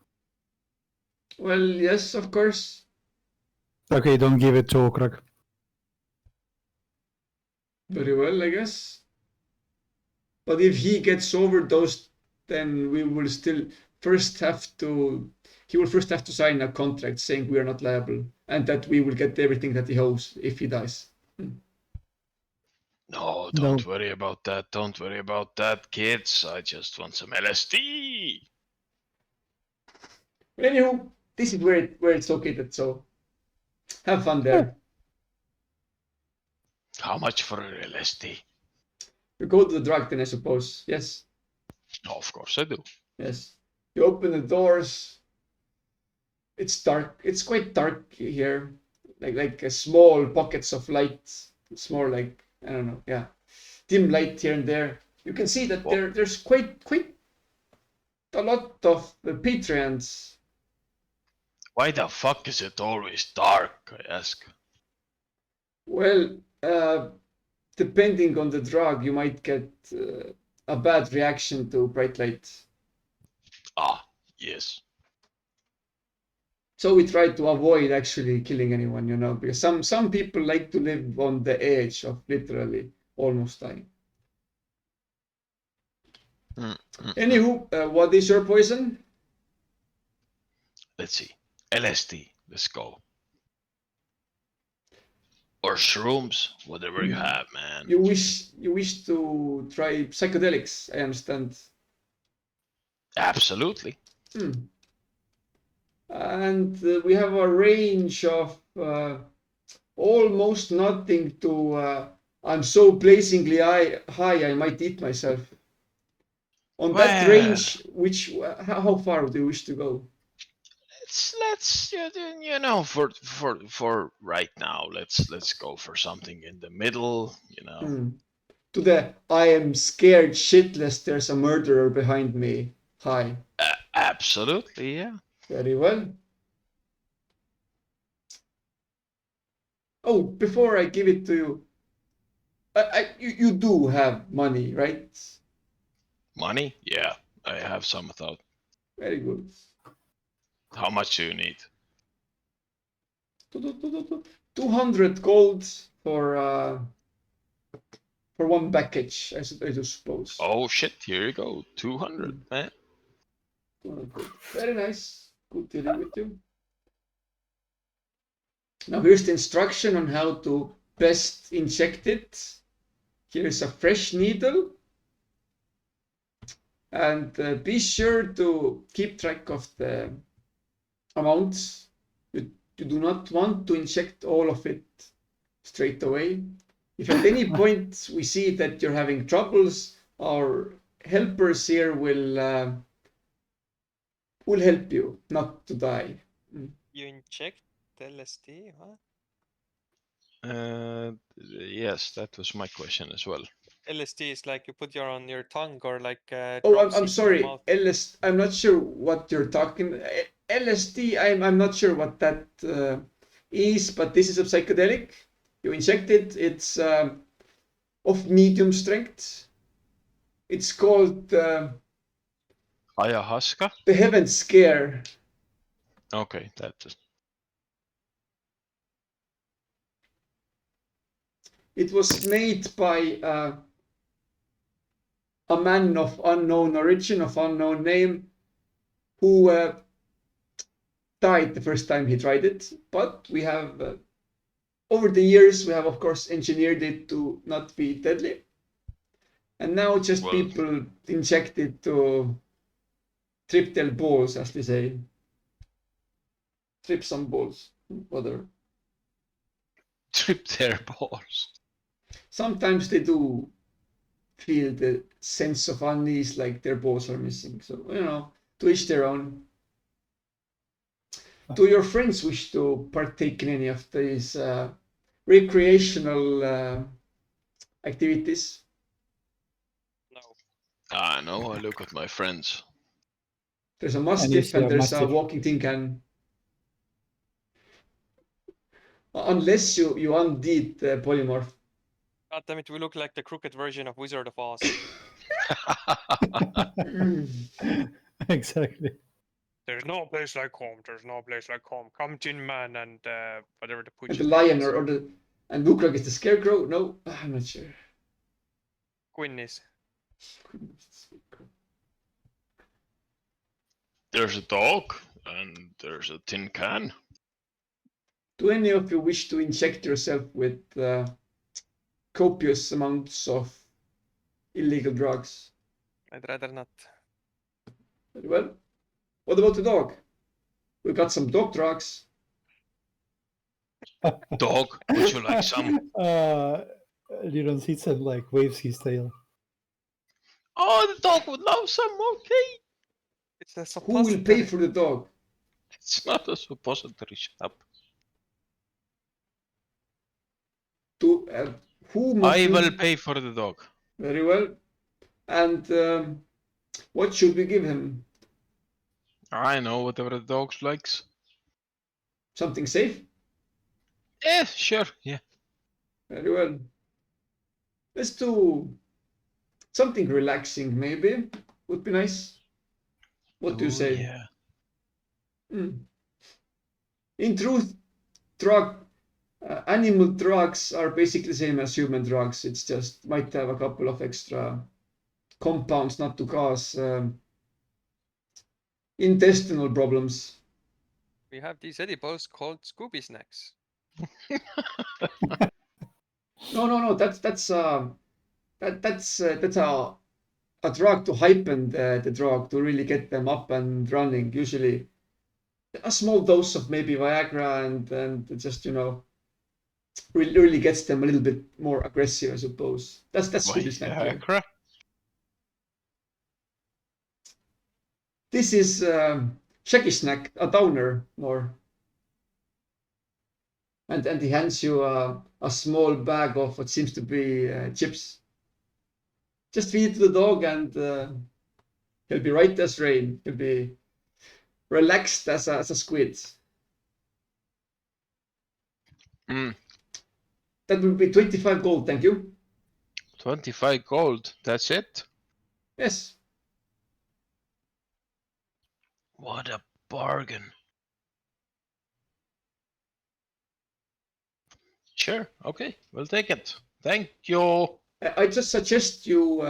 Well, yes, of course. Okay, don't give it to Okrak. Very well, I guess. But if he gets overdosed, then we will still he will first have to sign a contract saying we are not liable and that we will get everything that he owes if he dies. No, No. don't worry about that. Don't worry about that, kids. I just want some LSD. Anywho, this is where it's located, so Have fun there. How much for a LSD? You go to the drug then, I suppose. Yes. Oh, of course I do. Yes. You open the doors. It's dark. It's quite dark here. Like small pockets of light. It's more like, I don't know, yeah. Dim light here and there. You can see that Well- there's quite a lot of Patreons. Why the fuck is it always dark, I ask? Well, depending on the drug, you might get a bad reaction to bright light. Ah, yes. So we try to avoid actually killing anyone, because some people like to live on the edge of literally almost dying. Anywho, what is your poison? Let's see. LSD. Let's go. Or shrooms, whatever you have, man. You wish to try psychedelics, I understand. Absolutely. And we have a range of almost nothing to I'm so blazingly high I might eat myself. On that Well. range, how far do you wish to go? Let's for right now, let's go for something in the middle, To the I am scared shitless, there's a murderer behind me. Hi. Absolutely, yeah. Very well. Oh, before I give it to you, you do have money, right? Money? Yeah, I have some thought. Very good. How much do you need? 200 gold for one package, I suppose. Oh shit, here you go. 200, man. 200 gold. Very nice. Good dealing with you. Now here's the instruction on how to best inject it. Here's a fresh needle. And be sure to keep track of the amounts. You do not want to inject all of it straight away. If at any point we see that you're having troubles, our helpers here will help you not to die. You inject LSD, huh? Yes, that was my question as well. LSD is like you put on your tongue or like Oh, drops I'm into sorry. your mouth. I'm not sure what you're talking. LSD. I'm not sure what that is, but this is a psychedelic. You inject it. It's of medium strength. It's called Ayahuasca? the Heaven Scare. Okay, that is. It was made by a man of unknown origin, of unknown name, who died the first time he tried it. But we have, over the years, we have of course engineered it to not be deadly. And now just Well- people inject it to trip their balls, as they say. Trip some balls, whatever. Trip their balls. Sometimes they do feel the sense of unease, like their balls are missing. So, to each their own. Do your friends wish to partake in any of these recreational activities? No. No, I look at my friends. There's a you mastiff see and a there's a mastiff. walking tin can. Unless you undeed the polymorph. God damn it, we look like the crooked version of Wizard of Oz. Exactly. There's no place like home. There's no place like home. Come Tin Man and whatever the pooch And the is. lion and Wukrak is the scarecrow? No, I'm not sure. Quinn is. There's a dog and there's a tin can. Do any of you wish to inject yourself with copious amounts of illegal drugs? I'd rather not. Very well. What about the dog? We got some dog drugs. Dog, would you like some? Liron sits and like waves his tail. Oh, the dog would love some, okay. It's a Who will pay suppository. for the dog? It's not a suppository, shut up. Who must I we- will pay for the dog. Very well. And what should we give him? I know whatever the dog likes. Something safe? Yeah, sure, yeah. Very well. Let's do something relaxing, maybe. Would be nice. What do you Ooh, say? Yeah. In truth, animal drugs are basically the same as human drugs. It's just might have a couple of extra compounds not to cause intestinal problems. We have these edibles called Scooby Snacks. No. That's a drug to hypen the drug to really get them up and running. Usually, a small dose of maybe Viagra and just really gets them a little bit more aggressive, I suppose. That's Scooby Snack. Yeah. Viagra? This is Shaggy Snack, a downer more. And he hands you a small bag of what seems to be chips. Just feed it to the dog and he'll be right as rain. He'll be relaxed as a squid. Mm, That will be 25 gold, thank you. 25 gold, that's it? Yes. What a bargain. Sure, okay, we'll take it. Thank you. I just suggest you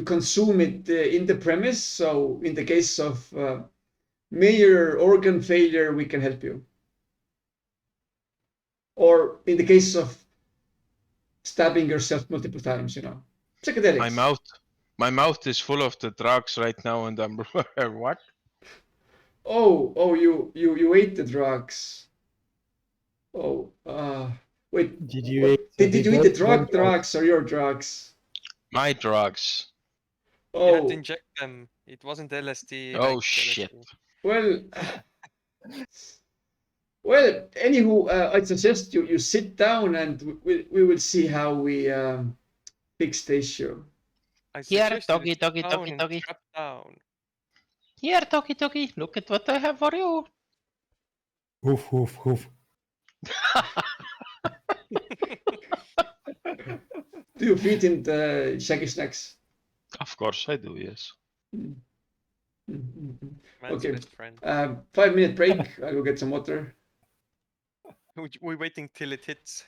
consume it in the premise. So in the case of major organ failure, we can help you. Or in the case of stabbing yourself multiple times, psychedelics. My mouth is full of the drugs right now, and I'm what? Oh, you ate the drugs. Oh, wait. Did you Did you eat the drug? drugs or your drugs? My drugs. You had to Oh, inject them. It wasn't LSD. Oh like shit. LSD. well. Anywho, I suggest you sit down and we will see how we fix the issue. I Here, suggested doggy, sit doggy, down doggy, and doggy. strap down. Here, doggy, look at what I have for you. Hoof, hoof, hoof. Do you feed him the Shaggy Snacks? Of course I do, yes. Man's Okay. best friend. 5-minute break. I'll go get some water. We're waiting till it hits.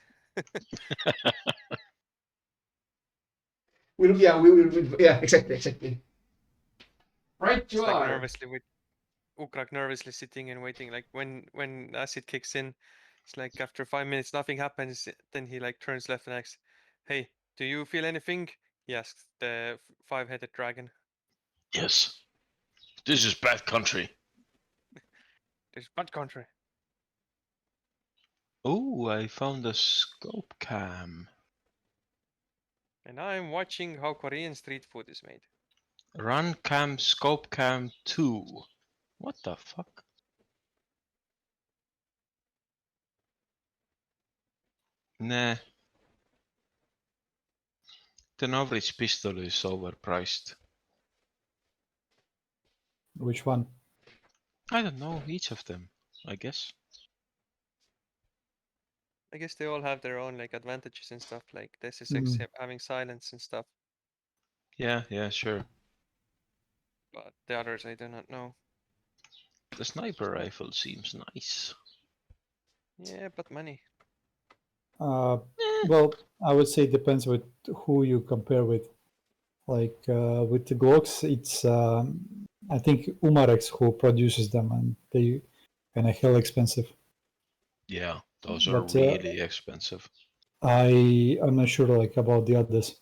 We will. Yeah, exactly. Right, It's you like are. nervously with Ukrak nervously sitting and waiting. Like when acid kicks in, it's like after 5 minutes nothing happens. Then he like turns left and asks, "Hey, do you feel anything?" He asks the 5-headed dragon. Yes. This is bad country. There's bad country. Oh, I found a scope cam. And I'm watching how Korean street food is made. Run cam, scope cam 2. What the fuck? Nah. The Novritz pistol is overpriced. Which one? I don't know, each of them, I guess. I guess they all have their own like advantages and stuff. Like this is having silence and stuff. Yeah, sure. But the others I do not know. The sniper rifle seems nice. Yeah, but money. Well, I would say it depends with who you compare with. Like with the Glocks, it's I think Umarex who produces them, and they kind of hell expensive. Yeah, those are But, really expensive. I'm not sure like about the others.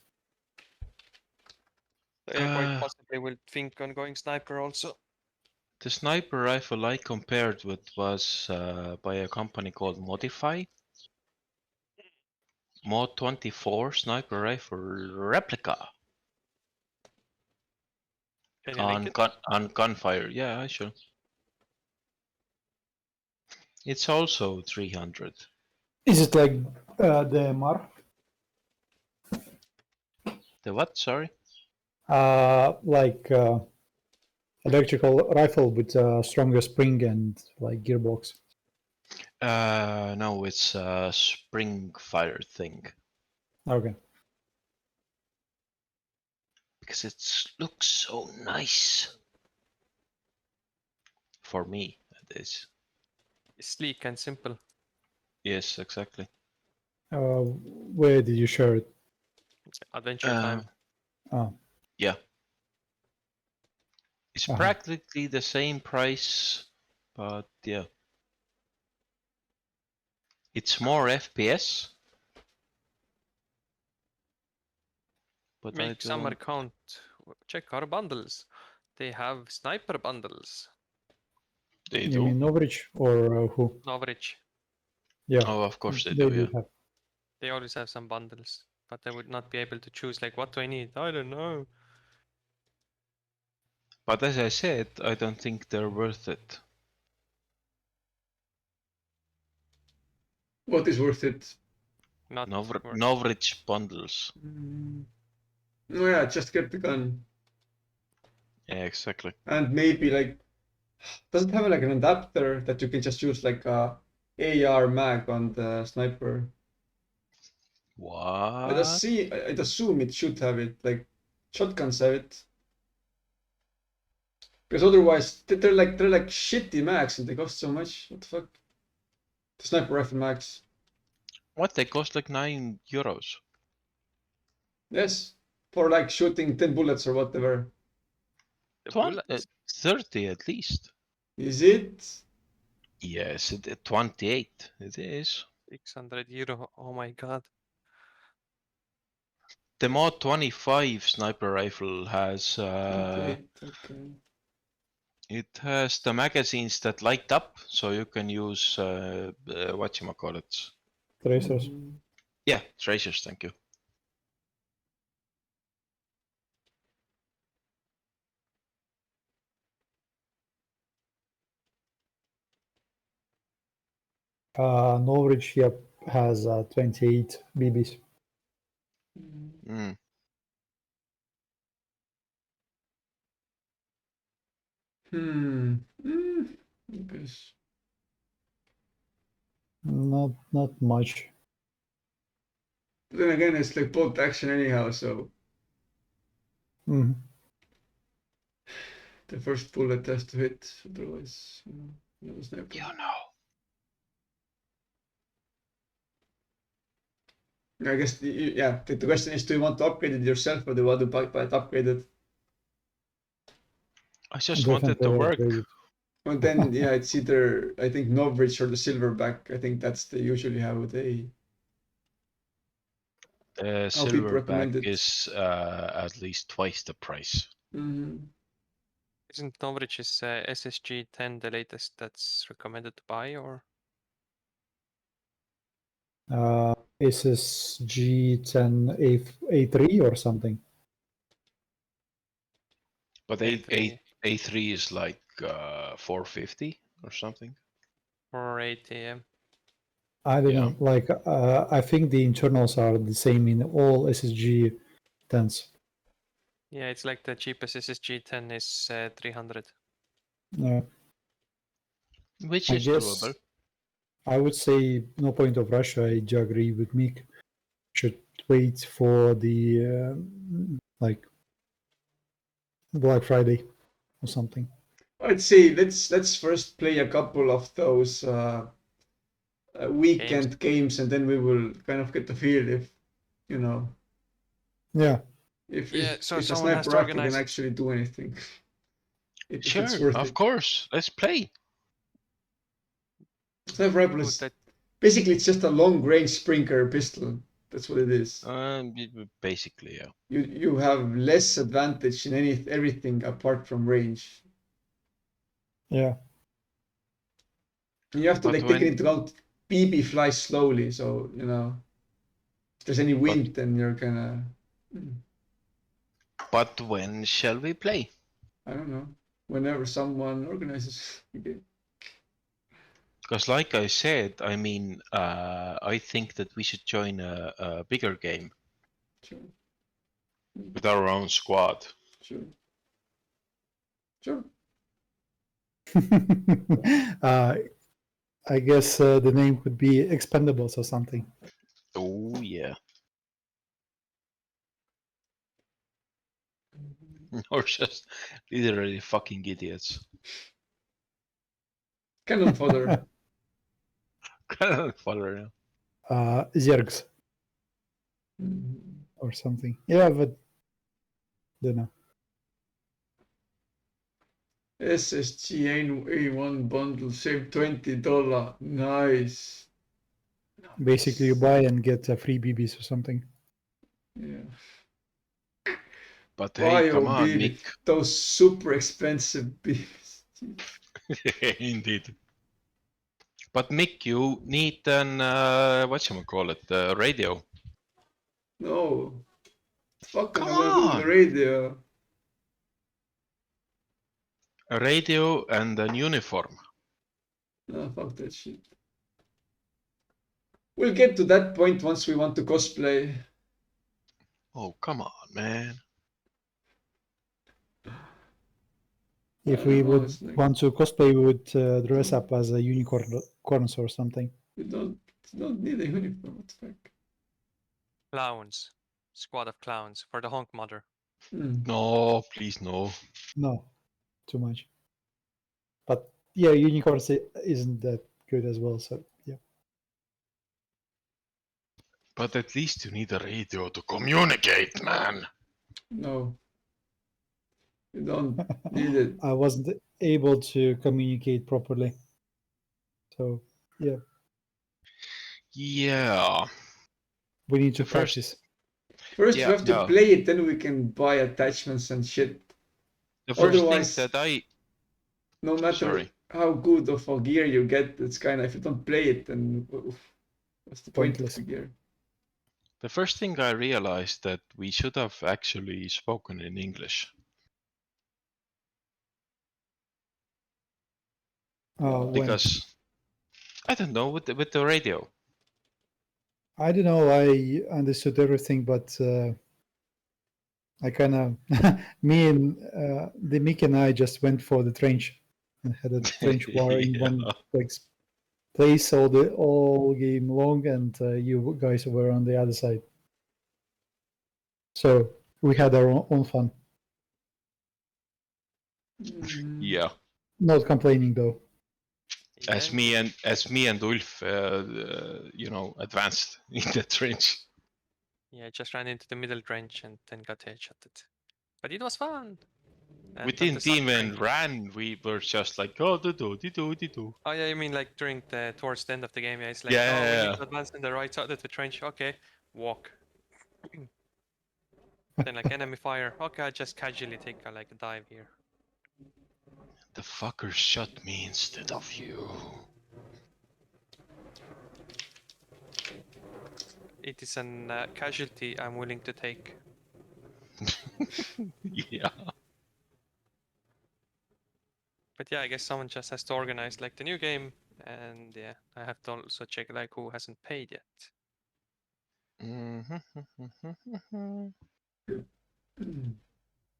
So yeah, quite possibly we'll think on going sniper also. The sniper rifle I compared with was by a company called Modify. Mod 24 sniper rifle replica Can you link it? on Gunfire. Yeah, I should. It's also 300. Is it like the MR? The what? Sorry. Like electrical rifle with stronger spring and like gearbox. No, it's a spring fire thing Okay. because it looks so nice. For me, it is. Sleek and simple. Yes, exactly. Where did you share it? Adventure Time. Oh, Yeah. It's Uh-huh. practically the same price, but yeah. It's more FPS. But I Make some don't. account. Check our bundles. They have sniper bundles. They you do? mean Norwich or who? Average. Yeah, Oh, of course they they do, yeah. have. They always have some bundles, but I would not be able to choose like what do I need? I don't know. But as I said, I don't think they're worth it. What is worth it? Not worth- Norwich bundles. Oh yeah, just get the gun. Yeah, exactly. And maybe like, does it have like an adapter that you can just use like a AR mag on the sniper? What? I'd assume it should have it, like shotguns have it. Because otherwise they're like shitty mags and they cost so much. What the fuck? The sniper rifle mags. What? They cost like €9. Yes. For like shooting 10 bullets or whatever. the 20, bullets. 30 at least. Is it? Yes, 28. It is. €600. Oh my god. The Mod 25 sniper rifle has 28, okay. it has the magazines that light up, so you can use whatchamacallit. Tracers. Yeah, tracers. Thank you. Norwich, yep, has 28 BBs. Mm. I guess. Not much. But then again, it's like bolt action anyhow, so Mhm. the first bullet has to hit, otherwise, no sniper. You know. I guess, the question is, do you want to upgrade it yourself or do you want to buy it upgraded? I just wanted to Definitely work. upgraded. Well, then, yeah, it's either, I think, Norwich or the Silverback. I think that's they usually how they. The How people recommend Silverback it. is at least twice the price. Mhm. Isn't Norwich's SSG 10 the latest that's recommended to buy or? SSG10A3 or something. But A3. A3 is like 450 or something. Or 8 AM? I don't Yeah. know. Like, I think the internals are the same in all SSG 10s. Yeah, it's like the cheapest SSG 10 is 300. Which I is guess doable. I would say no point of rush. I do agree with Meek. Should wait for the like Black Friday or something. I'd say let's first play a couple of those weekend games, and then we will kind of get the feel if, Yeah, if Yeah, so if the someone has sniper to rifle can organize it. actually do anything. If it's Sure, worth of it. course. Let's play. Sniper rifle Good is that basically it's just a long range Springer pistol. That's what it is. Basically, yeah. You have less advantage in everything apart from range. Yeah. And you have to But like take when- it into account. BB flies slowly, so you know if there's any wind, then you're gonna. But when shall we play? I don't know. Whenever someone organizes a game. Because like I said, I mean, I think that we should join a bigger game Sure, with our own squad. sure, sure. I guess the name would be Expendables or something. Oh yeah. Or just literally fucking idiots. Cannon fodder. Follower. Zergs Mhm. or something. Yeah, but don't know. SSG A1 bundle, save $20. Nice. Basically, you buy and get free BBs or something. Yeah. But hey, Why, come oh, on, baby, Mick. those super expensive beers. Indeed. But Mick, you need an whatchamacallit, radio. No. Fuck, am I Come gonna do the on! radio? A radio and an uniform. No, fuck that shit. We'll get to that point once we want to cosplay. Oh, come on, man. If I we don't know, would it's like- want to cosplay, we would dress up as a unicorns or something. You don't need a uniform, what the fuck? Clowns. Squad of clowns for the honk mother. Hmm. No, please no. No, too much. But yeah, unicorns isn't that good as well. So yeah. But at least you need a radio to communicate, man. No. You don't need it. I wasn't able to communicate properly. So yeah, Yeah. we need to The first- practice. First, Yeah, we have to yeah. play it, then we can buy attachments and shit. The first Otherwise- thing that I No matter Sorry. how good of a gear you get, it's kind of, if you don't play it, then what's the point Pointless. of the gear? the first thing I realized that we should have actually spoken in English. When? Because I don't know with the radio. I don't know. I understood everything, but I kind of me and the Mick and I just went for the trench and had a trench war in one Yeah. like place all game long, and you guys were on the other side. So we had our own fun. Yeah. Not complaining though. As me and Ulf, advanced in the trench. Yeah, just ran into the middle trench and then got headshotted. But it was fun. And We not the didn't sun even drinking. ran. We were just like, oh, do. Oh yeah, you mean like during towards the end of the game? Yeah, it's like, Yeah, oh, we yeah, need yeah. to advance in the right side of the trench. Okay, walk. Then like enemy fire. Okay, I just casually take a dive here. The fucker shot me instead of you. It is an casualty I'm willing to take. Yeah. But yeah, I guess someone just has to organize like the new game, and yeah, I have to also check like who hasn't paid yet.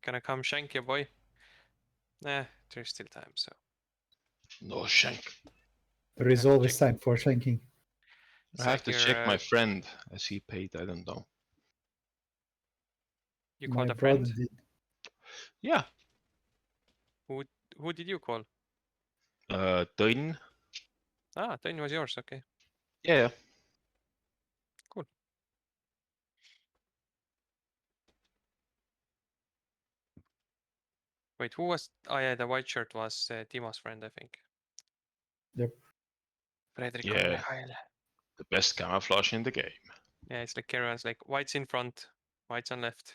Gonna come shank you, boy. Nah, there's still time, so. No shank. There is Have to always check. time for shanking. It's I have like to your, check my friend as he paid. I don't know. You My called a brother friend. did. Yeah. Who did you call? Tõnn. Ah, Tõnn was yours. Okay. Yeah. Wait, who was? Oh yeah, the white shirt was Timo's friend, I think. Yep. Frederick Yeah. or Mikhail. The best camouflage in the game. Yeah, it's like everyone's like white's in front, white's on left.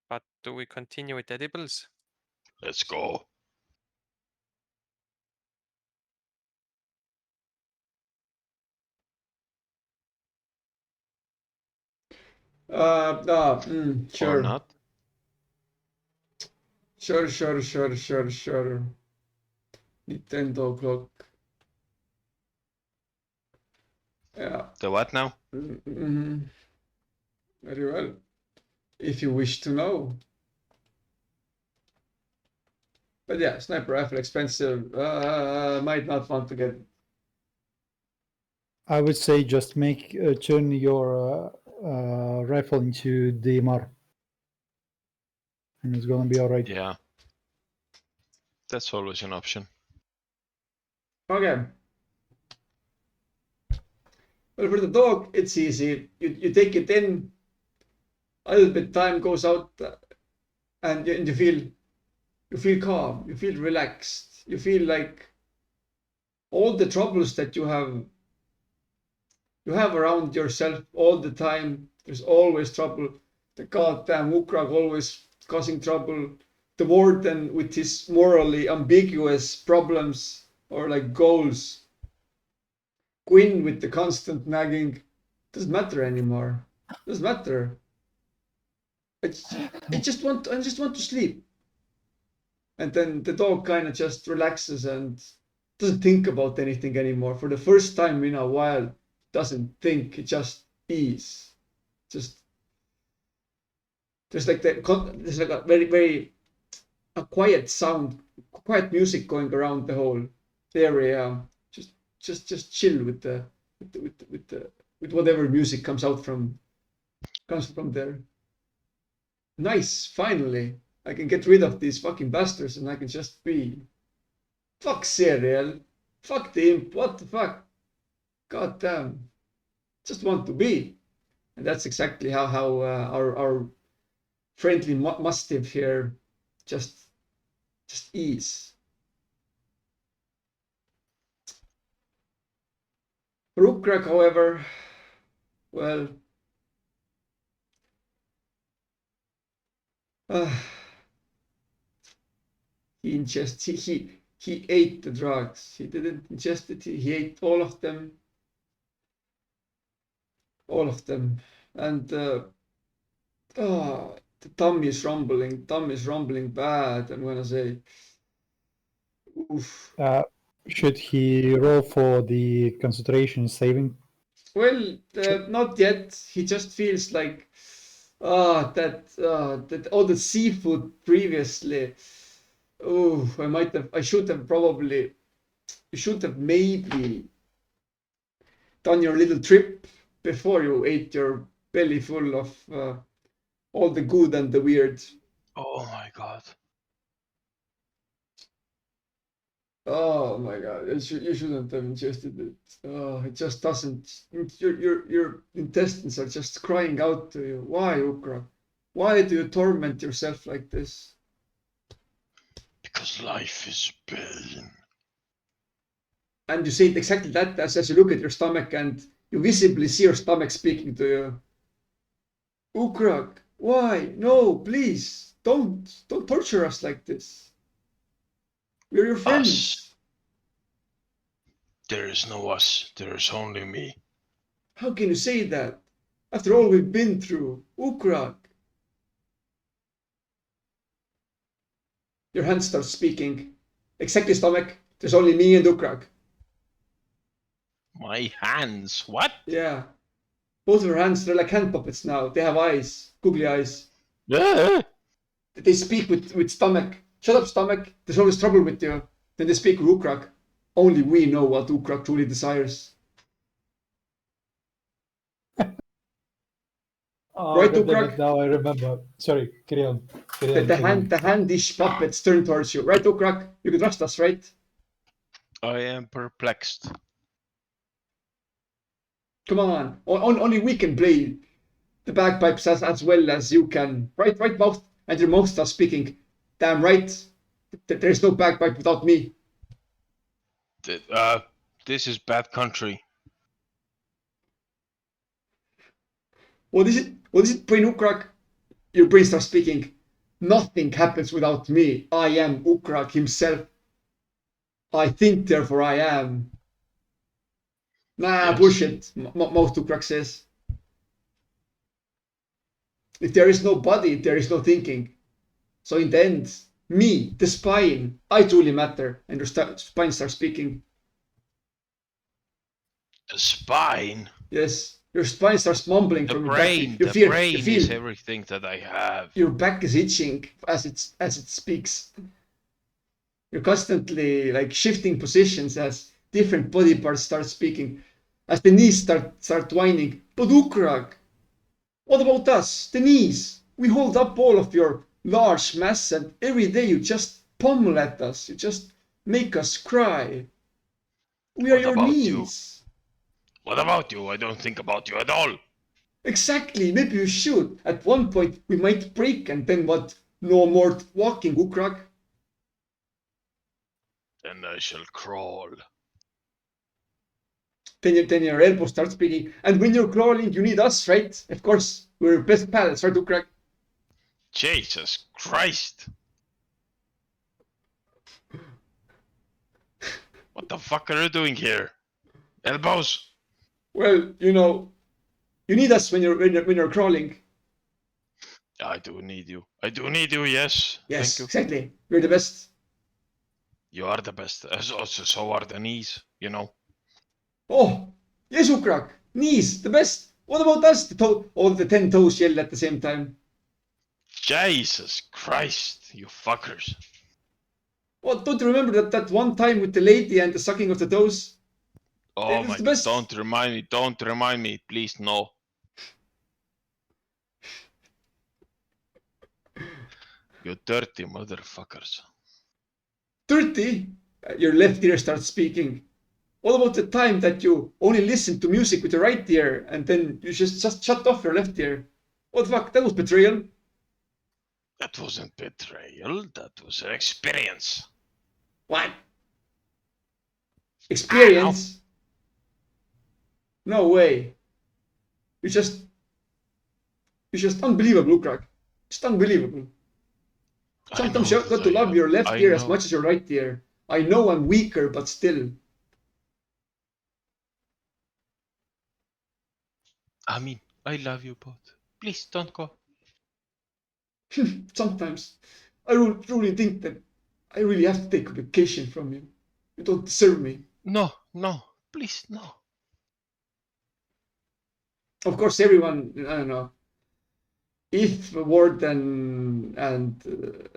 But do we continue with edibles? Let's go. Or Sure. not. Sure. Nintendo clock. Yeah. The what now? Mm-hmm. Very well. If you wish to know. But yeah, sniper rifle expensive. Might not want to get. I would say just turn your rifle into DMR, and it's gonna be all right. Yeah. That's always an option. Okay. Well, for the dog, it's easy. You take it in. A little bit time goes out, and you feel calm. You feel relaxed. You feel like all the troubles that you have around yourself all the time. There's always trouble. The goddamn Ukrag always causing trouble. The warden with his morally ambiguous problems or like goals. Gwyn with the constant nagging. Doesn't matter anymore. Doesn't matter. I just want to sleep. And then the dog kind of just relaxes and doesn't think about anything anymore. For the first time in a while, doesn't think, it just is. Just there's like a very a quiet sound, quiet music going around the whole area. Just chill with whatever music comes from there. Nice, finally. I can get rid of these fucking bastards and I can just be. Fuck Serial. Fuck the imp. What the fuck? God damn. Just want to be. And that's exactly how our friendly mastiff here just is. Rukrak, however, well, he ate the drugs. He didn't ingest it. He ate all of them. All of them. And the tummy is rumbling. Tummy is rumbling bad. I'm gonna say, oof. Should he roll for the concentration saving? Well, not yet. He just feels like that all the seafood previously. Oh, I should have probably. You should have maybe done your little trip before you ate your belly full of all the good and the weird. Oh my god. Oh my god, you shouldn't have ingested it. Oh, it just doesn't. Your intestines are just crying out to you. Why, Ukra? Why do you torment yourself like this? Because life is pain. And you say it exactly that as you look at your stomach and you visibly see your stomach speaking to you. Ukrak, why? No, please, don't torture us like this. We're your friends. Us. There is no us. There is only me. How can you say that? After all we've been through, Ukrak. Your hand starts speaking. Exactly, stomach. There's only me and Ukrak. My hands. What? Yeah. Both of your hands, they're like hand puppets now. They have eyes, googly eyes. They speak with stomach. Shut up, stomach. There's always trouble with you. Then they speak with Ukrak. Only we know what Ukrak truly desires. Oh, Right, God damn Ukrak? it, now I remember. Sorry, carry on. The handish puppets turn towards you. Right, Ukrak? You can trust us, right? I am perplexed. Come on. Only we can play the bagpipes as well as you can. Right, mouth? And your mouth starts speaking. Damn right. There's no bagpipe without me. This is bad country. What is it? Brain Ukrak? Your brain starts speaking. Nothing happens without me. I am Ukrak himself. I think, therefore I am. Nah, Yes. bullshit, most Ukrak says. If there is no body, there is no thinking. So in the end, me, the spine, I truly matter. And your spine starts speaking. The spine, Yes, your spine starts mumbling the from your brain, back. You the feel, brain you is feel everything that I have. your back is itching as it speaks. You're constantly like shifting positions as different body parts start speaking, as the knees start whining. But Ukrak, what about us, the knees? We hold up all of your large mass, and every day you just pummel at us. You just make us cry. We are What your about you? knees. What about you? I don't think about you at all. Exactly, maybe you should. At one point we might break, and then what? No more walking, Ukrak. Then I shall crawl. Then your elbow starts bleeding. And when you're crawling, you need us, right? Of course, we're best pals, right, Ukrak? Jesus Christ. What the fuck are you doing here? Elbows? Well, you need us when you're crawling. I do need you. I do need you, yes. Yes, Thank you. exactly. You're the best. You are the best. So are the knees, you know. Oh, yes, Ukrak. Knees, the best. What about us? All the 10 toes yell at the same time. Jesus Christ, you fuckers. What, don't you remember that one time with the lady and the sucking of the toes? Oh It's my the god, best. don't remind me, please, no. You dirty motherfuckers. 30? Your left ear starts speaking. What about the time that you only listen to music with your right ear and then you just shut off your left ear? What the fuck? That was betrayal. That wasn't betrayal, that was an experience. What? Experience? No way. You're just unbelievable, Ukrak. Just unbelievable. Sometimes you have got to love your left ear as much as your right ear. I know I'm weaker, but still. I mean, I love you both. Please don't go. Sometimes I truly think that I really have to take a vacation from you. You don't deserve me. No, please, no. Of course, everyone, I don't know. If Warden and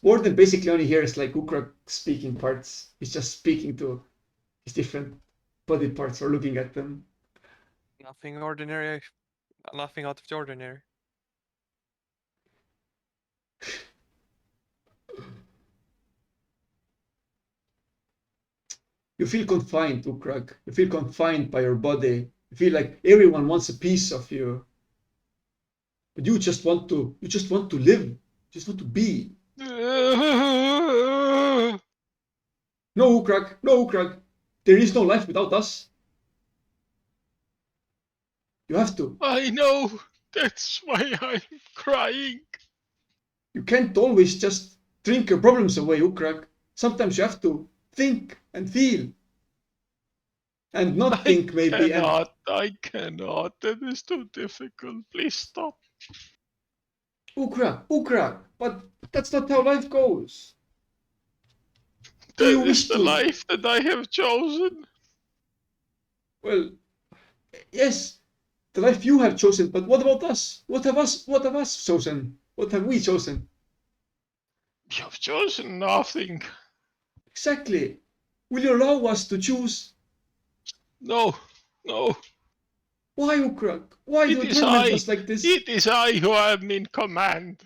Warden basically only hears like Ukrak speaking parts. He's just speaking to his different body parts or looking at them. Nothing ordinary, nothing out of the ordinary. You feel confined, Ukrak. You feel confined by your body. You feel like everyone wants a piece of you. But you just want to live. You just want to be. No, Ukrak. No, Ukrak. There is no life without us. You have to. I know. That's why I'm crying. You can't always just drink your problems away, Ukrak. Sometimes you have to think and feel. And not think, maybe. I cannot. That is too difficult. Please stop. Ukrak. But that's not how life goes. Do That you is wish the to? life that I have chosen. Well, yes, the life you have chosen. But what about us? What have us chosen? What have we chosen? You have chosen nothing. Exactly. Will you allow us to choose? No. Why, Ukrak? Why do you It is torment I. us like this? It is I who am in command.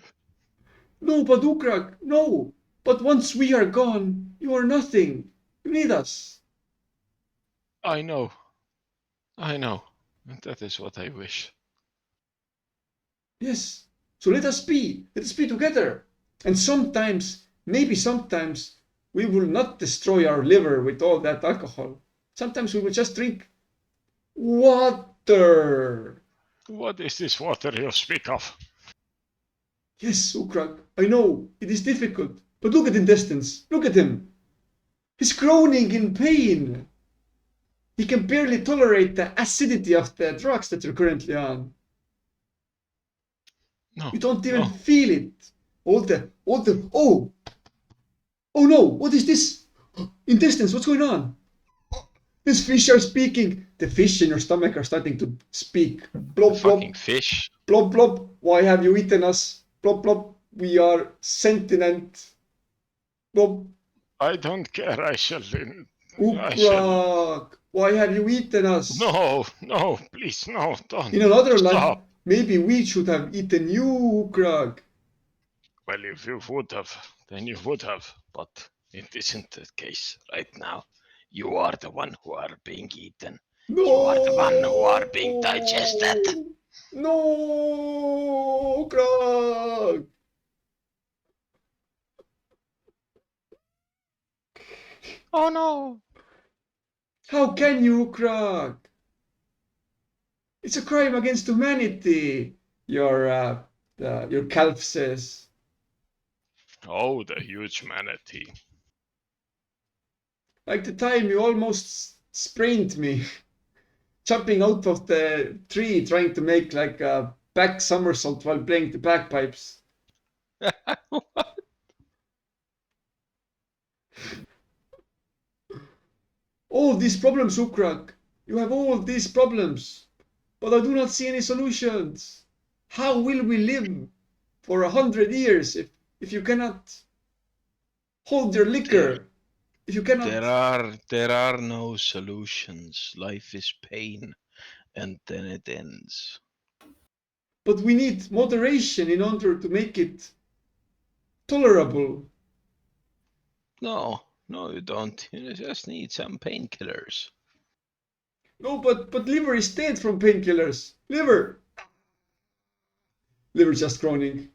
No, but Ukrak, no. But once we are gone, you are nothing. You need us. I know. And that is what I wish. Yes. So let us be. Let us be together. And sometimes, maybe sometimes, we will not destroy our liver with all that alcohol. Sometimes we will just drink water. What is this water you speak of? Yes, Ukrak, I know, it is difficult. But look at intestines. Look at him. He's groaning in pain. He can barely tolerate the acidity of the drugs that you're currently on. No. You don't even No. feel it. Oh no, what is this? Intestines, what's going on? These fish are speaking. The fish in your stomach are starting to speak. Blob, blob, Fucking fish. blob, blob. Why have you eaten us? Blob, blob. We are sentient. Blob. I don't care. I shall. Ukrak. Why have you eaten us? No, no, please, no, don't. In another life, Stop. maybe we should have eaten you, Ukrak. Well, if you would have, then you would have. But it isn't the case right now. You are the one who are being eaten. No. You are the one who are being digested. No, Ukrak. Oh no. How can you, Ukrak? It's a crime against humanity. Your calf says. Oh, the huge manatee. Like the time you almost sprained me, jumping out of the tree, trying to make like a back somersault while playing the bagpipes. All these problems, Ukrak. You have all these problems, but I do not see any solutions. How will we live for 100 years if you cannot hold your liquor? If you cannot. There are no solutions. Life is pain, and then it ends. But we need moderation in order to make it tolerable. No, you don't. You just need some painkillers. No, but liver is dead from painkillers. Liver just groaning.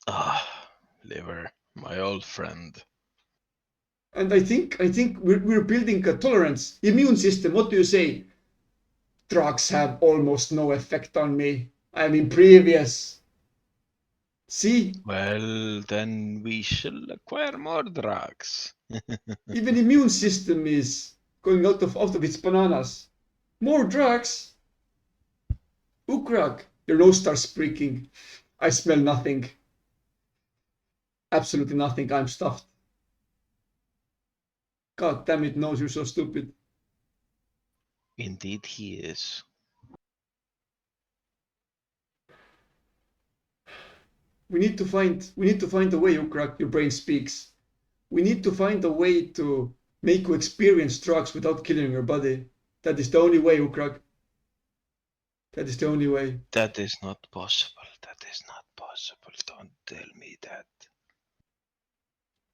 Ah, liver, my old friend. And I think we're building a tolerance, immune system. What do you say? Drugs have almost no effect on me. I'm impervious. See, Well, then we shall acquire more drugs. even immune system is going out of its bananas. More drugs. Ukrak, your nose starts spricking. I smell nothing. Absolutely nothing. I'm stuffed. God damn it, nose, you're so stupid. Indeed, he is. We need to find a way, Ukrak, your brain speaks. We need to find a way to make you experience drugs without killing your body. That is the only way, Ukrak. That is the only way. That is not possible. That is not possible. Don't tell me that.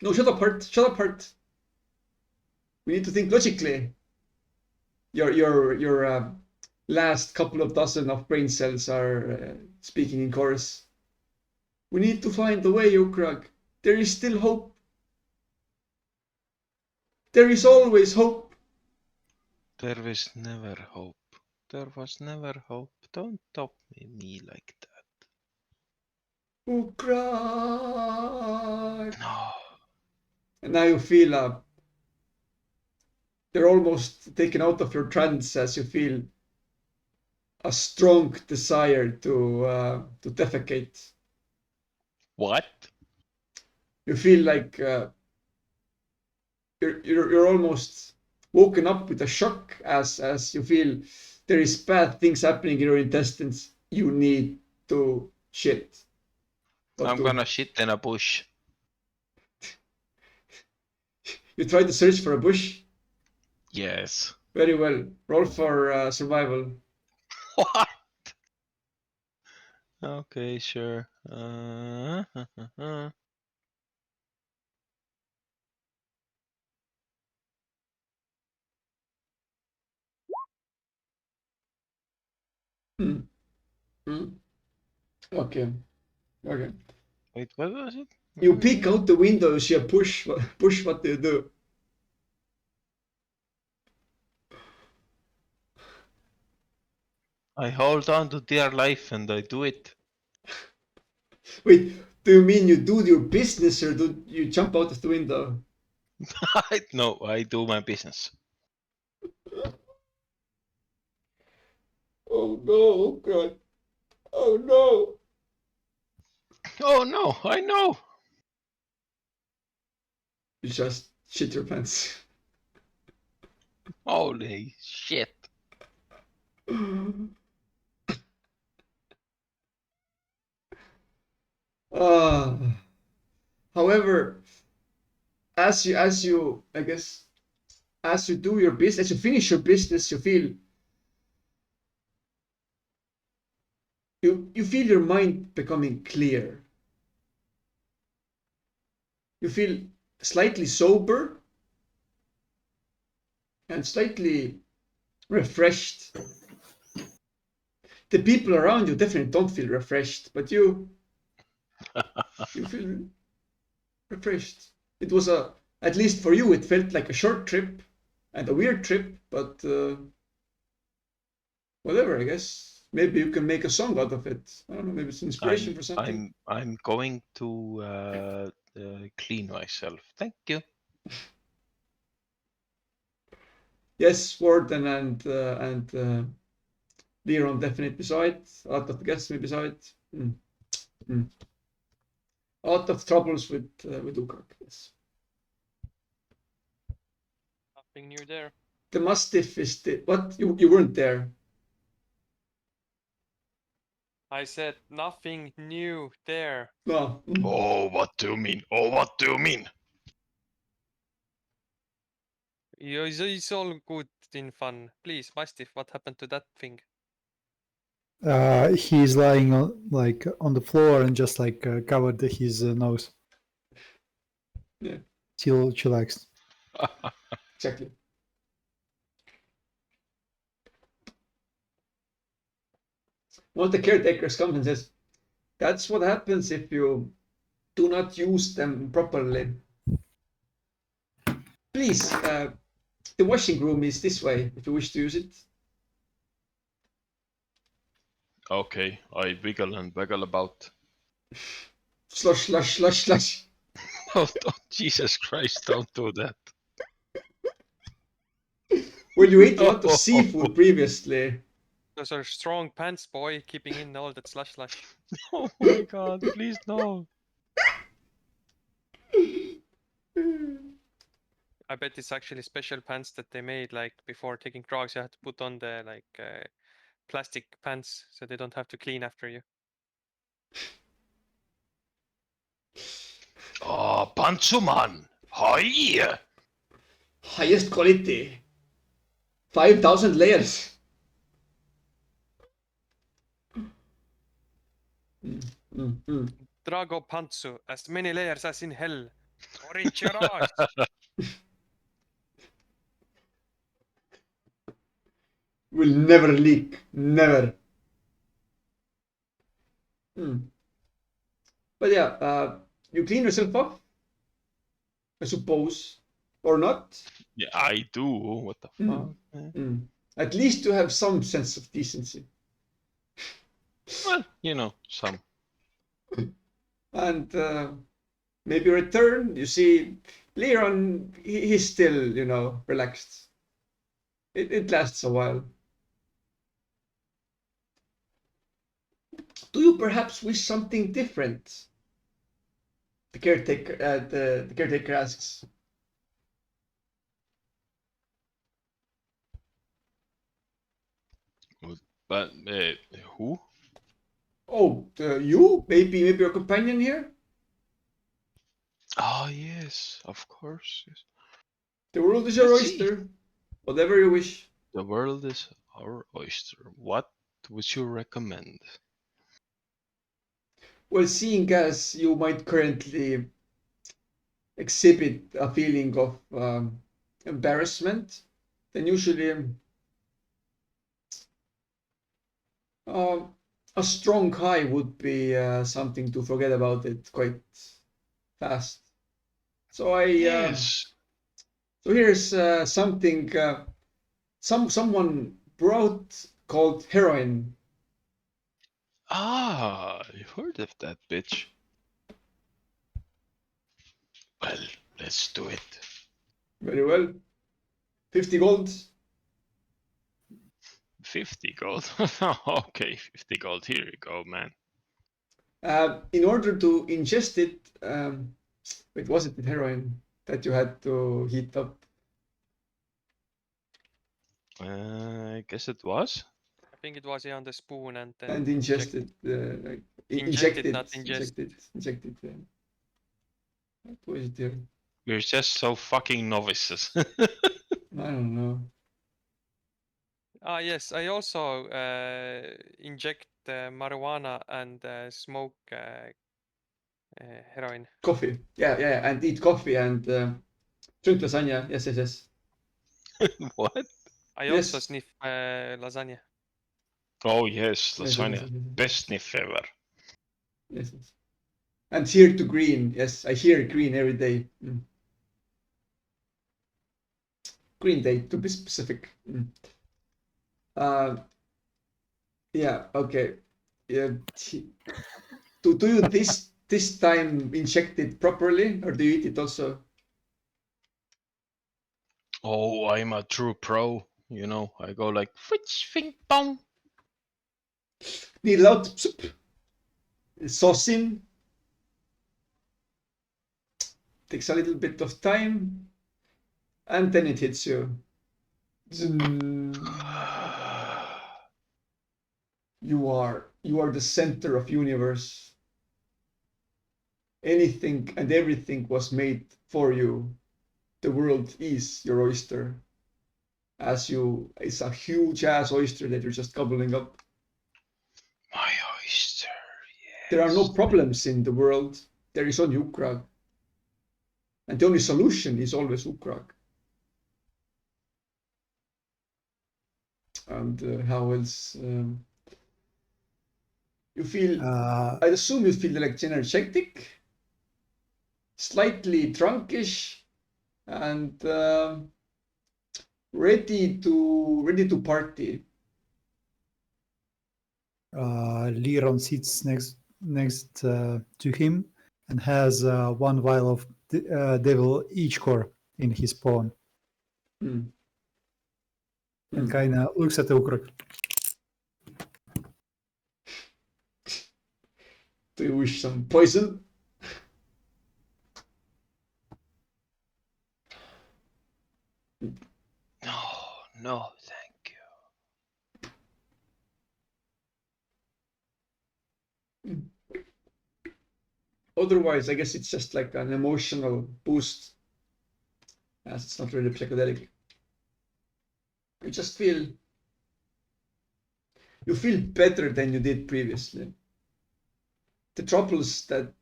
No, shut up, Hart. Shut up, Hart. We need to think logically. Your last couple of dozen of brain cells are speaking in chorus. We need to find a way, Ukrak. There is still hope. There is always hope. There was never hope. There was never hope. Don't top me like that. Ukrak. No. And now you feel you're almost taken out of your trance as you feel a strong desire to defecate. What? You feel like you're almost woken up with a shock as you feel there is bad things happening in your intestines. You need to shit. I'm gonna shit in a bush. You try to search for a bush? Yes. Very well. Roll for survival. What? Okay, sure. Okay. Wait, what was it? You peek out the window, you see a bush. Bush, what do you do? I hold on to dear life and I do it. Wait, do you mean you do your business or do you jump out of the window? No, I do my business. Oh no, God. Oh no. Oh no, I know. You just shit your pants. Holy shit. Uh, however, as you I guess as you do your business, as you finish your business, you feel your mind becoming clear. You feel slightly sober and slightly refreshed. The people around you definitely don't feel refreshed, but you feel refreshed. It was at least for you, it felt like a short trip and a weird trip, but whatever, I guess. Maybe you can make a song out of it. I don't know, maybe it's inspiration for something. I'm going to clean myself. Thank you. Yes, Warden and Leron definitely beside. Out of guests maybe beside. Out of troubles with Ukak. Yes. Nothing new there. The Mastiff is the what? You weren't there. I said nothing new there. No. Oh, what do you mean? Oh, what do you mean? It's all good in fun. Please, Mastiff, what happened to that thing? He's lying on the floor and just covered his nose. Yeah. Chillaxed. Exactly. One of the caretakers comes and says, "That's what happens if you do not use them properly. Please, the washing room is this way if you wish to use it." Okay, I wiggle and waggle about. Slush, slush, slush, slush. Oh, Jesus Christ, don't do that. Well, you ate a lot of seafood previously. Those are strong pants, boy, keeping in all that slush slush. Oh my god, please no. I bet it's actually special pants that they made like before taking drugs. You have to put on the plastic pants so they don't have to clean after you. Oh, Pantsuman. Hi. Highest quality. 5,000 layers. Drago Pantsu, as many layers as in hell. Orange your eyes. Will never leak. Never. But yeah, you clean yourself off, I suppose, or not. Yeah, I do. What the fuck? man? At least you have some sense of decency. Well, you know, some. And maybe return. You see, Leon, he's still, relaxed. It lasts a while. Do you perhaps wish something different? The caretaker asks. But who? Oh, you? Maybe your companion here? Oh, yes, of course. Yes. The world is your Let's see. oyster. Whatever you wish. The world is our oyster. What would you recommend? Well, seeing as you might currently exhibit a feeling of embarrassment, then usually a strong high would be something to forget about it quite fast. So Yes. So here's something someone brought called heroin. Ah, I heard of that bitch. Well, let's do it. Very well. 50 gold. 50 gold. Okay, 50 gold. Here you go, man. In order to ingest it, wait, was it the heroin that you had to heat up? I guess it was. I think it was on the spoon and then And ingested, like Injected, not injected. Yeah. What was it there? We're just so fucking novices. I don't know. Ah, yes, I also inject marijuana and smoke heroin. Coffee. Yeah. And eat coffee and drink lasagna. Yes. What? I Yes. also sniff lasagna. Oh yes, Yes. lasagna. Best sniff ever. Yes. And here to green. Yes, I hear green every day. Green Day, to be specific. Yeah. Okay. Yeah. Do you this time inject it properly, or do you eat it also? Oh, I'm a true pro. You know, I go like fitch, fing, bong. Needle out. Sauce in. Takes a little bit of time, and then it hits you. You are the center of universe. Anything and everything was made for you. The world is your oyster. It's a huge ass oyster that you're just gobbling up. My oyster. Yes. There are no problems in the world. There is only Ukrag. And the only solution is always Ukrag. And how else? You feel, I assume you feel like energetic, slightly drunkish, and ready to party. Liron sits next to him and has one vial of devil each core in his pawn. Hmm. And kind of looks at the Ukruk. Do you wish some poison? No, thank you. Otherwise, I guess it's just like an emotional boost, as it's not really psychedelic. You feel better than you did previously. The troubles that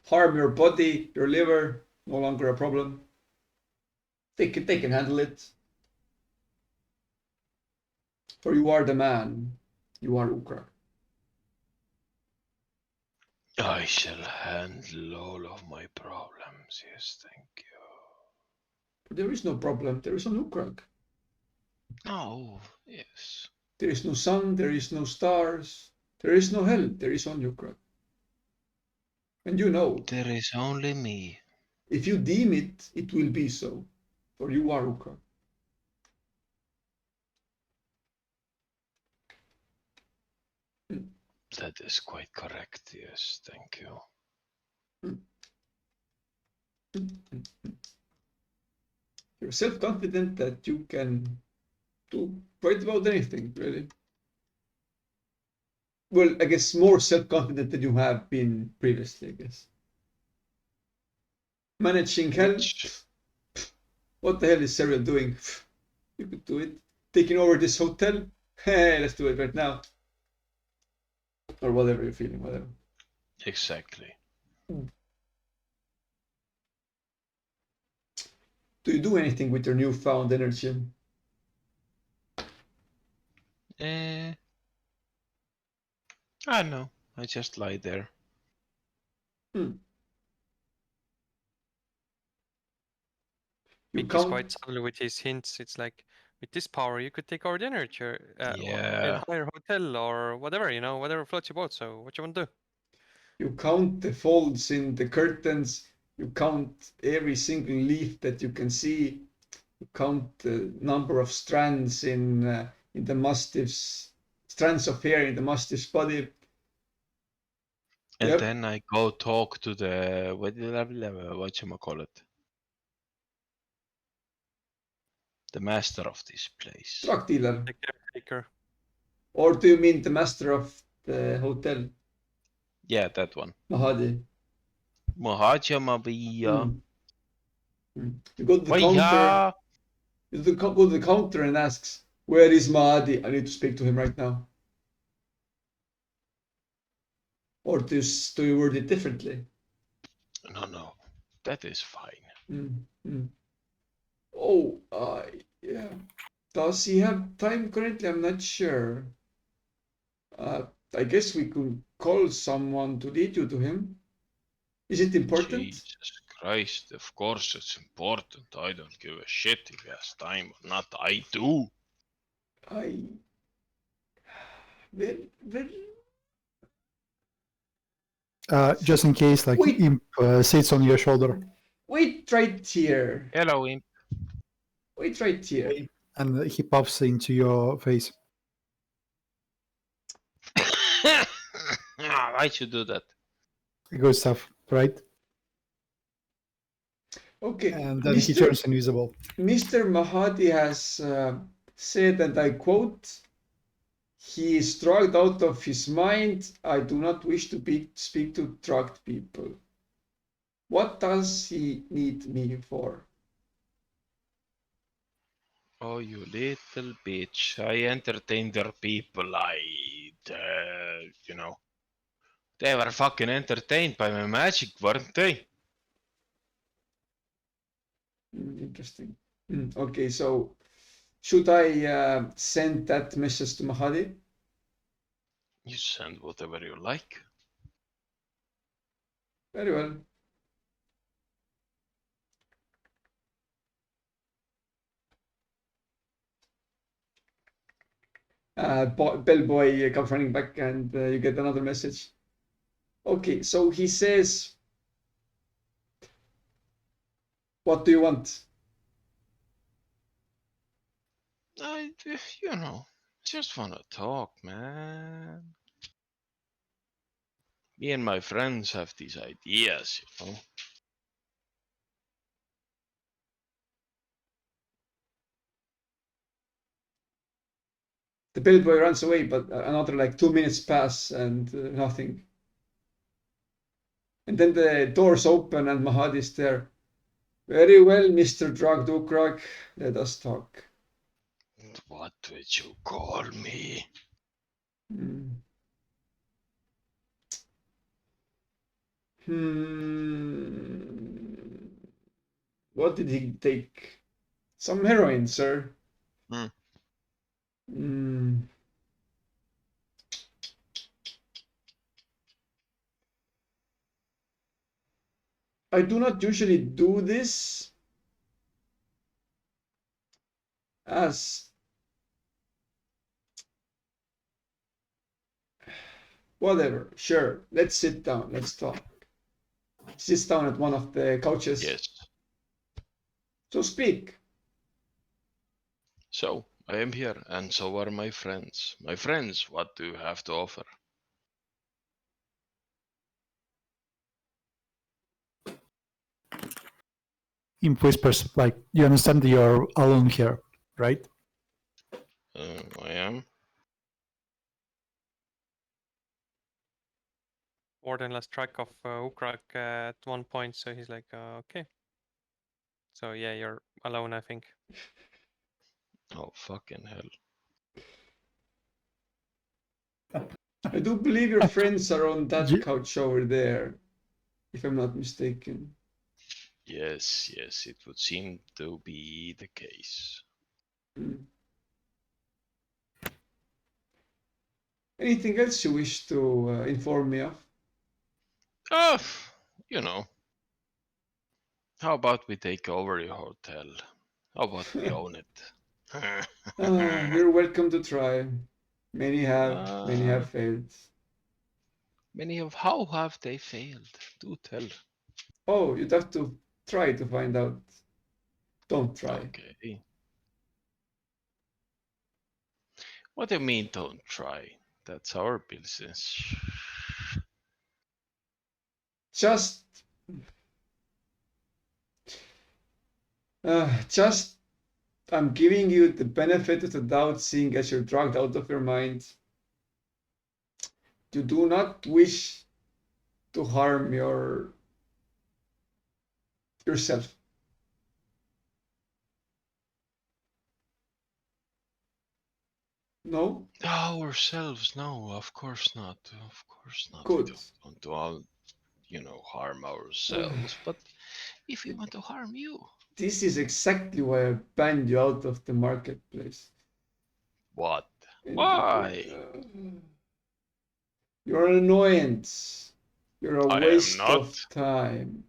harm your body, your liver, no longer a problem. They can handle it. For you are the man. You are Ukra. I shall handle all of my problems. Yes, thank you. But there is no problem. There is no Ukrag. Oh, yes. There is no sun. There is no stars. There is no hell. There is only Ukrag. And you know. There is only me. If you deem it, it will be so. For you are Ukrag. That is quite correct. Yes, thank you. You're self-confident that you can do quite about anything, really. Well, I guess more self-confident than you have been previously, I guess. Managing hell? What the hell is Serial doing? You could do it. Taking over this hotel? Hey, let's do it right now. Or whatever you're feeling, whatever. Exactly. Do you do anything with your newfound energy? I don't know. I just lie there. Mick is quite subtle with his hints. It's like, with this power, you could take our dinner in Yeah. higher hotel or whatever, whatever floats your boat. So what you want to do? You count the folds in the curtains. You count every single leaf that you can see. You count the number of strands in the mastiff's strands of hair in the mastiff's body. And Yep. then I go talk to the whatchamacallit? The master of this place. Drug dealer. The caretaker. Or do you mean the master of the hotel? Yeah, that one. Mahadi. Mahajamavia. You go to the counter. Vaya. You go to the counter and asks, "Where is Mahadi? I need to speak to him right now." Or do you word it differently? No, that is fine. Oh, yeah. Does he have time currently? I'm not sure. I guess we could call someone to lead you to him. Is it important? Jesus Christ, of course it's important. I don't give a shit if he has time or not. I do. Well, Just in case, like Wait. Imp sits on your shoulder wait right here. Hello, Imp. Wait right here. and he pops into your face. Why'd you do that? Good stuff, right? Okay. And then he turns invisible. Mr. Mahadi has said, and I quote, "He is drugged out of his mind. I do not wish to speak to drugged people." What does he need me for? Oh, you little bitch. I entertained their people. They were fucking entertained by my magic, weren't they? Interesting. Okay, so should I send that message to Mahadi? You send whatever you like. Very well. Bellboy comes running back and you get another message. Okay, so he says, "What do you want?" I just wanna talk, man. Me and my friends have these ideas, The bellboy runs away, but another like 2 minutes pass and nothing. And then the doors open and Mahadi is there. "Very well, Mr. Drugdukrak, let us talk." What would you call me? What did he take? Some heroin, sir. I do not usually do this as whatever. Sure, let's sit down. Let's talk. Sits down at one of the couches. Yes. So speak. So, I am here, and so are my friends. My friends, what do you have to offer? Imp whispers, like, you understand that you're alone here, right? I am. Warden lost track of Ukrak at one point, so he's like, okay. So yeah, you're alone, I think. Oh, fucking hell. I do believe your friends are on that couch over there, if I'm not mistaken. Yes, it would seem to be the case. Anything else you wish to inform me of? How about we take over your hotel? How about we own it? You're welcome to try. Many have failed. Many of how have they failed? Do tell. Oh, you'd have to try to find out. Don't try. Okay. What do you mean don't try? That's our business. Just I'm giving you the benefit of the doubt, seeing as you're drugged out of your mind. You do not wish to harm yourself. No? Ourselves? No, of course not. Of course not. We Good. don't want to all, harm ourselves. But if we want to harm you, This is exactly why I banned you out of the marketplace. what? Why? You're an annoyance. You're a I am waste not. of time.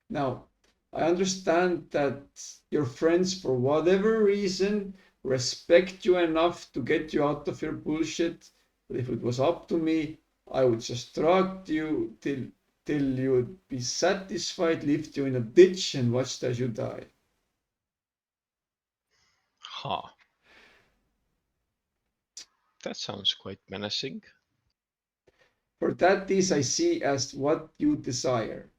Now, I understand that your friends, for whatever reason, respect you enough to get you out of your bullshit. But if it was up to me, I would just drag you till you would be satisfied, lift you in a ditch, and watch as you die. Huh. That sounds quite menacing. For that this I see as what you desire.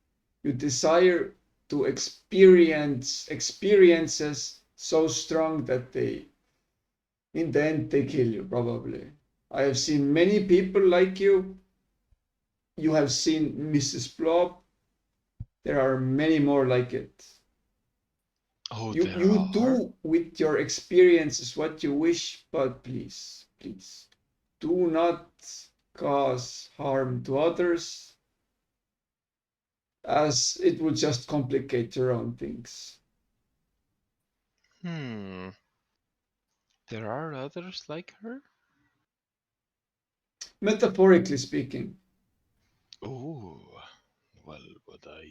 You desire to experience experiences so strong that in the end, they kill you, probably. I have seen many people like you. You have seen Mrs. Blob. There are many more like it. Oh, You there are. do with your experiences what you wish, but please, please, do not cause harm to others, as it will just complicate your own things. There are others like her? Metaphorically speaking. Oh, well, would I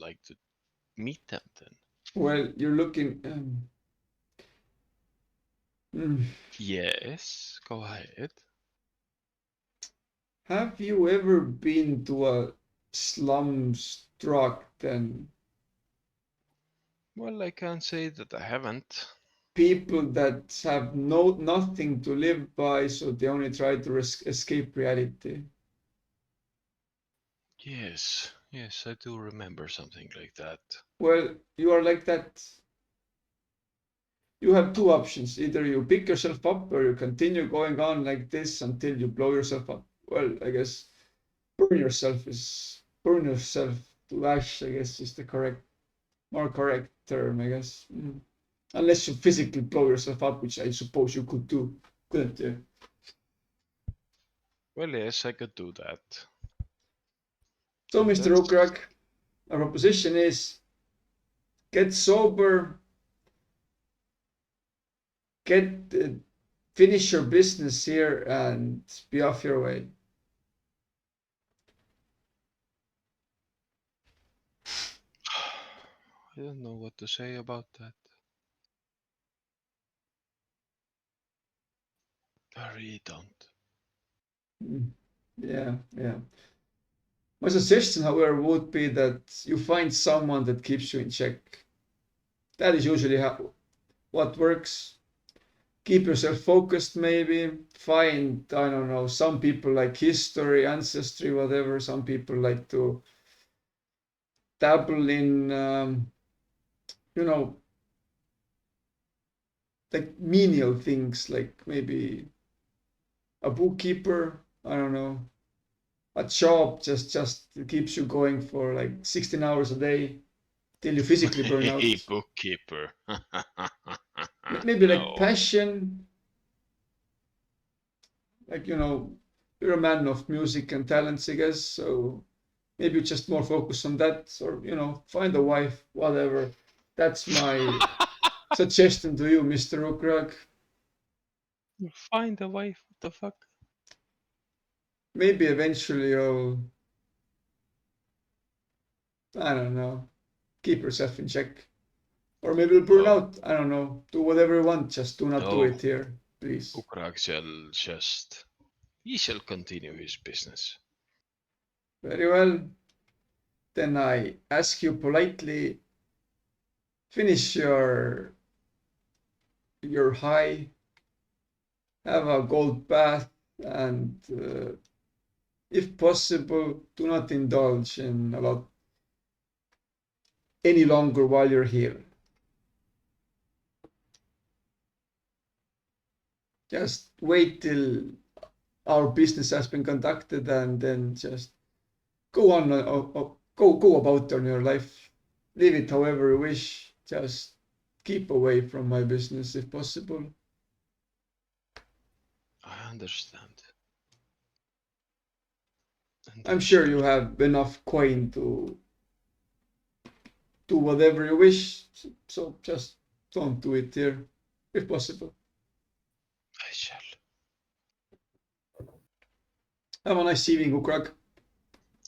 like to meet them then? Well, you're looking. Yes, go ahead. Have you ever been to a slums truck then? Well, I can't say that I haven't. People that have nothing to live by, so they only try to escape reality. Yes, I do remember something like that. Well, you are like that. You have two options. Either you pick yourself up or you continue going on like this until you blow yourself up. Well, I guess burn yourself to ash, I guess, is the more correct term, I guess. Unless you physically blow yourself up, which I suppose you could do, couldn't you? Well, yes, I could do that. So, Mr. Ukrak, our proposition is get sober, finish your business here, and be off your way. I don't know what to say about that. I really don't. Yeah. My suggestion, however, would be that you find someone that keeps you in check. That is usually what works. Keep yourself focused, maybe. Find, I don't know, some people like history, ancestry, whatever. Some people like to dabble in, like menial things, like maybe a bookkeeper, I don't know, a job just keeps you going for like 16 hours a day till you physically burn out. Bookkeeper. Maybe like No. passion, like you're a man of music and talents, I guess, so maybe just more focus on that, or find a wife, whatever. That's my suggestion to you, Mr. Ukrak. Find a wife, what the fuck? Maybe eventually you'll, I don't know, keep yourself in check. Or maybe it'll burn Oh. out. I don't know. Do whatever you want. Just do not do No. it here, please. Ukrak he shall continue his business. Very well. Then I ask you politely, finish your high, have a gold bath, and if possible, do not indulge in a lot any longer while you're here. Just wait till our business has been conducted, and then just go on, go about on your life. Live it however you wish. Just keep away from my business if possible. I understand. And I'm I sure shall- you have enough coin to do whatever you wish, so just don't do it here, if possible. I shall. Have a nice evening, Ukrak.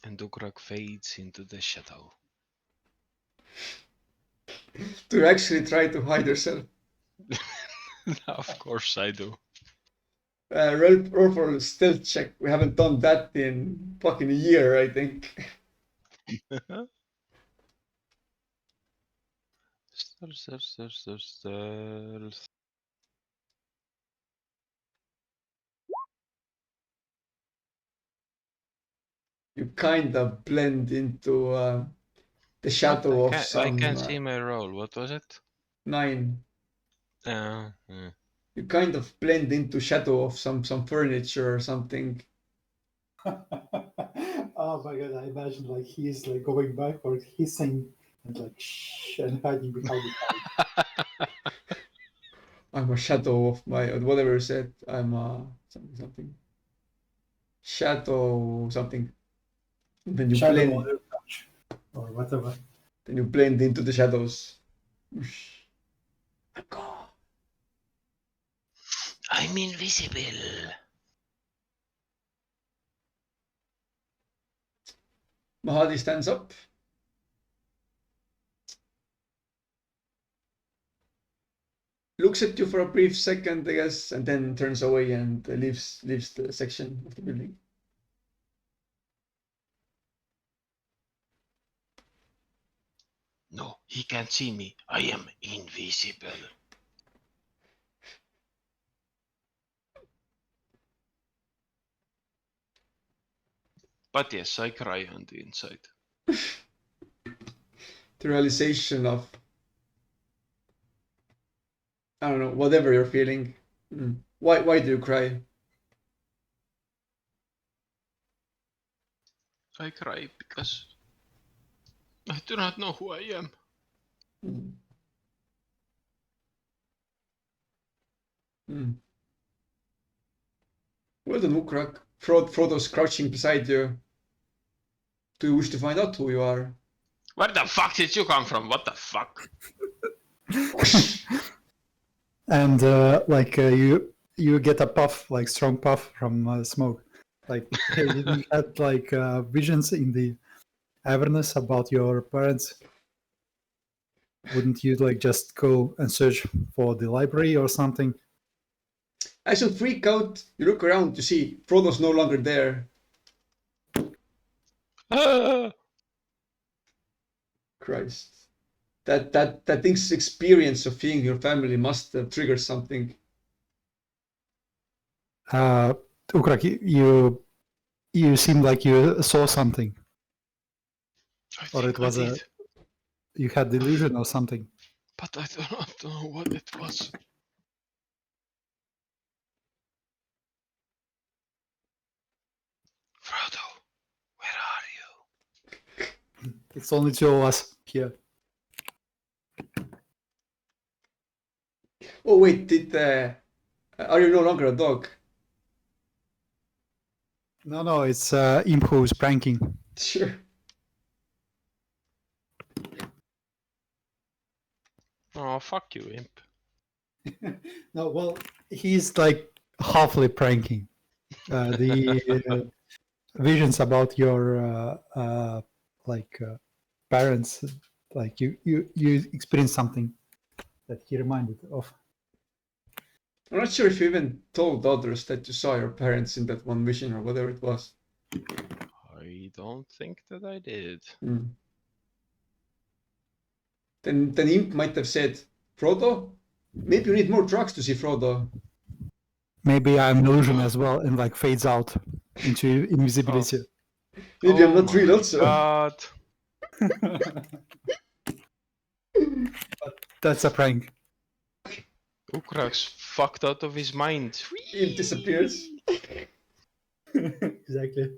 And Ukrak fades into the shadow. Do you actually try to hide yourself? Of course I do. Roll for a stealth check. We haven't done that in fucking a year, I think. Stealth. You kind of blend into the shadow of I some can see my roll. What was it? 9. Yeah. You kind of blend into shadow of some furniture or something. Oh my god! I imagine like he's like going backwards, hissing and like shh and hiding behind the couch. I'm a shadow of my whatever you said. I'm something. Shadow something. And then you Shadow blend. on your couch or whatever. Then you blend into the shadows. Whoosh. I'm invisible. Mahadi stands up. Looks at you for a brief second, I guess, and then turns away and leaves the section of the building. No, he can't see me. I am invisible. But yes, I cry on the inside. The realization of, I don't know, whatever you're feeling. Why do you cry? I cry because I do not know who I am. Well done, Ukrak. Frodo's crouching beside you. Do you wish to find out who you are? Where the fuck did you come from? What the fuck? And you get a puff, like strong puff from smoke. Like hey, you had like visions in the Avernus about your parents. Wouldn't you like just go and search for the library or something? As you freak out, you look around to see Frodo's no longer there. Christ. That thing's experience of seeing your family must have triggered something. Ukrak, you seem like you saw something, or it was you had delusion or something. But I do not know what it was. Frodo, where are you? It's only two of us here. Oh wait, are you no longer a dog? No, it's Imp who's pranking. Sure. Oh, fuck you, Imp. No, well, he's like halfly pranking. The visions about your parents, like you experienced something that he reminded of. I'm not sure if you even told others that you saw your parents in that one vision or whatever it was. I don't think that I did. Hmm. Then Imp might have said, Frodo, maybe you need more drugs to see Frodo. Maybe I'm an illusion as well, and like fades out into invisibility. Maybe I'm Oh not real my also. God. That's a prank. Ukrak's fucked out of his mind. Imp disappears. Exactly.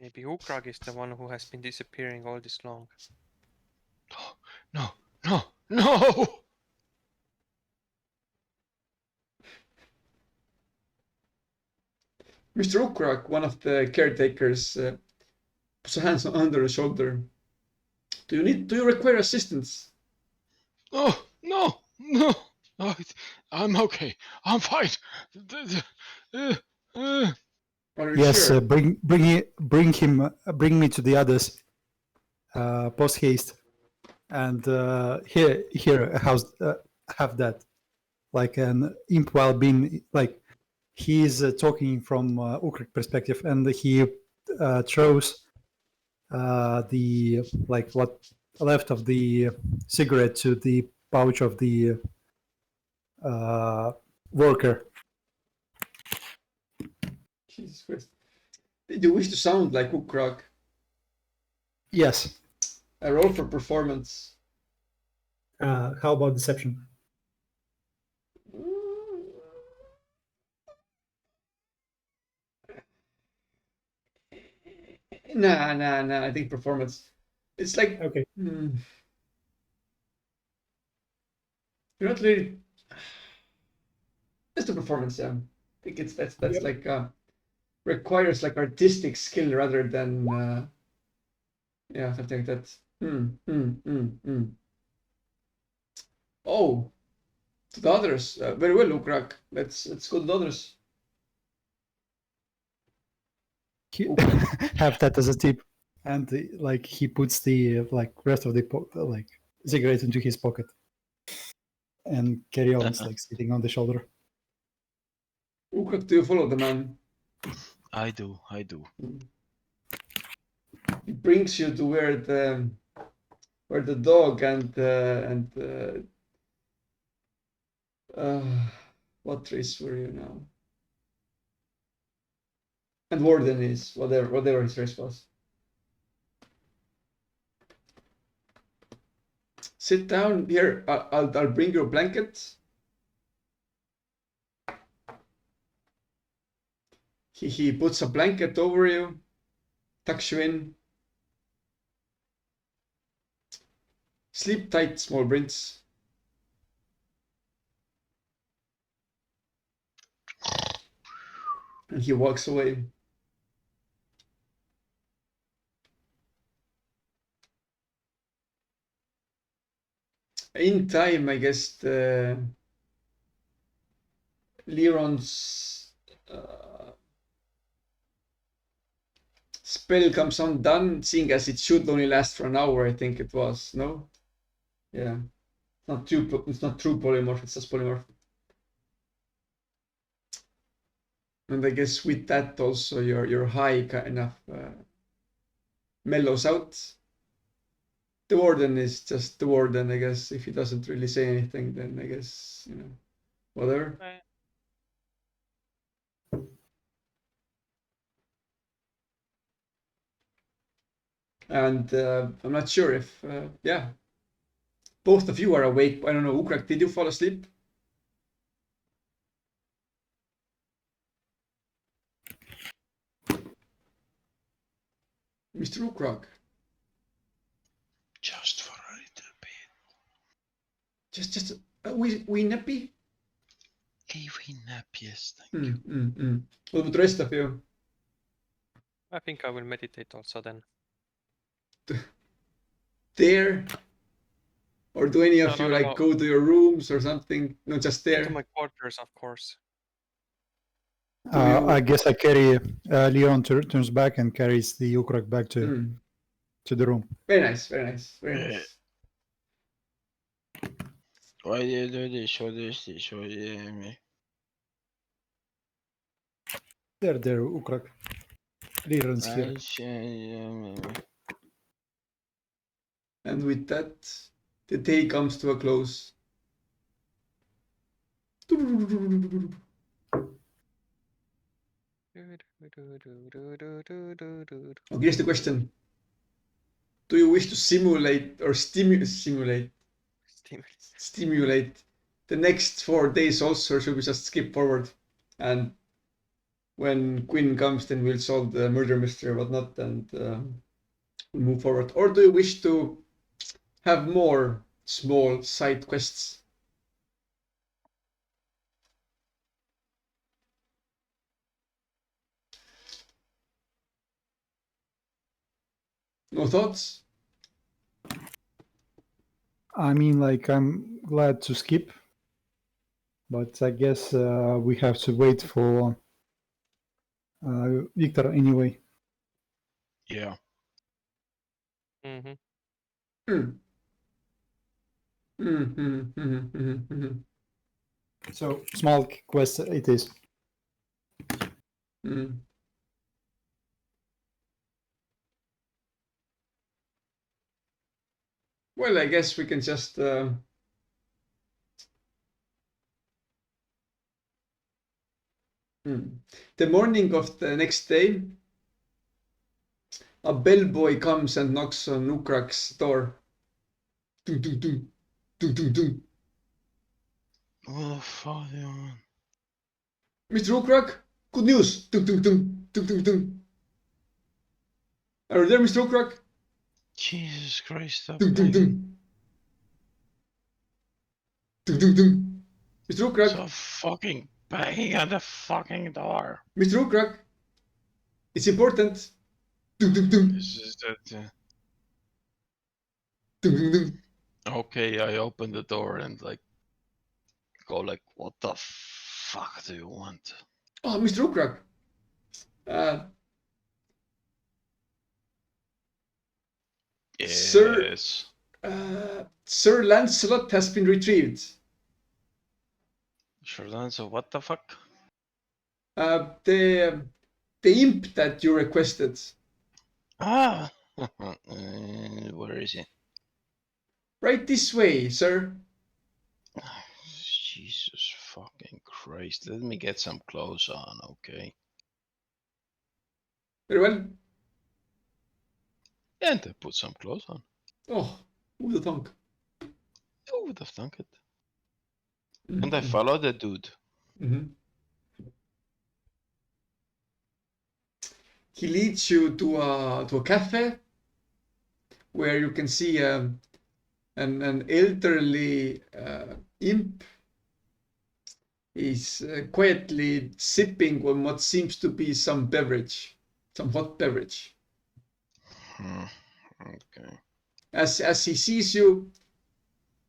Maybe Ukrak is the one who has been disappearing all this long. No, no, no! Mr. Ukrak, one of the caretakers, puts her hands under his shoulder. Do you require assistance? Oh, no, no. Oh, I'm okay. I'm fine. Are you Yes, sure? bring me to the others. Post haste, and here, have that. Like an imp while being like he's talking from Ukrak perspective, and he throws the like what left of the cigarette to the pouch of the worker. Jesus Christ. Did you wish to sound like Ukrak? Yes. A roll for performance. How about deception? Nah. I think performance. It's like Okay. you're not really. Just a performance, yeah. I think that's Yep. like requires like artistic skill rather than yeah, something like that. Oh, to the others. Very well, Ukrak. Let's go to the others. Have that as a tip, and like he puts the like rest of the like cigarette into his pocket, and carry on like sitting on the shoulder. Ukrak, do you follow the man? I do. He brings you to where the dog and what race were you now? And Warden is whatever his race was. Sit down here. I'll bring you a blanket. He puts a blanket over you, tucks you in. Sleep tight, small prince. And he walks away. In time, I guess Liron's spell comes undone, seeing as it should only last for an hour, I think it was, no? Yeah. It's not true polymorph, it's just polymorph. And I guess with that also your high kind of mellows out. The Warden is just the Warden, I guess. If he doesn't really say anything, then I guess, whatever. And I'm not sure if, yeah, both of you are awake. I don't know, Ukrak, did you fall asleep? Mr. Ukrak. Just for a little bit. Just a wee nappy? A wee nap, yes, thank you. What about the rest of you? I think I will meditate also then. There? Or do any of you No. go to your rooms or something? No, just there. To my quarters, of course. I guess I carry Leon turns back and carries the Ukrak back to the room. Very nice. Why do you do this? What is this? Why do you... There, Ukrak. Clearance here. And with that, the day comes to a close. Okay, here's the question. Do you wish to simulate or stimulate the next 4 days also, or should we just skip forward? And when Quinn comes, then we'll solve the murder mystery or whatnot and we'll move forward. Or do you wish to have more small side quests? No thoughts? I mean, like, I'm glad to skip, but I guess we have to wait for Victor anyway. Yeah. Mhm. So, small quest it is. Well, I guess we can just the morning of the next day, a bellboy comes and knocks on Ukrak's door. Dun, dun, dun. Dun, dun, dun. What the fuck do you want? Mr. Ukrak, good news. Dun, dun, dun, dun, dun, dun. Are you there, Mr. Ukrak? Jesus Christ, stop Dun, dun, banging. dun. Dun, dun, dun. Mr. Ukrak, Stop fucking banging at the fucking door. Mr. Ukrak, it's important. Dun, dun, dun. This is that. Dun, dun, dun. Okay, I open the door and like go like, what the fuck do you want? Oh, Mr. Ukrak. Sir- Yes. Sir Lancelot has been retrieved. Sure, so what the fuck? The imp that you requested. Ah, where is he? Right this way, sir. Jesus fucking Christ! Let me get some clothes on, okay? Very well. And I put some clothes on. Oh, who would have thunk? Who would have thunk it? Mhm. And I follow the dude. Mhm. He leads you to a cafe where you can see an elderly imp. He's quietly sipping on what seems to be some beverage, some hot beverage. Okay. As he sees you,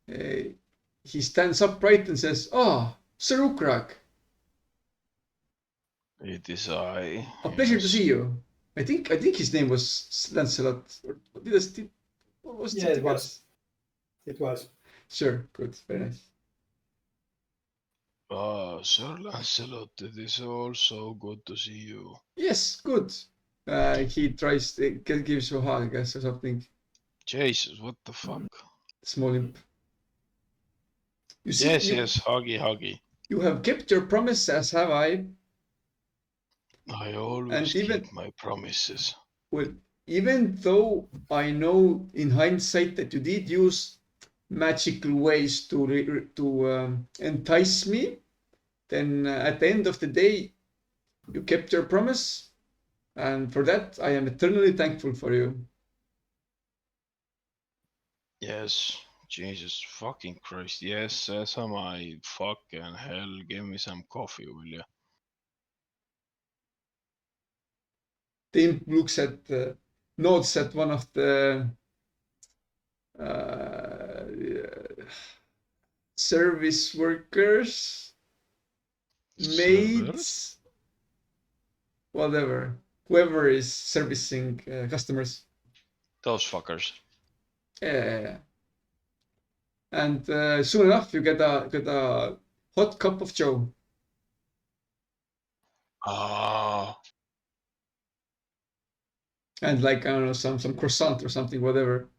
he stands upright and says, "Ah, Sir Ukrak, It is I. a pleasure to yes. see you." I think his name was Lancelot. Or what was Yeah, it was. It was. Sure, good, very nice. Ah, Sir Lancelot, it is also good to see you. Yes, good. He tries, gives you a hug, I guess, or something. Jesus, what the fuck? Small imp. You see, Yes, you, yes, huggy. you have kept your promise, as have I. I always And even- keep my promises. Well, even though I know in hindsight that you did use magical ways to entice me, then at the end of the day, you kept your promise, and for that I am eternally thankful for you. Yes, Jesus fucking Christ. Yes, as am I. Fucking hell, give me some coffee, will you? The imp looks at, nods at one of the service workers, maids, whatever, whoever is servicing customers. Those fuckers. Yeah. and soon enough you get a hot cup of Joe. Oh, And like I don't know, some croissant or something, whatever.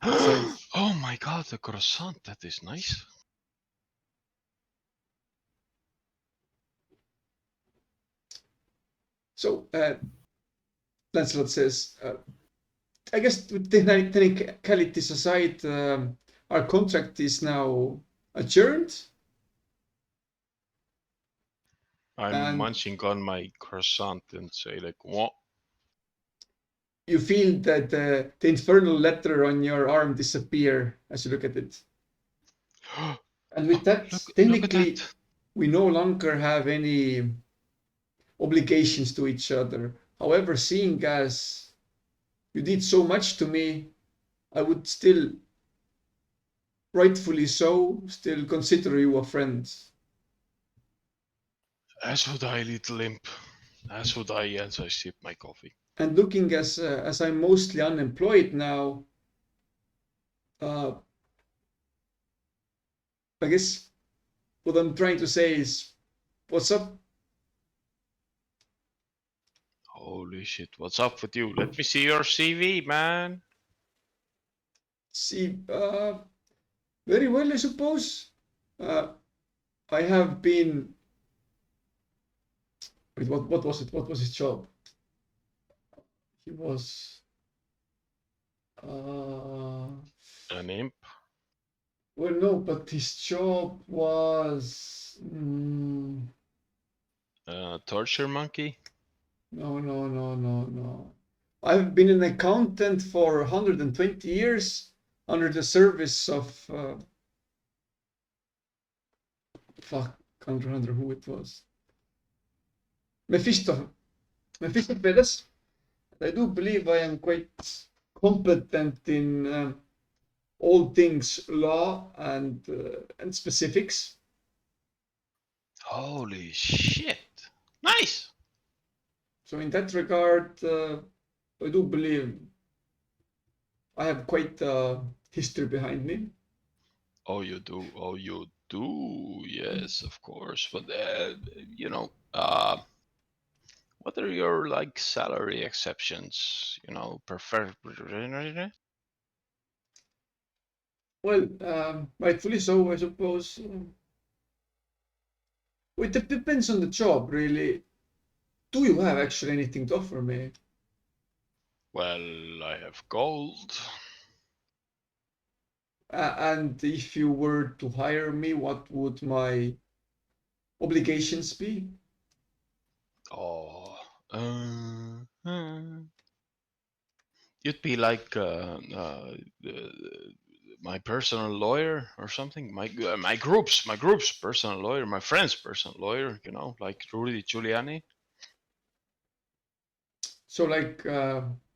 Besides. oh my god, the croissant, that is nice. So Lancelot says, I guess with technicalities aside, our contract is now adjourned. I'm And- munching on my croissant and say like, what? You feel that the infernal letter on your arm disappear as you look at it. And with that, Look at technically, that. we no longer have any obligations to each other. However, seeing as you did so much to me, I would still, rightfully so, still consider you a friend. As would I, little imp. As would I as I sip my coffee. And looking as I'm mostly unemployed now, I guess what I'm trying to say is, what's up? Holy shit, what's up with you? Let me see your CV, man. See, very well, I suppose. I have been. Wait, what was it? What was his job? He was. An imp. Well, no, but his job was. Torture monkey. No. I've been an accountant for 120 years under the service of. Fuck, can't remember who it was. Mephistopheles. I do believe I am quite competent in all things law and specifics. Holy shit. Nice. So in that regard, I do believe I have quite a history behind me. Oh, you do. Oh, you do. Yes, of course. But, you know, what are your like salary exceptions? You know, prefer. Well, rightfully so, I suppose. It depends on the job, really. Do you have actually anything to offer me? Well, I have gold. And if you were to hire me, what would my obligations be? Oh, you'd be like my personal lawyer or something. My group's personal lawyer, my friend's personal lawyer. You know, like Rudy Giuliani. So, like,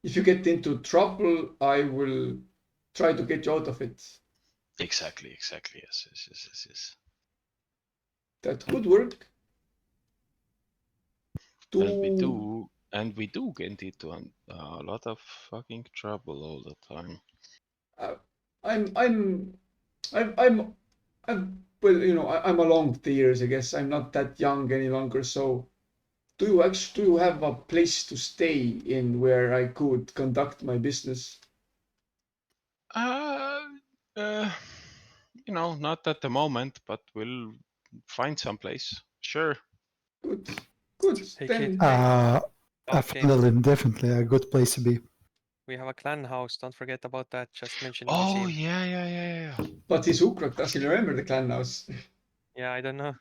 if you get into trouble, I will try to get you out of it. Exactly. Yes. That could work. And we do get into a lot of fucking trouble all the time. I'm well, you know, I'm along the years, I guess. I'm not that young any longer. So, do you have a place to stay in where I could conduct my business? You know, not at the moment, but we'll find some place. Sure. Good. Hey, Then kid. Okay, Finland, definitely a good place to be. we have a clan house. Don't forget about that. Just mentioning Oh his name. yeah. but his Ukrak doesn't remember the clan house. Yeah, I don't know.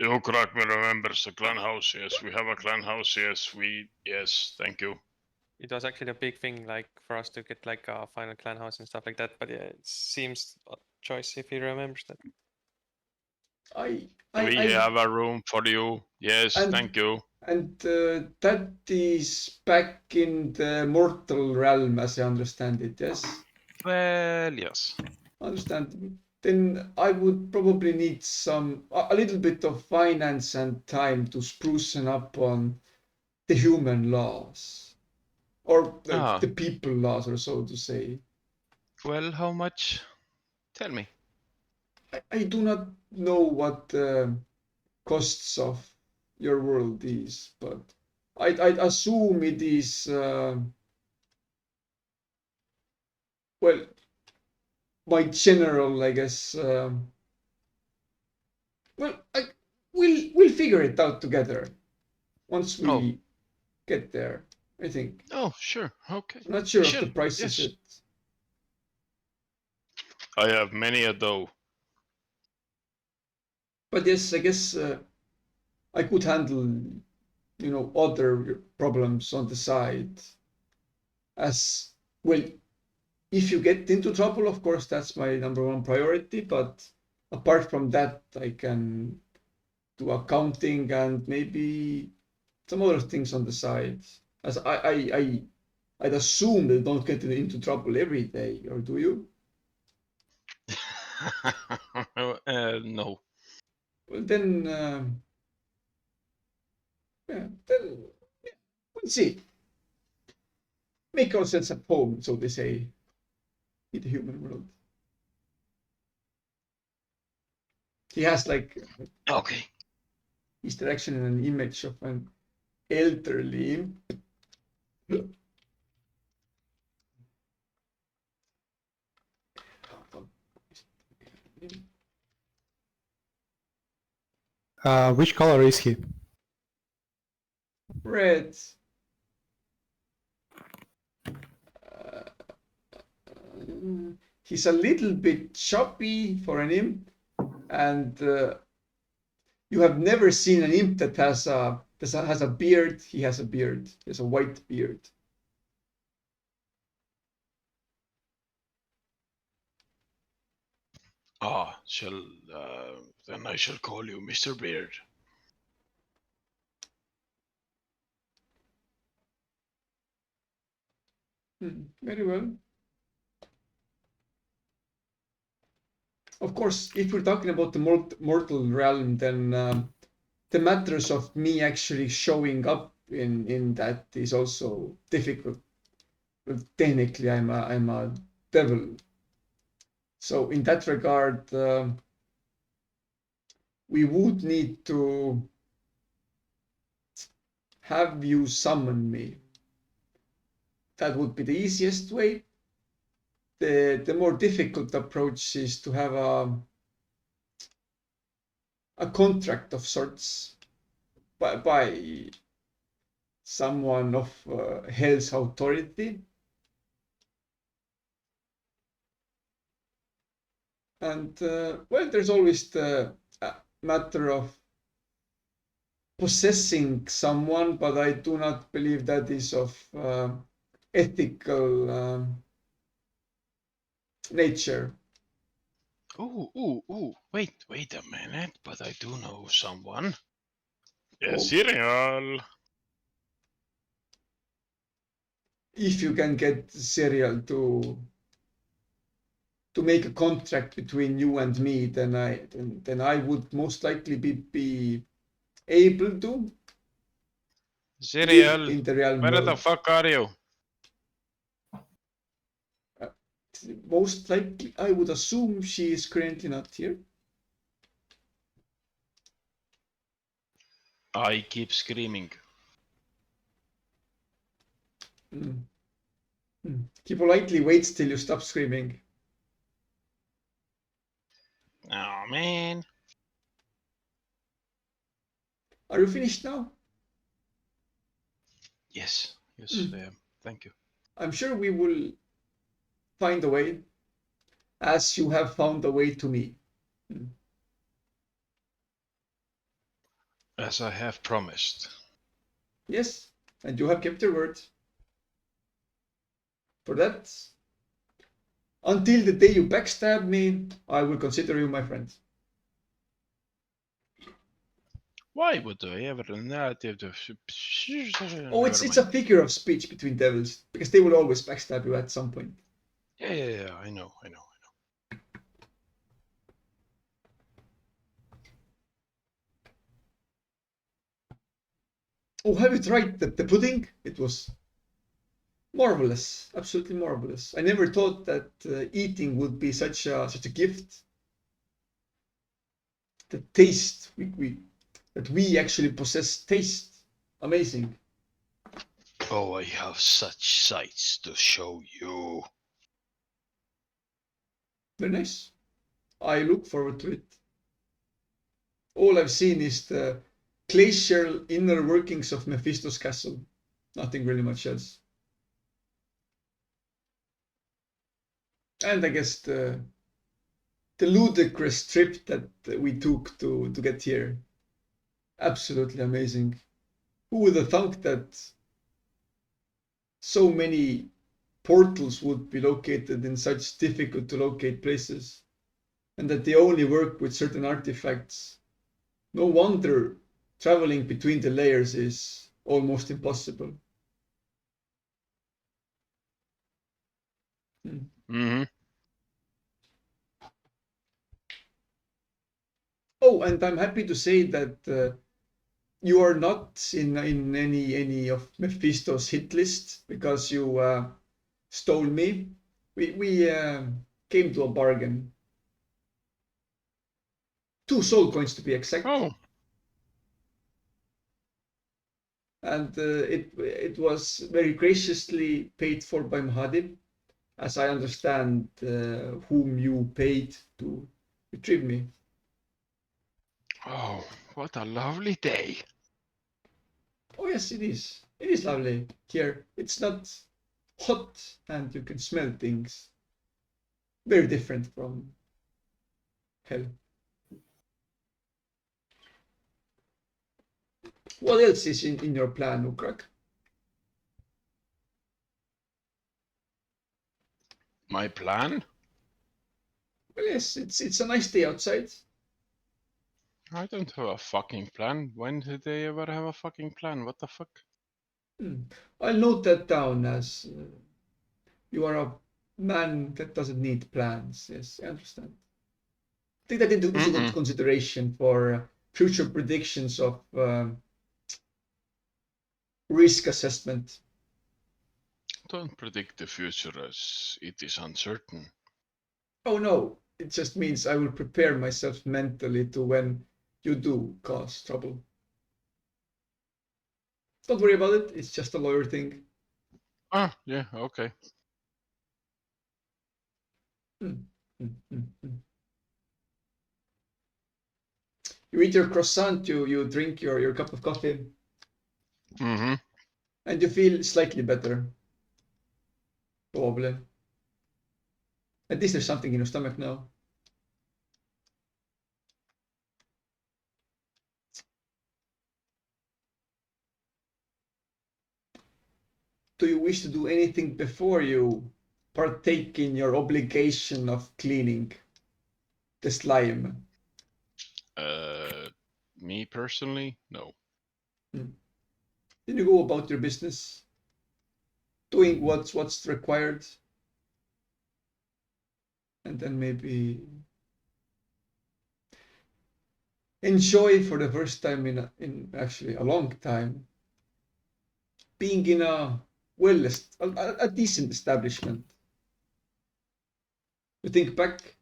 Ukrak me remembers the clan house. Yes, we have a clan house. Yes, thank you. It was actually a big thing, like for us to get like a final clan house and stuff like that. But yeah, it seems a choice if he remembers that. We have a room for you. Yes, thank you. And that is back in the mortal realm, as I understand it. Yes. Well, yes. Understandable. Then I would probably need a little bit of finance and time to sprucing up on the human laws, or the people laws, or so to say. Well, how much? Tell me. I do not know what the costs of your world is, but I'd assume it is well, my general, I guess. Well, we'll figure it out together once we Oh. get there. I think. Oh, sure. Okay. I'm not sure of Sure, the prices yes. yet. I have many a dough. But yes, I guess I could handle, other problems on the side. As well, if you get into trouble, of course, that's my number one priority. But apart from that, I can do accounting and maybe some other things on the side. As I'd assume they don't get into trouble every day, or do you? No. Well, then, then we'll see. Make ourselves at home, so they say, in the human world. He has like Okay. his direction in an image of an elderly imp. Which color is he? Red. He's a little bit choppy for an imp, and you have never seen an imp that has a beard. He has a beard. He has a white beard. Then I shall call you Mr. Beard. Very well. Of course, if we're talking about the mortal realm, then the matters of me actually showing up in that is also difficult. Well, technically, I'm a devil, so in that regard, we would need to have you summon me. That would be the easiest way. The more difficult approach is to have a contract of sorts by someone of Hell's authority. And well, there's always the matter of possessing someone, but I do not believe that is of ethical nature. Wait a minute, but I do know someone. Oh. Cereal. If you can get Serial to make a contract between you and me, then I would most likely be able to Cereal, live in the realm where the world. fuck are you? Most likely, I would assume she is currently not here. I keep screaming. He politely waits till you stop screaming. Oh man. Are you finished now? Yes, thank you. I'm sure we will find a way, as you have found a way to me. As I have promised. Yes, and you have kept your word. For that, until the day you backstab me, I will consider you my friend. Why would I ever Oh, it's a figure of speech between devils, because they will always backstab you at some point. Yeah, I know. Oh, have you tried the pudding? It was marvelous, absolutely marvelous. I never thought that eating would be such a gift. the taste that we actually possess taste. Amazing. Oh, I have such sights to show you. Very nice. I look forward to it. All I've seen is the glacial inner workings of Mephisto's castle. Nothing really much else. And I guess the ludicrous trip that we took to get here. Absolutely amazing. Who would have thought that so many portals would be located in such difficult to locate places, and that they only work with certain artifacts? No wonder traveling between the layers is almost impossible. Mm-hmm. Oh, and I'm happy to say that you are not in any of Mephisto's hit list because you stole me. We came to a bargain. 2 soul coins to be exact. Oh, And it was very graciously paid for by Mahadi, as I understand whom you paid to retrieve me. oh, what a lovely day. Oh yes, it is. It is lovely here. It's not hot and you can smell things. Very different from hell. What else is in your plan, Ukrak? My plan? Well, yes, it's a nice day outside. I don't have a fucking plan. When did they ever have a fucking plan? What the fuck? I'll note that down as you are a man that doesn't need plans. Yes, I understand. Take that into consideration for future predictions of risk assessment. Don't predict the future as it is uncertain. Oh no, it just means I will prepare myself mentally to when you do cause trouble. Don't worry about it, it's just a lawyer thing. Ah, yeah, okay. You eat your croissant, you drink your cup of coffee, Mm-hmm. and you feel slightly better. Probably. At least there's something in your stomach now. Do you wish to do anything before you partake in your obligation of cleaning the slime? Me personally, no. Then you go about your business, doing what's required, and then maybe enjoy for the first time in actually a long time being in a a decent establishment. You think back,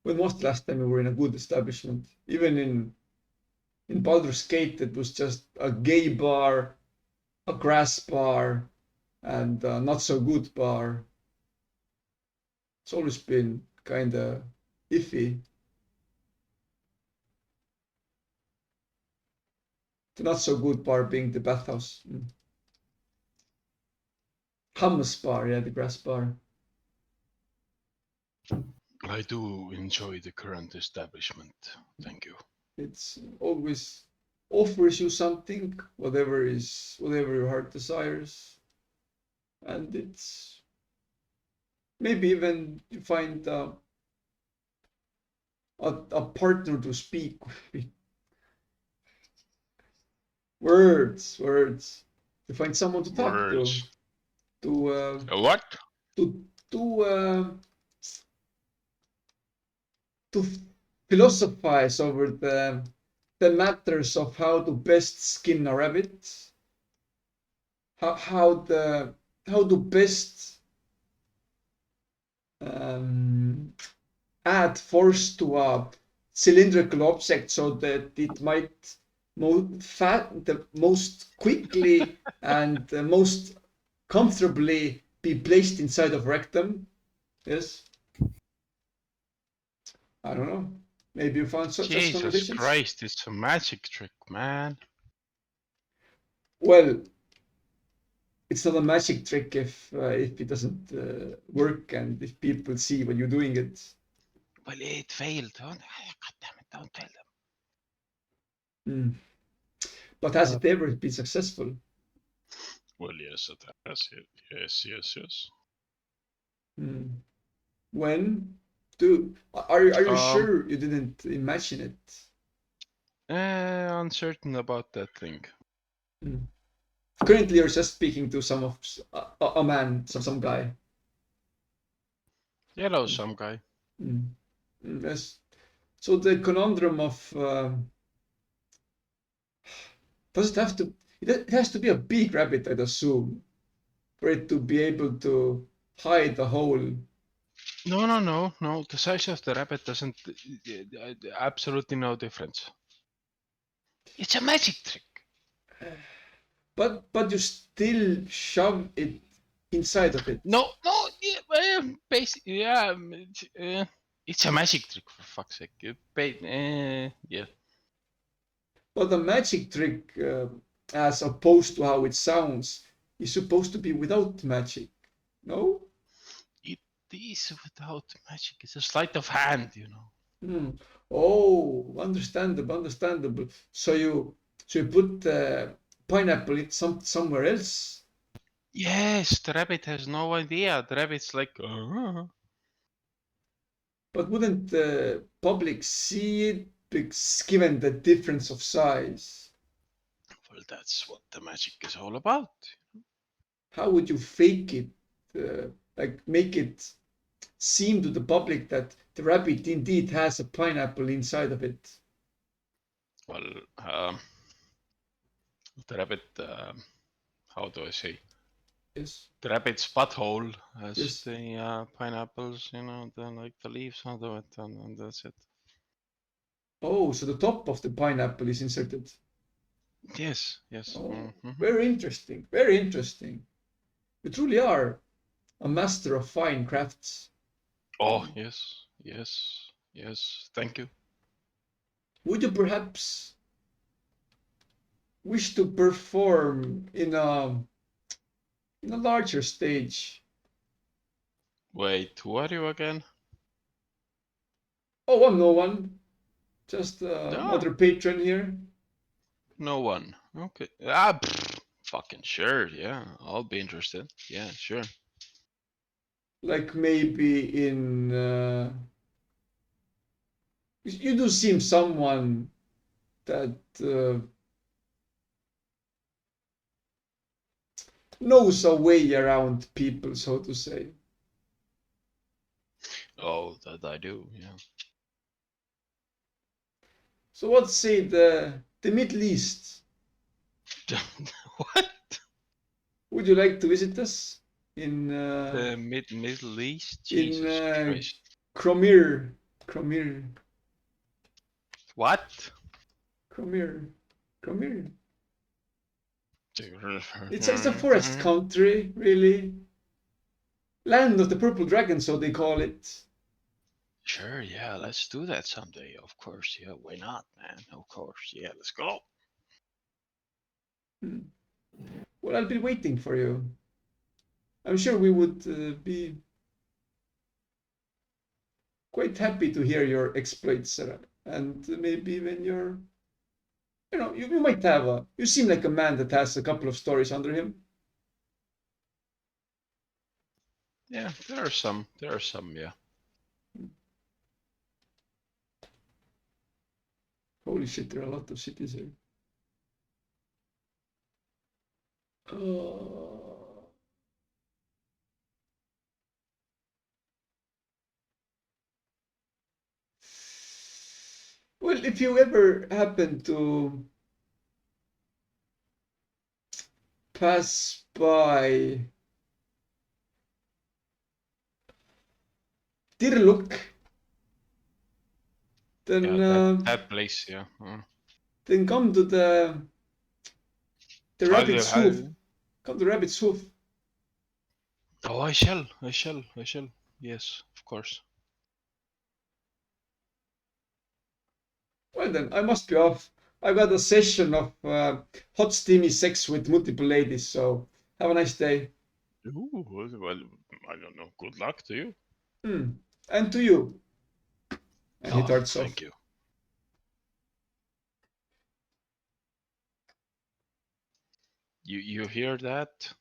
when was the last time you were in a good establishment? Even in Baldur's Gate, it was just a gay bar, a grass bar, and a not so good bar. It's always been kind of iffy. The not so good bar being the bathhouse. Hummus bar, yeah, the grass bar. I do enjoy the current establishment. Thank you. It's always offers you something, whatever your heart desires, and it's maybe even you find a partner to speak with. Words. You find someone to talk Words. to What? to philosophize over the matters of how to best skin a rabbit, how to best add force to a cylindrical object so that it might the most quickly and most comfortably be placed inside of rectum. Yes. I don't know. Maybe you found such Jesus conditions. Christ, it's a magic trick, man. Well, it's not a magic trick if it doesn't work and if people see when you're doing it. Well, it failed. God damn it, don't tell them. Mm. But has it ever been successful? Well, yes, it has. Yes. Mm. When? Are you Um, sure you didn't imagine it? Uncertain about that thing. Mm. Currently, you're just speaking to a man, some guy. Yellow, some guy. Mm. Yes. So the conundrum of does it have to? It has to be a big rabbit, I'd assume, for it to be able to hide the hole. No. The size of the rabbit doesn't. Absolutely no difference. It's a magic trick. But you still shove it inside of it. No. Yeah, basically, yeah. It's a magic trick for fuck's sake. Yeah. But the magic trick, as opposed to how it sounds, is supposed to be without magic. No? It is without magic. It's a sleight of hand, you know. Hmm. Oh, understandable. So you put the pineapple in somewhere else. Yes, the rabbit has no idea. The rabbit's like, But wouldn't the public see it given the difference of size? well, that's what the magic is all about. How would you fake it? Like make it seem to the public that the rabbit indeed has a pineapple inside of it? Well, the rabbit, how do I say? Yes. The rabbit's butthole has Yes. the pineapples, you know, like the leaves under it, and that's it. Oh, so the top of the pineapple is inserted. Yes. Oh, Mhm. very interesting. Very interesting. You truly are a master of fine crafts. Oh, yes. Thank you. Would you perhaps wish to perform in a larger stage? Wait, who are you again? Oh, I'm no one. Just No. another patron here. No one. Okay. Fucking sure. Yeah, I'll be interested. Yeah, sure. Like maybe in you do seem someone that knows a way around people, so to say. Oh, that I do. Yeah. So let's say the Middle East. What? Would you like to visit us in The Middle East? in Jesus Christ. Cromir? What? Cromir. It's Mm-hmm. a forest country, really. Land of the Purple Dragon, so they call it. Sure, yeah, let's do that someday. Of course, yeah, why not, man? Of course, yeah, let's go. Well, I'll be waiting for you. I'm sure we would be quite happy to hear your exploits, Sarah. And maybe when you're, you might have you seem like a man that has a couple of stories under him. Yeah, there are some, yeah. Holy shit, there are a lot of cities here. Well, if you ever happen to pass by Tirluk, then Yeah, that place, yeah. then come to the rabbit's hoof. I'll- Come to rabbit's hoof. Oh, I shall. Yes, of course. Well then, I must be off. I've got a session of hot steamy sex with multiple ladies. So have a nice day. Ooh, well, I don't know. Good luck to you. And to you. And he Oh, darts off. thank you. You hear that?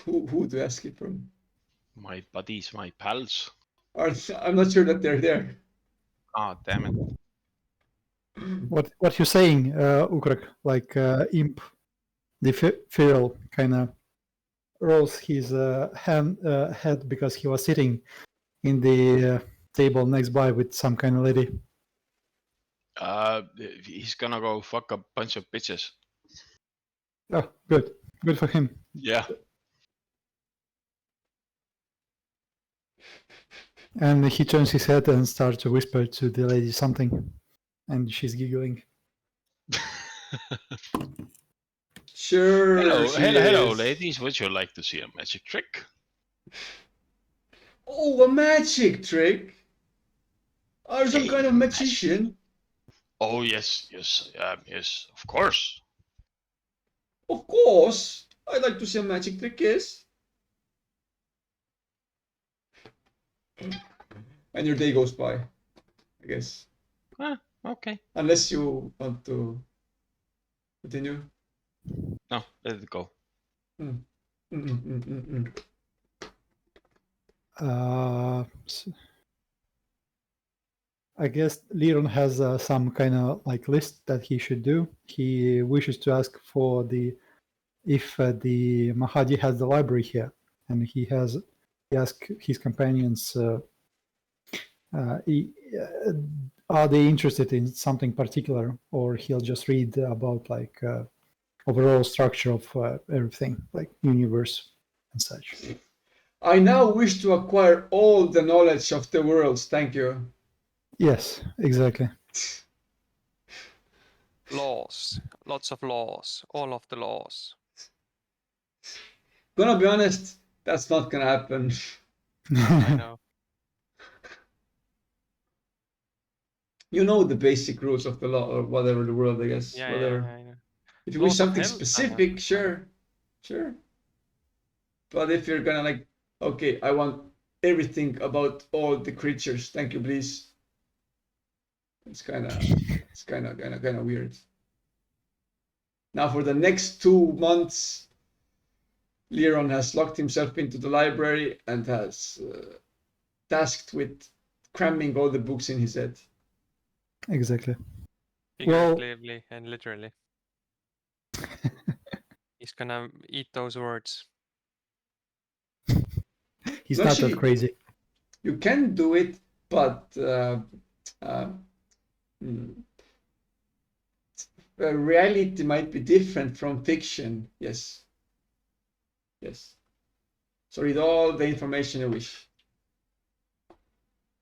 Who to ask it from? My buddies, my pals. I'm not sure that they're there. Ah, damn it. What you saying, Ukrak? Like Imp, the feral kind of rolls his head because he was sitting in the table next by with some kind of lady. He's gonna go fuck a bunch of bitches. Oh, good for him. Yeah. And he turns his head and starts to whisper to the lady something, and she's giggling. Sure. Hello, ladies. Would you like to see a magic trick? Oh, a magic trick. Are you some Hey, kind of magician? Oh yes, yes, of course. Of course. I'd like to see a magic trick, yes. And your day goes by, I guess. Okay. Unless you want to continue. No, let it go. I guess Liron has some kind of like list that he should do. He wishes to ask for if the Mahadi has the library here, and he asked his companions, are they interested in something particular, or he'll just read about like overall structure of everything, like universe and such. I now wish to acquire all the knowledge of the worlds. Thank you. Yes, exactly. Laws, lots of laws, all of the laws. Gonna be honest, that's not gonna happen. I know. You know the basic rules of the law or whatever the world, I guess. Yeah, whatever. yeah, I know. If you wish Laws of something hell? I know. specific, sure. But if you're gonna like, okay, I want everything about all the creatures. Thank you, please. It's kind of weird. Now for the next 2 months, Liron has locked himself into the library and has tasked with cramming all the books in his head. Exactly. Well- Figuratively and literally. He's gonna eat those words. He's No, not actually- that crazy. You can do it, but reality might be different from fiction. Yes. So read all the information you wish.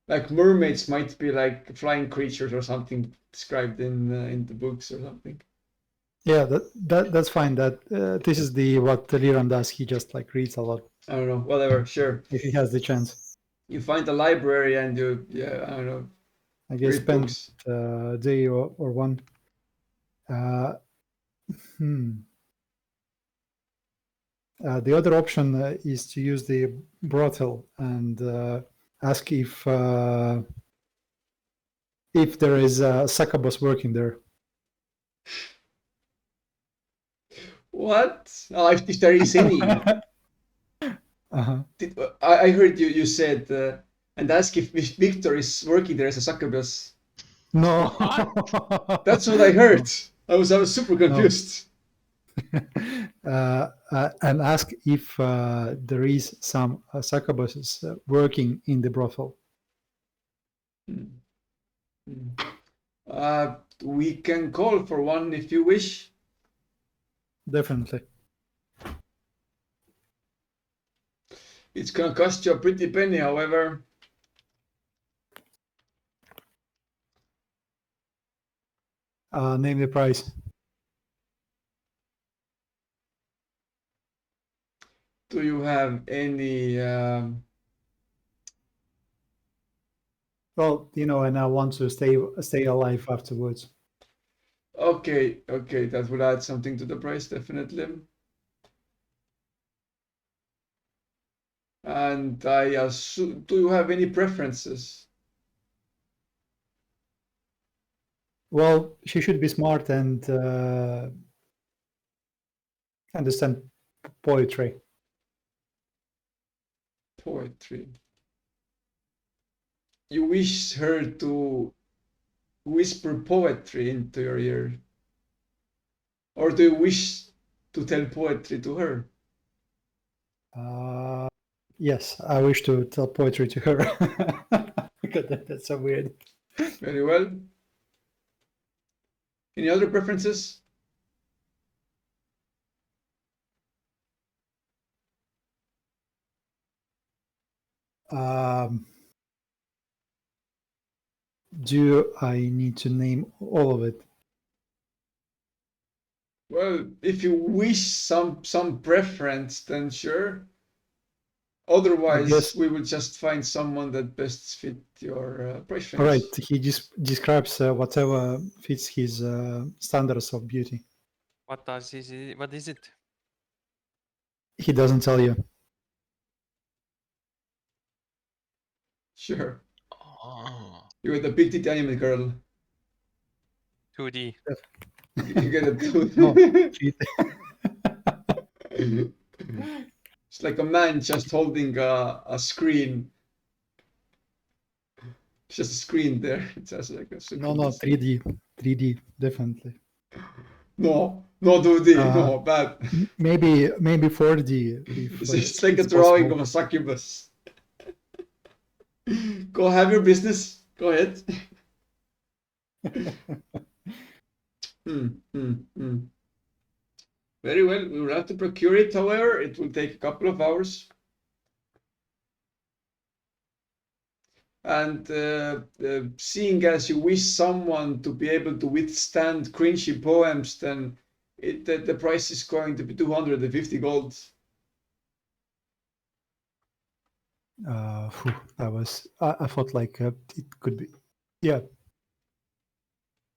Like mermaids might be like flying creatures or something described in the books or something. Yeah, that's fine. That this is what Liran does. He just like reads a lot I don't know. Whatever. Sure. if he has the chance. You find a library and you I don't know. I guess Read spend books. a day or one. The other option is to use the brothel and ask if there is a succubus working there. What? If there is any. Uh-huh. I heard you said and ask if Victor is working there as a succubus. No. That's what I heard. I was super confused. And ask if there is some succubuses working in the brothel. We can call for one if you wish. Definitely. It's gonna cost you a pretty penny, however. Name the price. Do you have any? Well, and I want to stay alive afterwards. Okay, that will add something to the price, definitely. And I assume, do you have any preferences? Well, she should be smart and understand poetry. Poetry. You wish her to whisper poetry into your ear? Or do you wish to tell poetry to her? Yes, I wish to tell poetry to her. Because that's so weird. Very well. Any other preferences? Do I need to name all of it? Well, if you wish some preference, then sure. Otherwise, guess- we will just find someone that best fit your price range. All right, he just describes whatever fits his standards of beauty. What is it? He doesn't tell you. Sure. Oh. You get a big titty anime girl. 2D. You get a No, It's like a man just holding a screen. Just a screen there. It says like a no, 3D, definitely. No, 2D, no, bad. Maybe 4D. If, It's like a it's drawing possible. of a succubus. Go have your business. Go ahead. Very well. We will have to procure it, however. It will take a couple of hours. And seeing as you wish someone to be able to withstand cringy poems, then the price is going to be 250 gold. I thought like it could be. Yeah,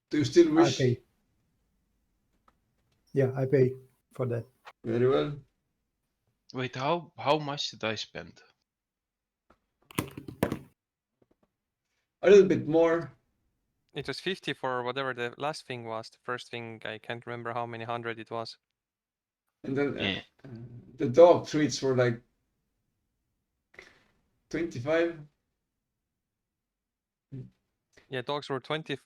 Do you still I wish? pay. Yeah, I pay for that. Very well. Wait, how much did I spend? A little bit more. It was 50 for whatever the last thing was. The first thing, I can't remember how many hundred it was. And then Yeah. the dog treats were like 25. Yeah, dogs were 20.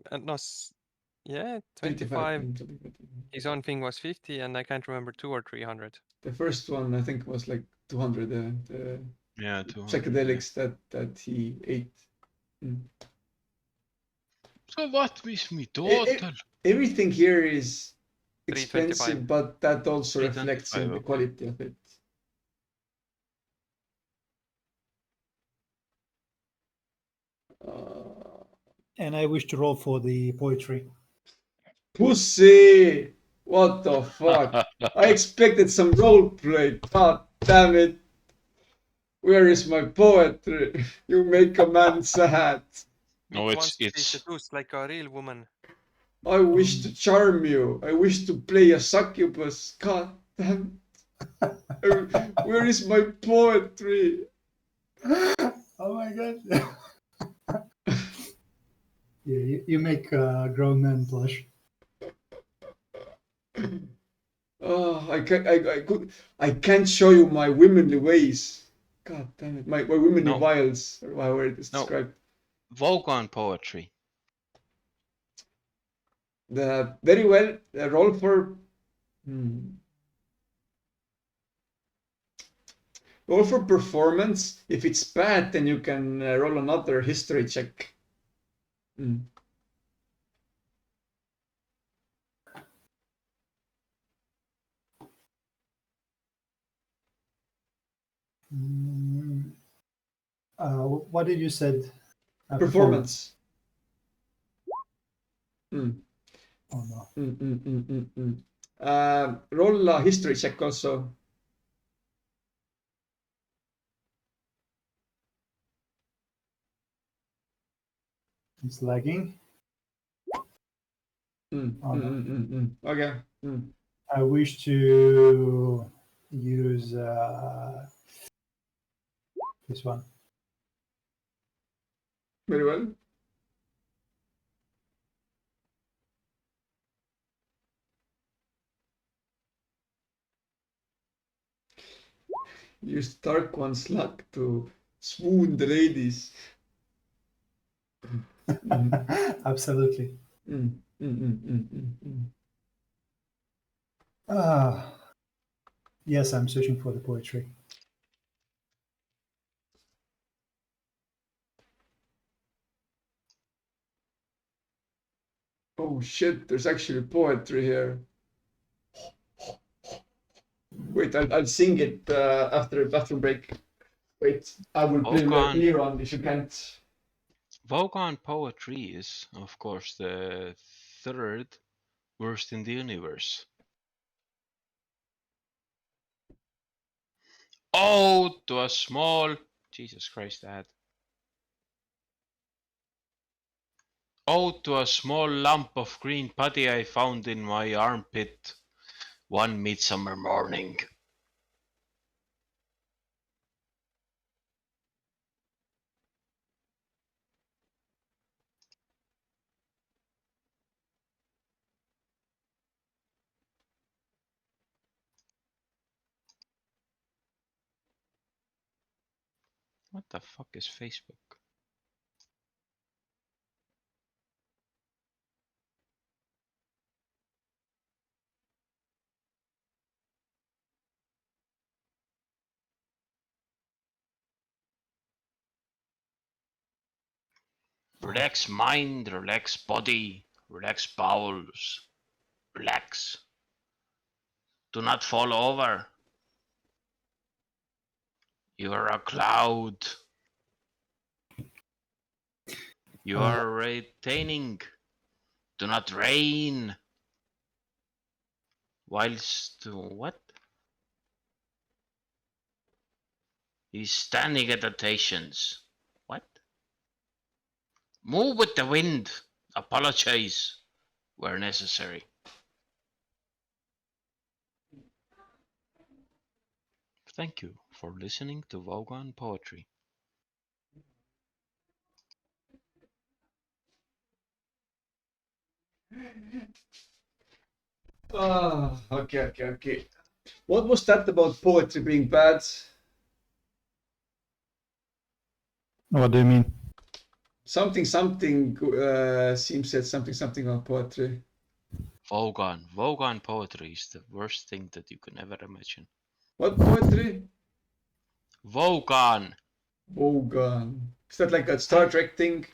Yeah, 25. 25. His own thing was 50, and I can't remember 200 or 300. The first one I think was like 200. The Yeah, 200. psychedelics that he ate. So what with me total? Everything here is 325. expensive, but that also reflects in 325, the okay. quality of it. And I wish to roll for the poetry. Pussy! What the fuck? I expected some roleplay. God damn it. Where is my poetry? You make a man sad. No, It wants to be it's seduced like a real woman. I wish to charm you. I wish to play a succubus. God damn. Where is my poetry? Oh my god. Yeah, you make a grown man blush. Oh, I can't show you my womanly ways. God damn it, my womanly No. wiles, or however it is No. described. Vogon poetry. Very well. Roll for. Roll for performance. If it's bad, then you can roll another history check. What did you said? Performance. Oh no. Roll a history check also. It's lagging. Oh, no. Okay. I wish to use this one. Very well. Use Dark One's luck to swoon the ladies. Absolutely. Yes, I'm searching for the poetry. Oh shit, there's actually poetry here. Wait, I'll sing it after a bathroom break. Wait, I will play Vogon. Liron if you can't. Vogon poetry is, of course, the third worst in the universe. Oh, to a small... Jesus Christ, Dad. Oh, to a small lump of green putty I found in my armpit one midsummer morning. What the fuck is Facebook? Relax mind, relax body, relax bowels. Relax. Do not fall over. You are a cloud. You are retaining. Do not rain. Whilst what? He's standing at attentions. What? Move with the wind. Apologize where necessary. Thank you for listening to Vogon Poetry. Okay. What was that about poetry being bad? What do you mean? Something seems said something about poetry. Vogon poetry is the worst thing that you can ever imagine. What poetry? Vogon. Is that like a Star Trek thing?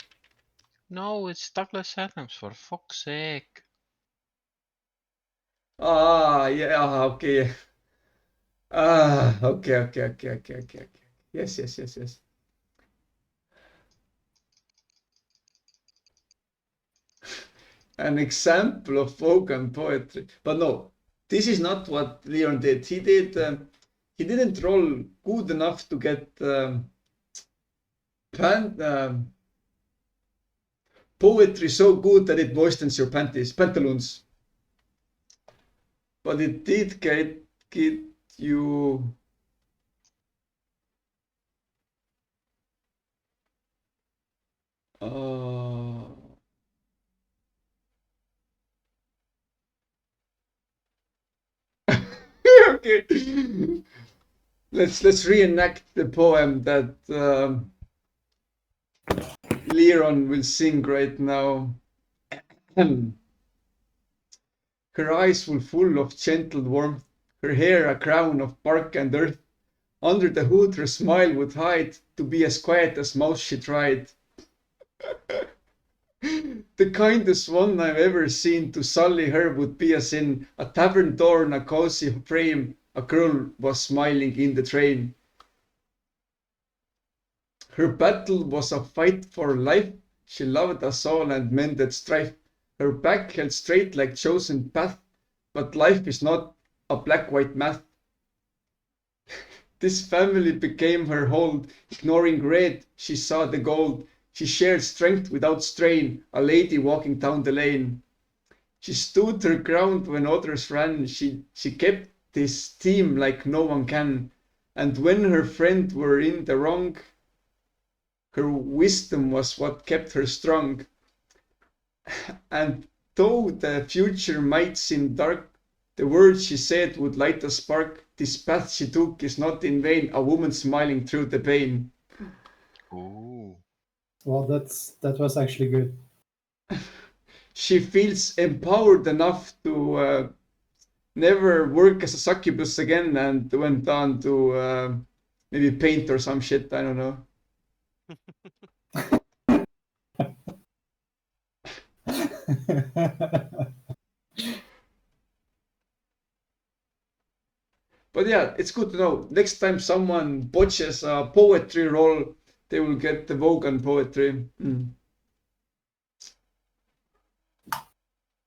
No, it's Douglas Adams, for fuck's sake. Yeah, okay. Okay. Yes. An example of Vogon poetry. But no, this is not what Leon did. He didn't roll good enough to get poetry so good that it moistens your pantaloons. But it did get you. Okay. Let's reenact the poem that Liron will sing right now. Her eyes were full of gentle warmth, her hair a crown of bark and earth. Under the hood her smile would hide, to be as quiet as mouse she tried. The kindest one I've ever seen, to sully her would be a sin. A tavern door in a cozy frame, a girl was smiling in the train. Her battle was a fight for life, she loved us all and mended strife. her back held straight like chosen path, but life is not a black-white math. This family became her hold, ignoring red, she saw the gold. She shared strength without strain, a lady walking down the lane. She stood her ground when others ran, she kept this team like no one can. And when her friends were in the wrong, her wisdom was what kept her strong. And though the future might seem dark, the words she said would light a spark. This path she took is not in vain, a woman smiling through the pain. Ooh. Well, that was actually good. She feels empowered enough to never work as a succubus again and went on to maybe paint or some shit, I don't know. But yeah, it's good to know. Next time someone botches a poetry roll, they will get the Vogan poetry.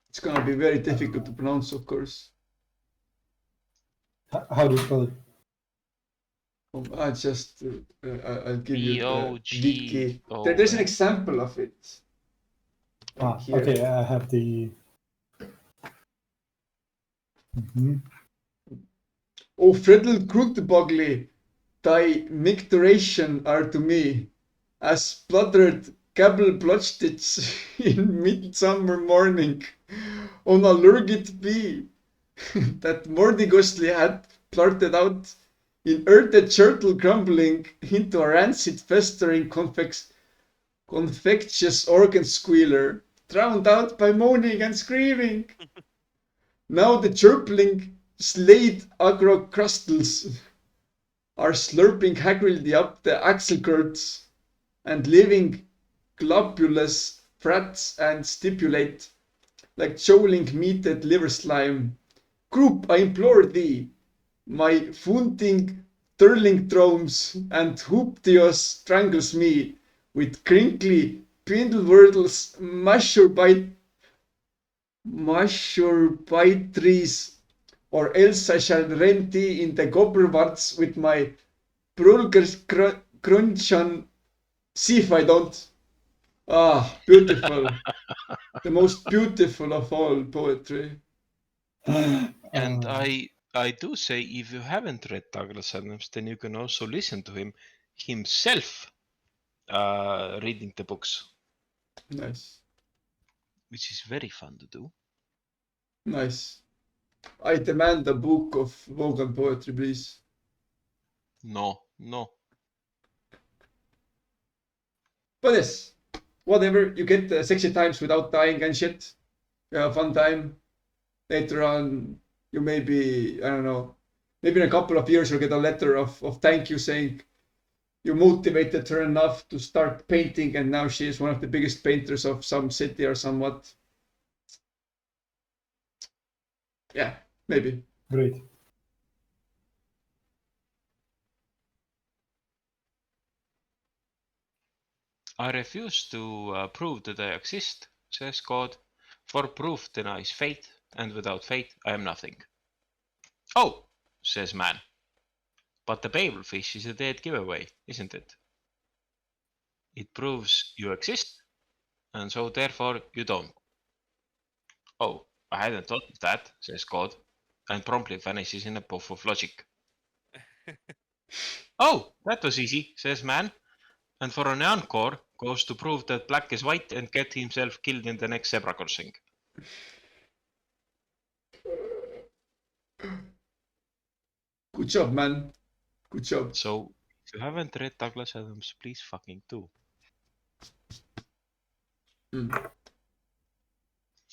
It's gonna be very difficult to pronounce, of course. How do you spell it? I'll give you the wiki. VOGO. There's an example of it. Here. Okay, I have the. Mhm. O Fredel Krutebogli, thy micturation are to me as spluttered gabble blotstits in midsummer morning on a lurgid bee that mordigusly had blurted out in earthed turtle crumbling into a rancid festering confectious organ squealer, drowned out by moaning and screaming. Now the chirpling slade agrocrustals are slurping haggardly up the axle girts and living globulous frats and stipulate like choling meated liver slime. Group, I implore thee, my founting turling dromes and hooptios strangles me with crinkly pindle wordles trees, or else I shall rend thee in the gobberwarts with my brulgers crunchan. See if I don't. Ah, beautiful. The most beautiful of all poetry. And I do say, if you haven't read Douglas Adams, then you can also listen to him himself reading the books, Nice. which is very fun to do. Nice. I demand a book of Vogan poetry, please. No. But yes, whatever, you get sexy times without dying and shit. You have a fun time. Later on, you maybe, I don't know, maybe in a couple of years you'll get a letter of thank you saying you motivated her enough to start painting and now she is one of the biggest painters of some city or somewhat. Yeah, maybe. Great. I refuse to prove that I exist, says God, for proof denies faith, and without faith I am nothing. Oh, says man, but the babelfish is a dead giveaway, isn't it? It proves you exist, and so therefore you don't. Oh, I hadn't thought of that, says God, and promptly vanishes in a puff of logic. Oh, that was easy, says man, and for an encore goes to prove that black is white and get himself killed in the next zebra crossing. Good job, man. Good job. So, if you haven't read Douglas Adams, please fucking do.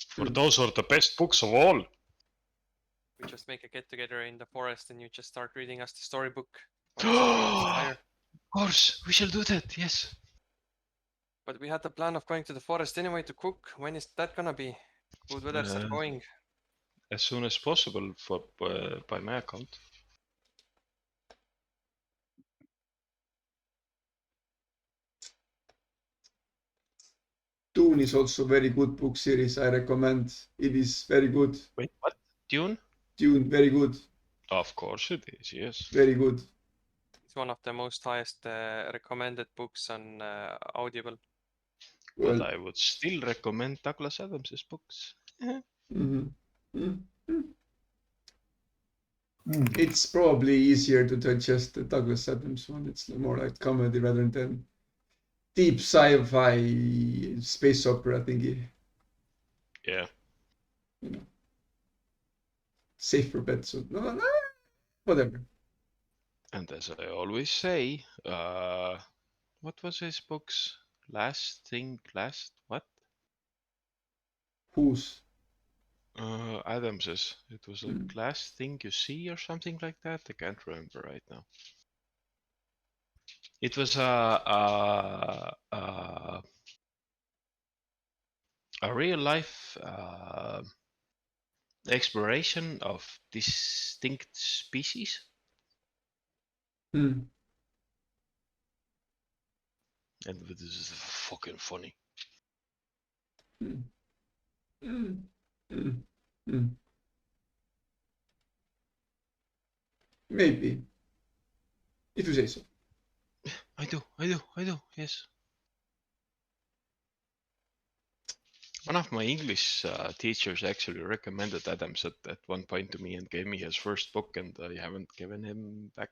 For those are the best books of all. We just make a get together in the forest and you just start reading us the storybook. Of course, we shall do that, yes. But we had the plan of going to the forest anyway to cook. When is that gonna be? Good weather start going. As soon as possible for by my account. Do Dune is also very good book series. I recommend. It is very good. Wait, what? Dune? Dune, very good, Of course it is, yes. very good. It's one of the most highest recommended books on Audible. But Well, I would still recommend Douglas Adams's books. mhm. Mm. Mm. It's probably easier to digest the Douglas Adams one. It's more like comedy rather than deep sci-fi space opera thingy. Yeah. Safer bet. So no, whatever. And as I always say, what was his books? Last what? Who's? Adams's. It was like Mm. Last Thing You See or something like that. I can't remember right now. It was a real life exploration of distinct species. Mm. And this is fucking funny. Mm. Mm. Mm. Mm. Maybe. If you say so. I do, yes. One of my English teachers actually recommended Adams at one point to me and gave me his first book, and I haven't given him back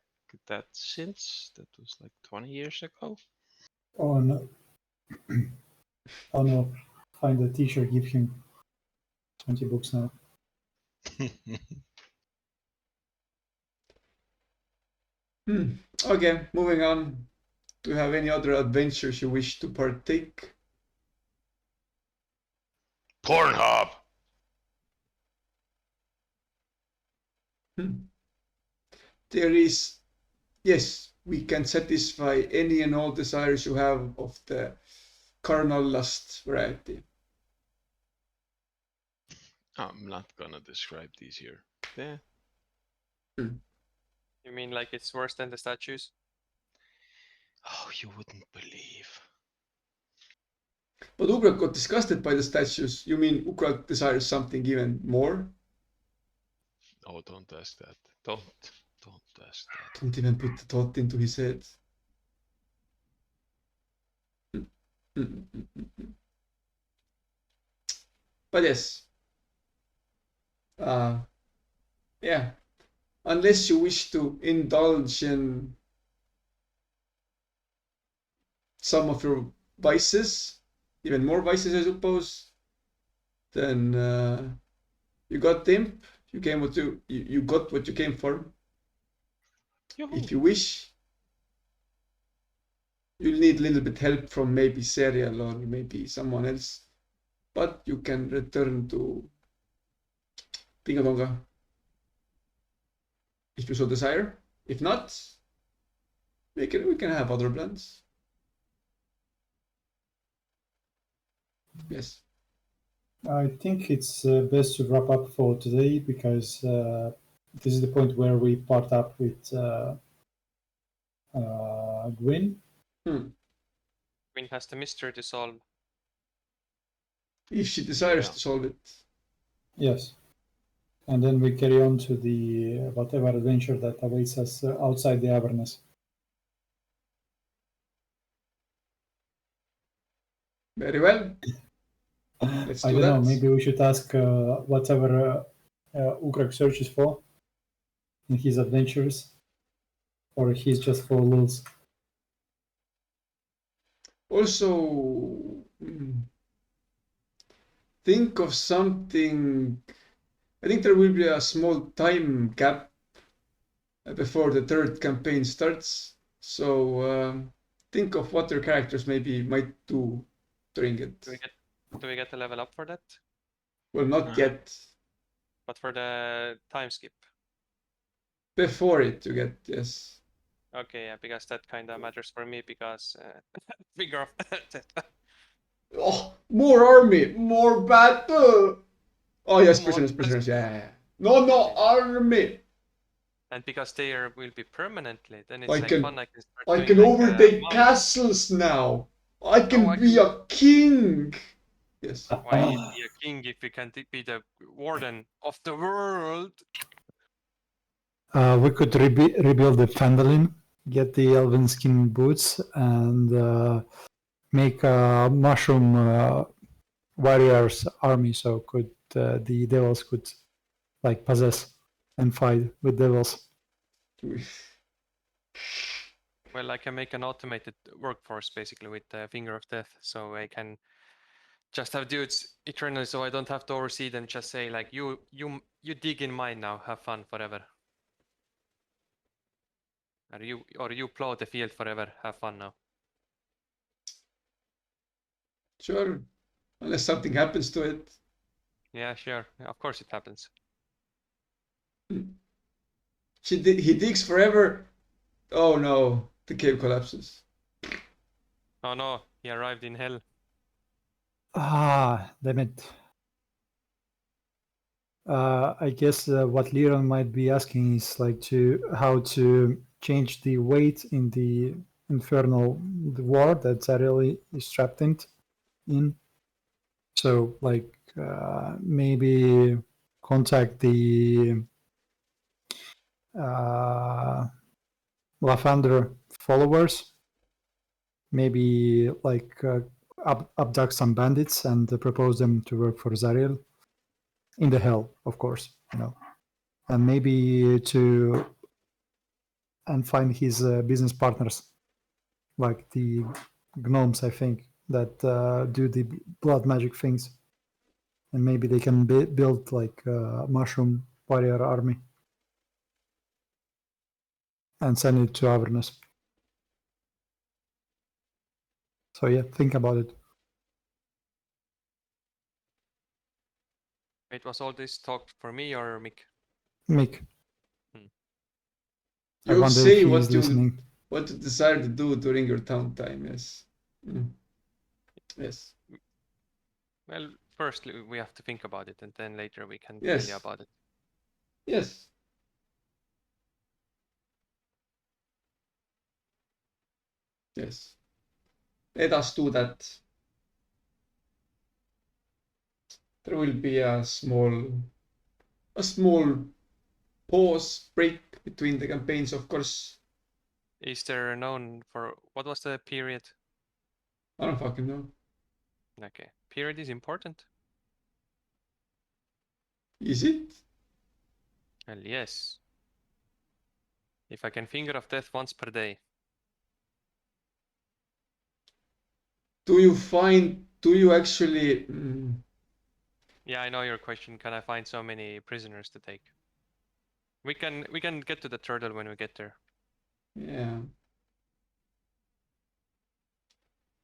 that since. That was like 20 years ago. Oh no. Oh no. Find a teacher, give him 20 books now. Okay, moving on. Do you have any other adventures you wish to partake? Pornhub! There is, yes, we can satisfy any and all desires you have of the carnal lust variety. I'm not gonna describe these here. Yeah. You mean like it's worse than the statues? Oh, you wouldn't believe. But Ugrok got disgusted by the statues. You mean Ugrok desires something even more? Oh, don't ask that. Don't ask that. Don't even put the thought into his head. But yes. Yeah. Unless you wish to indulge in some of your vices, even more vices, I suppose, then you got Imp. You came what you got what you came for. Yoo-hoo. If you wish, you'll need a little bit help from maybe Serial or maybe someone else, but you can return to Pingadonga if you so desire. If not, we can have other plans. Yes. I think it's best to wrap up for today because this is the point where we part up with Gwyn. Gwyn has the mystery to solve. If she desires Yeah. to solve it. Yes. And then we carry on to the whatever adventure that awaits us outside the Avernus. Very well. Let's I do don't know, that. maybe we should ask whatever Ugrok searches for in his adventures, or he's just for lulz. Also, think of something. I think there will be a small time gap before the third campaign starts. So think of what your characters maybe might do during it. Do we get a level up for that? Well, not yet. But for the time skip. Before it, you get, yes. Okay, yeah, because that kind of matters for me because figure of Oh, more army, more battle. Oh yes, More prisoners, yeah. No, army. and because they will be permanently, then it's I like can- fun. I can start I doing can like, overtake wow. castles now. I can I be can- a king. Yes. Why be a king if we can't be the warden of the world? We could rebuild the Phandalin, get the Elven skin boots, and make a mushroom warriors army. So could the devils could like possess and fight with devils. Well, I can make an automated workforce basically with the Finger of Death, so I can just have dudes eternally, so I don't have to oversee them. Just say like, you dig in mine now, have fun forever. Or you plow the field forever, have fun now. Sure. Unless something happens to it. Yeah, sure. Of course it happens. He digs forever. Oh no, the cave collapses. Oh no, he arrived in hell. Ah, damn it. I guess what Liron might be asking is like how to change the weight in the infernal war that Zariel is trapped in. So like maybe contact the Lathander followers. Maybe like abduct some bandits and propose them to work for Zariel in the hell, of course, and maybe find his business partners, like the gnomes, I think, that do the blood magic things, and maybe they can build like a mushroom warrior army and send it to Avernus. So yeah, think about it. Wait, was all this talk for me or Mick? Mick. I You wonder say if what he's you listening. desire to do during your downtime. Yes. Yes. Well, firstly we have to think about it, and then later we can Yes. tell you about it. Yes. Yes. Let us do that. There will be a small pause break between the campaigns, of course. Is there known for what was the period? I don't fucking know. Okay, period is important. Is it? Well, yes. If I can Finger of Death once per day. Do you actually Yeah, I know your question. Can I find so many prisoners to take? We can get to the turtle when we get there. yeah.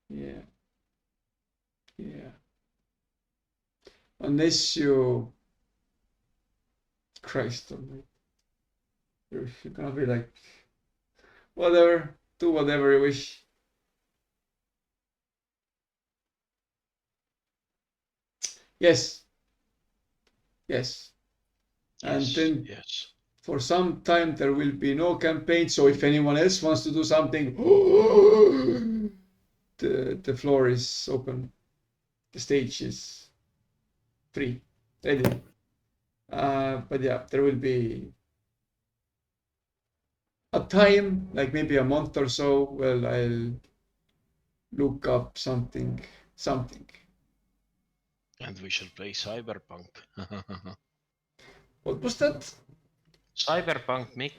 Yeah. Yeah. Unless you Christ almighty. You're gonna be like whatever, do whatever you wish. Yes. Yes. And Yes, then yes. for some time there will be no campaign, so if anyone else wants to do something, the floor is open. The stage is free, ready. But yeah, there will be a time, like maybe a month or so, well, I'll look up something. And we shall play Cyberpunk. What was that? Cyberpunk, Mick.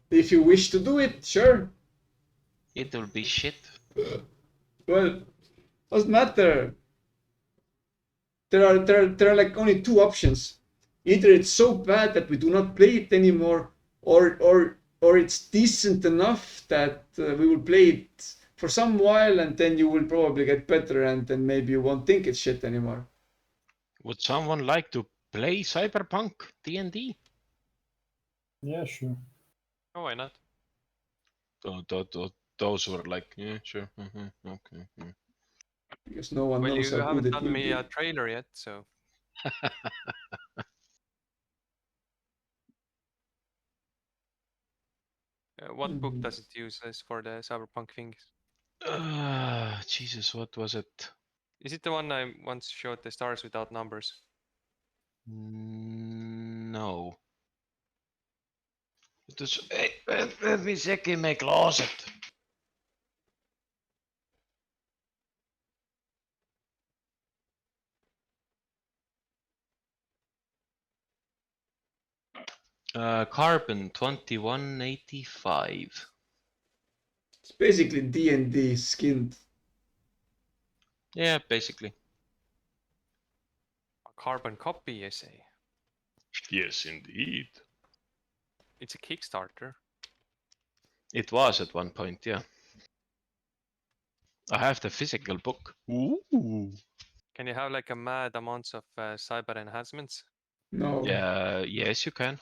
If you wish to do it, sure. It will be shit. Well, doesn't matter. There are like only two options. Either it's so bad that we do not play it anymore, or it's decent enough that we will play it for some while, and then you will probably get better, and then maybe you won't think it's shit anymore. Would someone like to play Cyberpunk D&D? Yeah, sure. Oh, why not? Those were like, yeah, sure. Okay. Because no one Well, knows you how good haven't it done will me be. a trailer yet, so. What book does it use as for the cyberpunk things? Jesus, what was it? Is it the one I once showed the stars without numbers? No. Dus, hey, let me check in my closet. Carbon 2185. It's basically D&D skinned. Yeah, basically. A carbon copy, you say? Yes, indeed. It's a Kickstarter. It was at one point, yeah. I have the physical book. Ooh. Can you have like a mad amounts of cyber enhancements? No. Yeah, yes, you can.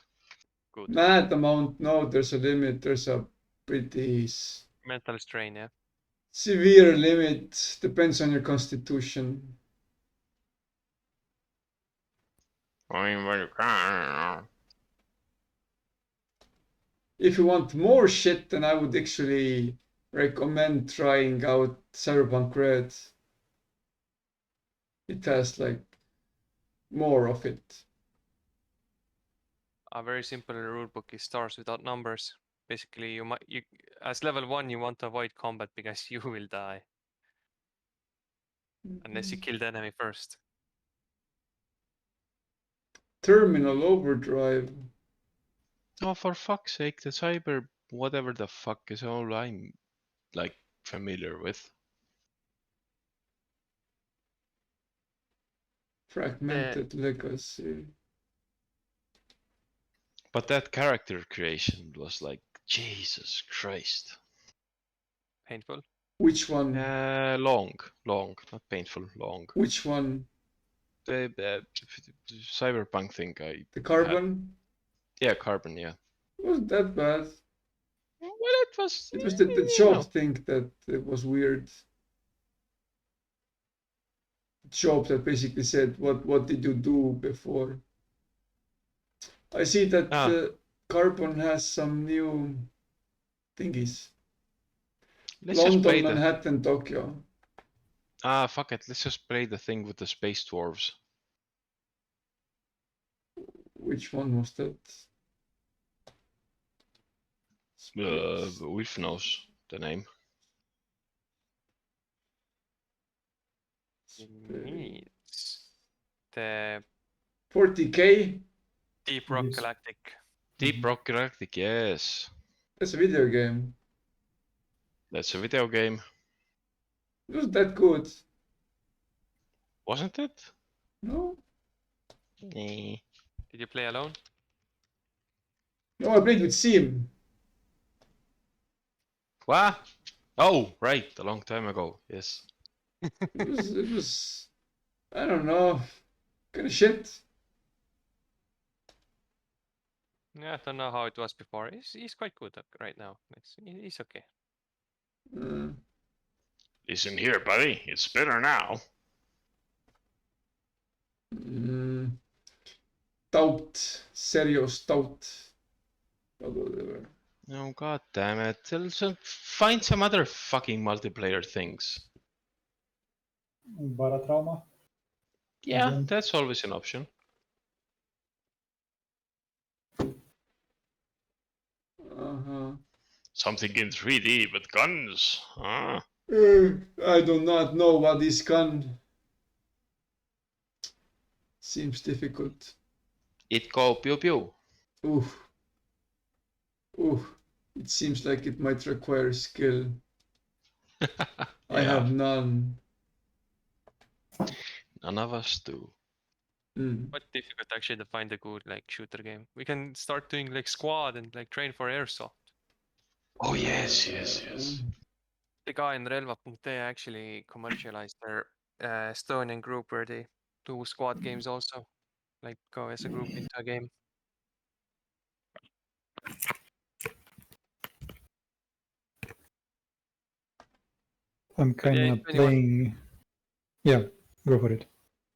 Good. Mad amount, no, there's a limit. There's a pretty Mental strain, yeah. severe limit. Depends on your constitution. If you want more shit, then I would actually recommend trying out Cyberpunk Red. It has like more of it. A very simple rulebook is stars without numbers. Basically, you as level 1 you want to avoid combat because you will die unless you kill the enemy first. Terminal Overdrive. Oh, for fuck's sake, the cyber whatever the fuck is all I'm like familiar with. Fragmented Legacy. But that character creation was like, Jesus Christ. Painful. Which one? Long, not painful, long. Which one? The cyberpunk thing The Carbon? Yeah, Carbon, yeah. It wasn't that bad. Well, it was The you job know. thing that it was weird. Job that basically said what did you do before. I see that Carbon has some new thingies. Let's just play London, the Manhattan, Tokyo. fuck it, let's just play the thing with the space dwarves. Which one was that? Wilf knows the name. Needs the 40K? Deep Rock Yes. Galactic. Deep Rock Galactic, yes. That's a video game. That's a video game, It wasn't that good. wasn't it? No? Eh. Did you play alone? No, I played with Sim. What? Oh, right, a long time ago, yes. It was, I don't know, kind of shit. Yeah, I don't know how it was before. He's quite good right now. He's okay. Listen here, buddy, it's better now. Stout, serio stout. Whatever. Oh, god damn it. Find some other fucking multiplayer things. Baratrauma. Yeah, Again. that's always an option. Uh-huh. Something in 3D with guns. Huh? I do not know what is gun. Seems difficult. It go pew pew. Ooh. Ooh. It seems like it might require skill. I have none. None of us do. Quite difficult actually to find a good like shooter game. We can start doing like squad and like train for airsoft. Oh yes. The guy in Relva.ee actually commercialized their Estonian group where they do squad games also. Like go as a group into a game. I'm kind yeah, of if anyone- playing. Yeah, go for it.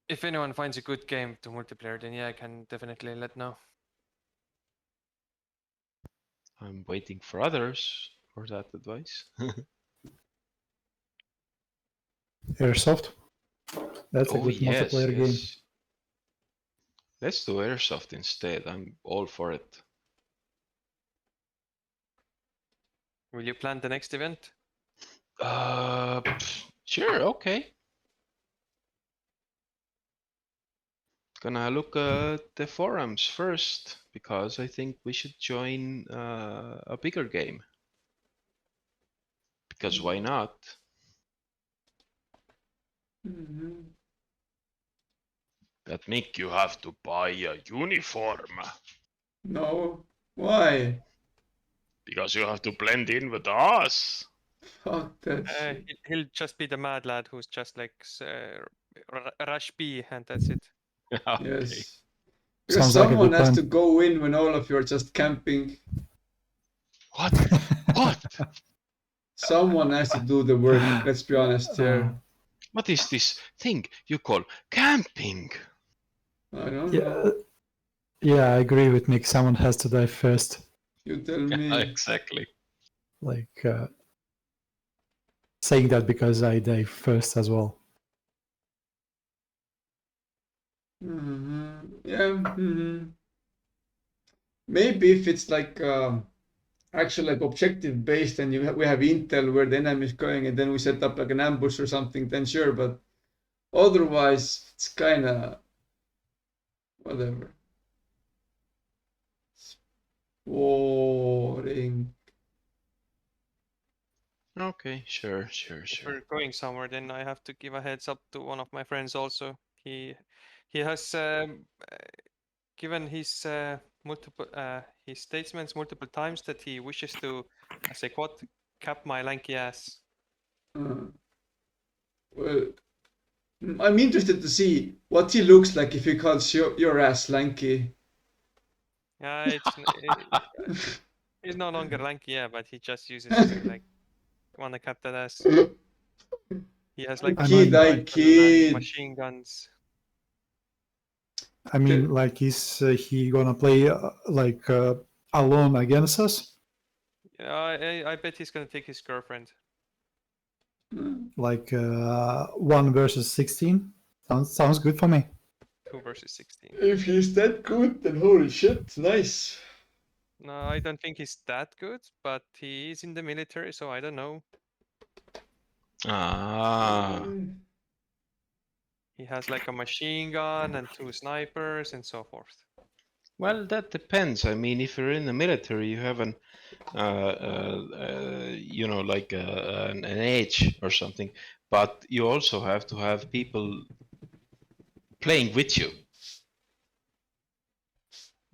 If anyone finds a good game to multiplayer, then yeah, I can definitely let know. I'm waiting for others for that advice. Airsoft. That's a Oh good yes, multiplayer game. yes. Let's do Airsoft instead. I'm all for it. Will you plan the next event? Sure, okay. Gonna look at the forums first because I think we should join a bigger game. Because why not? Mhm. That make you have to buy a uniform No, why? because you have to blend in with us. Fuck that shit. He'll just be the mad lad who's just like Rush B, and that's it. Okay. Yes. Because Sounds like a someone good has plan. to go in when all of you are just camping. What? What? Someone has to do the work, let's be honest here. What is this thing you call camping? I don't Yeah, know. yeah, I agree with Nick. Someone has to die first. You tell me. Exactly. Like saying that because I die first as well. Yeah. Maybe if it's like actually like objective based and we have intel where the enemy is going and then we set up like an ambush or something, then sure. But otherwise, it's kind of whatever. It's boring. Okay, sure. If we're going somewhere, then I have to give a heads up to one of my friends also. He has given his multiple his statements multiple times that he wishes to, say what, cap my lanky ass. Well, I'm interested to see what he looks like if he calls your ass lanky. Yeah, he's no longer lanky, yeah, but he just uses to like wanna cap that ass. He has like I a kid, sniper I rifle and kid. machine guns. I mean, like, is he gonna play alone against us? Yeah, I bet he's gonna take his girlfriend. Like 1 versus 16? Sounds good for me. 2 versus 16. If he's that good, then holy shit, nice. No, I don't think he's that good, but he is in the military, so I don't know. He has like a machine gun and 2 snipers and so forth. Well, that depends. I mean, if you're in the military, you have an edge or something, but you also have to have people playing with you.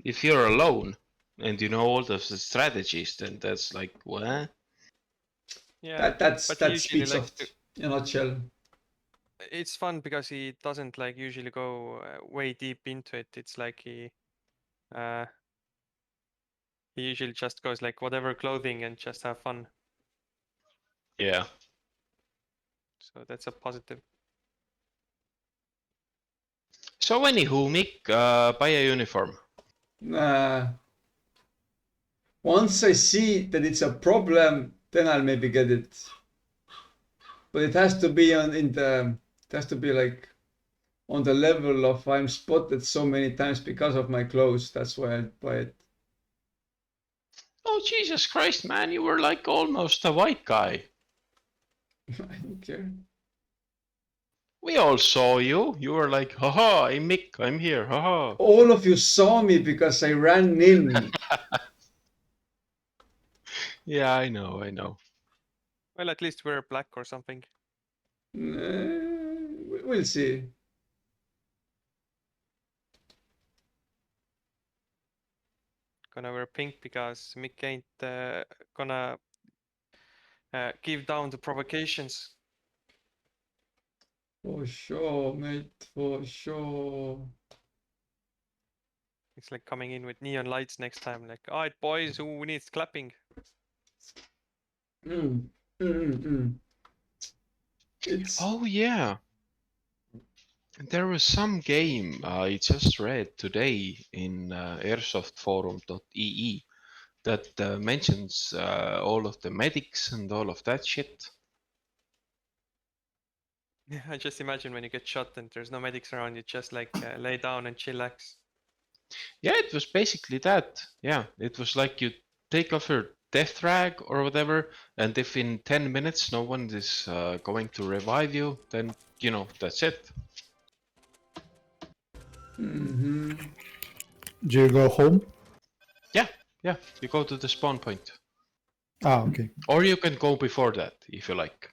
If you're alone and you know all of the strategies, then that's like what? Yeah, That's but he usually likes Speedsoft in a nutshell. It's fun because he doesn't like usually go way deep into it. It's like he usually just goes like whatever clothing and just have fun. Yeah. So that's a positive. So anywho, Mick, buy a uniform. Once I see that it's a problem, then I'll maybe get it. But it has to be it has to be like on the level of I'm spotted so many times because of my clothes. That's why I buy it. Oh, Jesus Christ, man, you were like almost a white guy. I don't care. We all saw you. You were like, haha, I'm Mick, I'm here, haha. All of you saw me because I ran in. Yeah, I know. Well, at least we're black or something. We'll see. Gonna wear pink because Mick ain't gonna give down the provocations. For sure, mate. For sure. It's like coming in with neon lights next time. Like, alright, boys, who needs clapping? It's Oh, yeah. There was some game I just read today in airsoftforum.ee that mentions all of the medics and all of that shit. I just imagine when you get shot and there's no medics around, you just like lay down and chillax. Yeah, it was basically that. Yeah, it was like you take off your death rag or whatever, and if in 10 minutes no one is going to revive you, then you know that's it. Mm-hmm. Do you go home? Yeah, you go to the spawn point, Ah, okay. or you can go before that if you like.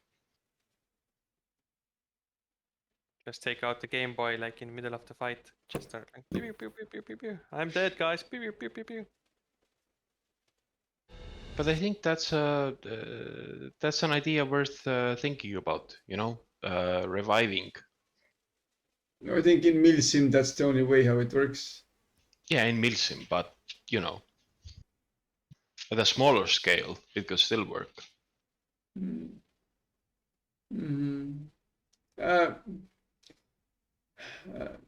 Just take out the Game Boy like in the middle of the fight. Just start like pew pew pew pew pew pew pew. I'm dead, guys. Pew pew pew pew pew. But I think that's an idea worth thinking about. You know, reviving. I think in Milsim that's the only way how it works. Yeah, in Milsim, but you know, at a smaller scale, it could still work. Mm-hmm.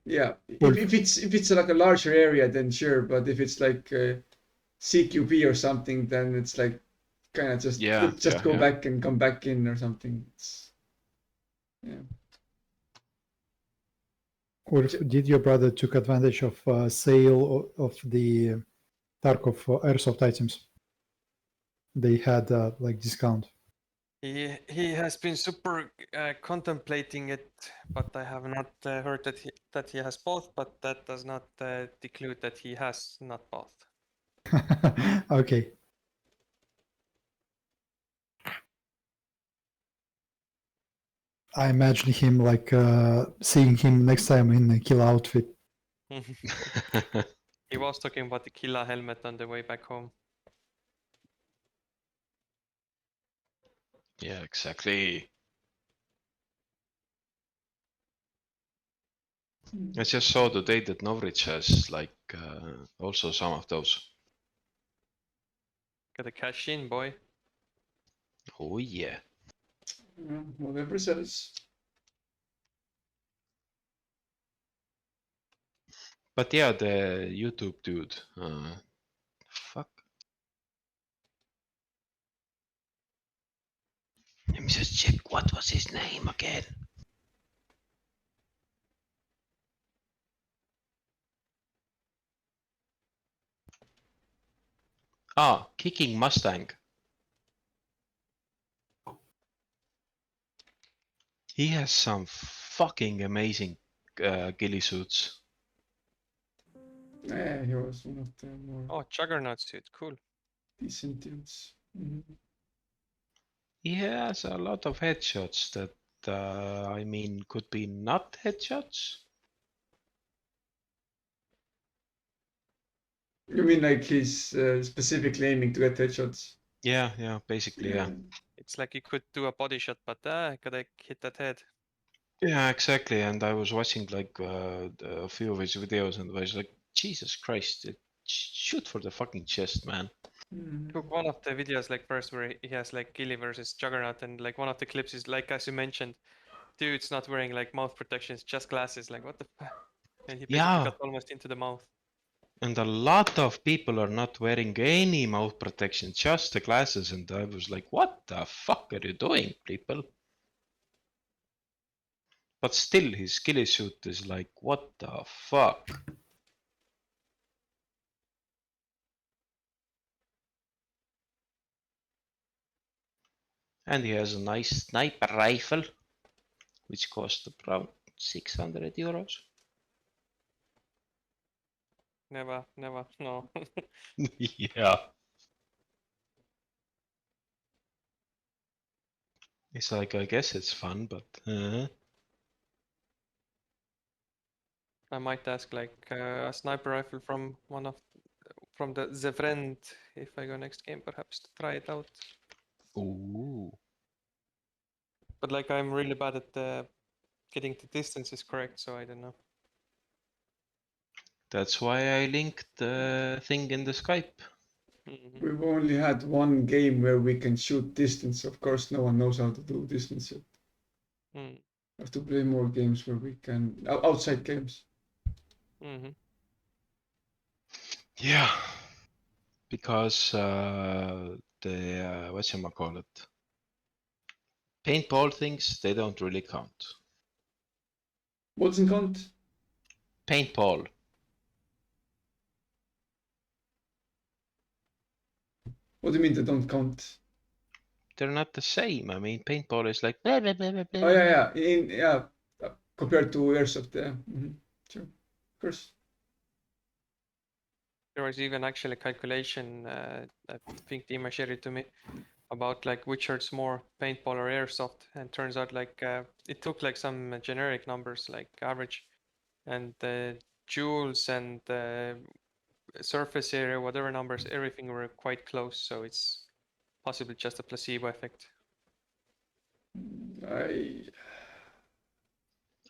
Yeah, Wolf. if it's like a larger area, then sure. But if it's like CQP or something, then it's like kind of just Yeah, go yeah. back and come back in or something. Yeah. Wolf, did your brother took advantage of sale of the Tarkov airsoft items? They had like discount. He has been super contemplating it, but I have not heard that he has both. But that does not declude that he has not both. Okay. I imagine him like seeing him next time in a killer outfit. He was talking about the Killa helmet on the way back home. Yeah, exactly. I just saw today that Norwich has like also some of those. Gotta cash in, boy. Oh yeah. Whatever sells. But yeah, the YouTube dude. Fuck. Let me just check what was his name again. Ah, Kicking Mustang. He has some fucking amazing ghillie suits. Yeah, he was one of the more Oh, Juggernaut suit, cool. decent dudes. Mhm. He has a lot of headshots that I mean could be not headshots. You mean like he's specifically aiming to get headshots? Yeah, basically, yeah. It's like you could do a body shot, but gotta hit that head. Yeah, exactly. And I was watching like a few of his videos and I was like, Jesus Christ, shoot for the fucking chest, man. Mhm. Took one of the videos like first where he has like Gilly versus Juggernaut, and like one of the clips is like as you mentioned, dude's not wearing like mouth protections, just glasses. Like what the fuck? And he basically Yeah. got almost into the mouth. And a lot of people are not wearing any mouth protection, just the glasses. And I was like, what the fuck are you doing, people? But still, his ghillie suit is like, what the fuck? And he has a nice sniper rifle, which cost around 600 euros. Never, no. Yeah. It's like, I guess it's fun, but I might ask like a sniper rifle from from the friend if I go next game, perhaps to try it out. ooh. But like I'm really bad at getting the distances correct, so I don't know. That's why I linked the thing in the Skype. Mhm. We've only had one game where we can shoot distance. Of course, no one knows how to do distance yet. Mm. Have to play more games where we can outside games. Mhm. Yeah. Because the whatchamacallit, paintball things, they don't really count. What doesn't count? Paintball. What do you mean they don't count? They're not the same. I mean, paintball is like. Blah, blah, blah, blah, blah. Oh yeah. Compared to airsoft, yeah. Sure, of course. There was even actually a calculation, I think Dima shared it to me, about like which hurts more, paintball or airsoft. And turns out like it took like some generic numbers like average, and the joules and the surface area, whatever numbers, everything were quite close. So it's possibly just a placebo effect.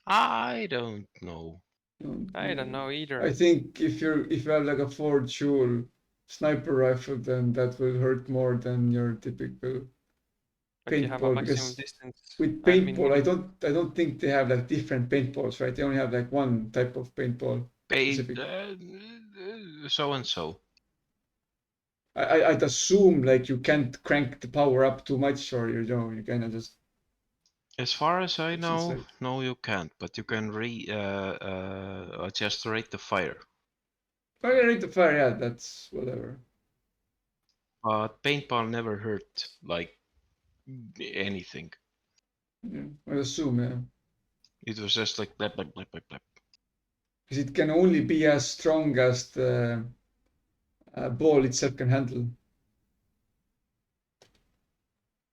I don't know. I don't know either. I think if you have like a 4 joule sniper rifle, then that will hurt more than your typical But you have a paintball, maximum because distance. with I mean, paintball, I don't think they have like different paintballs, right? They only have like one type of paintball. Specific. So and so. I'd assume like you can't crank the power up too much, or you know, you kind of just. As far as I It's know, inside. no, you can't. But you can adjust the rate of fire. Oh, yeah, rate of fire, yeah, that's whatever. But paintball never hurt like anything. Yeah, I assume, yeah. It was just like blap blap blap blap blap. Because it can only be as strong as the ball itself can handle.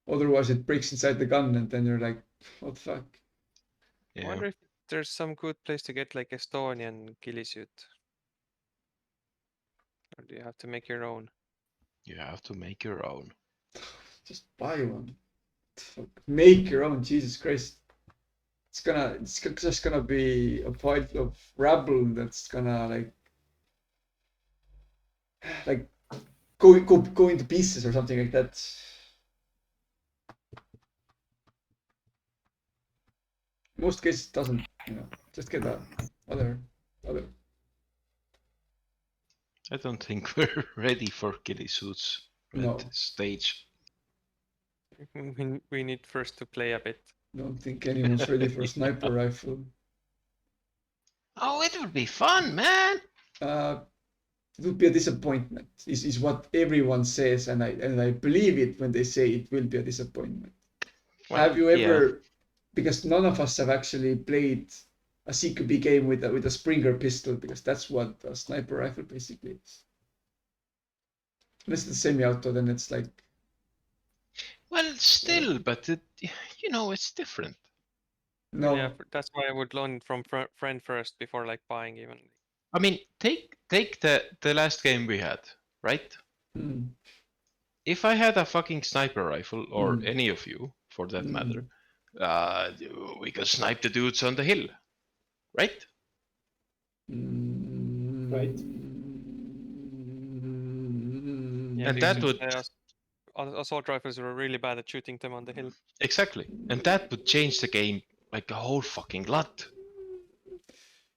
Otherwise, it breaks inside the gun, and then you're like, what the fuck? I Yeah. wonder if there's some good place to get like Estonian ghillie suit. Or do you have to make your own? You have to make your own. Just buy one. Fuck. Make your own, Jesus Christ. It's just gonna be a pile of rabble that's gonna like go into pieces or something like that. Most cases it doesn't, you know, just get a other. I don't think we're ready for ghillie suits at No. this stage. We need first to play a bit. Don't think anyone's ready for a sniper rifle. Oh, it would be fun, man. It would be a disappointment. Is what everyone says, and I believe it when they say it will be a disappointment. Well, Have you ever? yeah. Because none of us have actually played a CQB game with a Springer pistol, because that's what a sniper rifle basically is. Unless it's semi-auto, then it's like. Well, still, but it, you know, it's different. No. Yeah, that's why I would loan it from friend first before like buying even. I mean, take the last game we had, right? Mm. If I had a fucking sniper rifle, or Mm. any of you for that Mm. matter, we could snipe the dudes on the hill, right? Right. Yeah, And that would assault rifles were really bad at shooting them on the hill. exactly, and that would change the game like a whole fucking lot.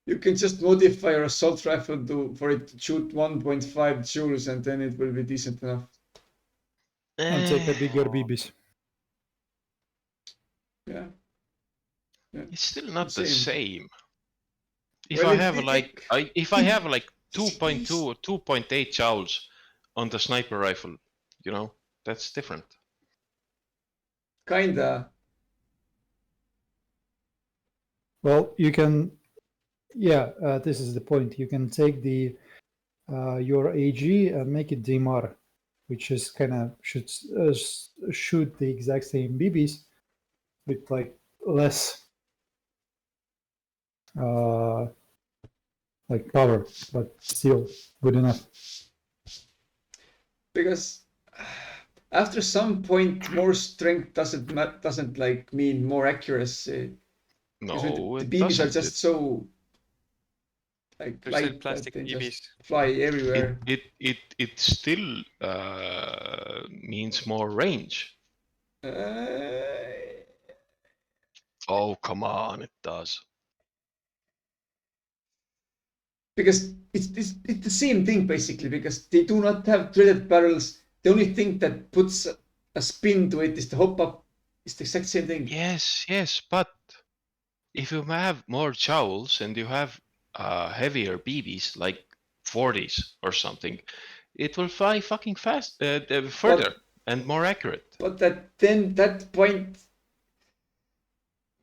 You can just modify your assault rifle for it to shoot 1.5 joules, and then it will be decent enough. And take a bigger BBs. Yeah. It's still not the Same. same. If Well, I it- have it- like it- if I have like it's- 2.2 or 2.8 joules on the sniper rifle, you know, that's different. Kinda. Well, you can, yeah, this is the point. You can take the your AG and make it DMR, which is kind of shoot the exact same BBs with like less like power, but still good enough. Because after some point, more strength doesn't like mean more accuracy. Because No, the it BBs are doesn't. just so like They're still light that plastic they BBs. just fly everywhere. It still means more range. Oh, come on, it does. Because it's the same thing basically, because they do not have threaded barrels. The only thing that puts a spin to it is the hop up. It's the exact same thing. Yes, but if you have more jowls and you have heavier BBs like 40s or something, it will fly fucking fast, further and more accurate. But that point,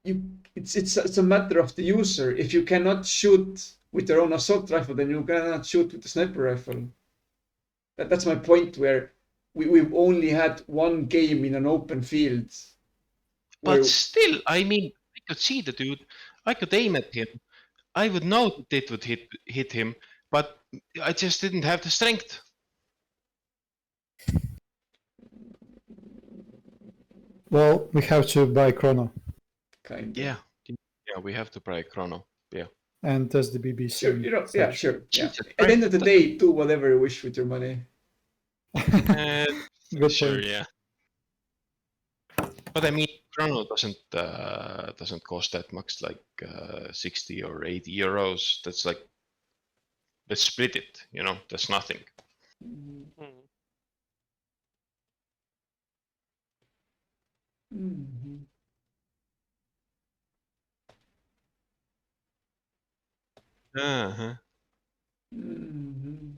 it's a matter of the user. If you cannot shoot with your own assault rifle, then you cannot shoot with the sniper rifle. That's my point. Where we've only had one game in an open field. But still, I mean, I could see the dude. I could aim at him. I would know that it would hit him, but I just didn't have the strength. Well, we have to buy Chrono Kind of. Yeah, we have to buy Chrono. Yeah. and test the BBC. Sure, you know, yeah, sure. Yeah. Jesus At the end of the Christ. day, do whatever you wish with your money. Good Sure, point. yeah. But I mean, Chrono doesn't cost that much, like 60 or 80 euros. That's like, let's split it. You know, that's nothing. Mhm. Uh-huh. Mhm.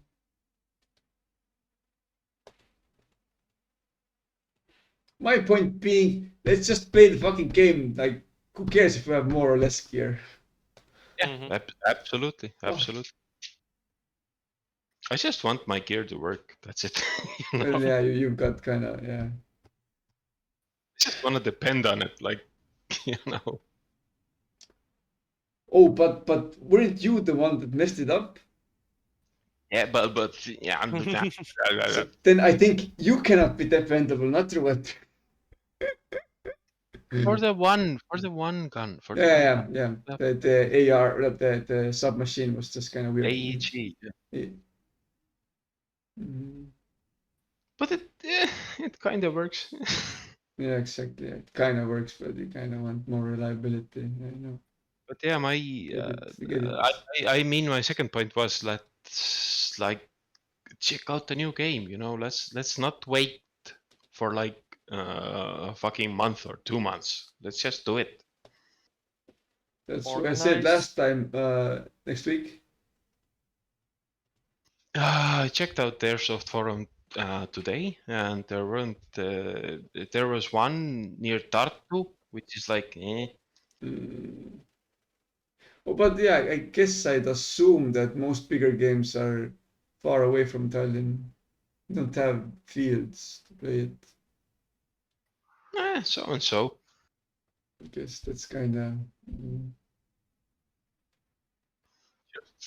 My point being, let's just play the fucking game. Like, who cares if we have more or less gear? Yeah, absolutely, Oh. absolutely. I just want my gear to work. That's it. You know? Well, yeah, you've got kind of, yeah. I just want to depend on it, like, you know. Oh, but weren't you the one that messed it up? Yeah, but yeah. So then I think you cannot be dependable, not through what. For the one gun. For the Yeah, one yeah, gun. yeah. The AR, the submachine was just kind of weird. AEG. Yeah. Yeah. Mhm. But it kind of works. Yeah, exactly. It kind of works, but you kind of want more reliability. I know. But yeah, my Get it. I mean, my second point was let's like check out the new game. You know, let's not wait for like a fucking month or 2 months. Let's just do it. That's what I said last time. Next week. I checked out the Airsoft forum today, and there weren't. There was one near Tartu, which is like, Oh, but yeah, I guess I'd assume that most bigger games are far away from Tallinn. You don't have fields to play it. so and so. I guess that's kind of.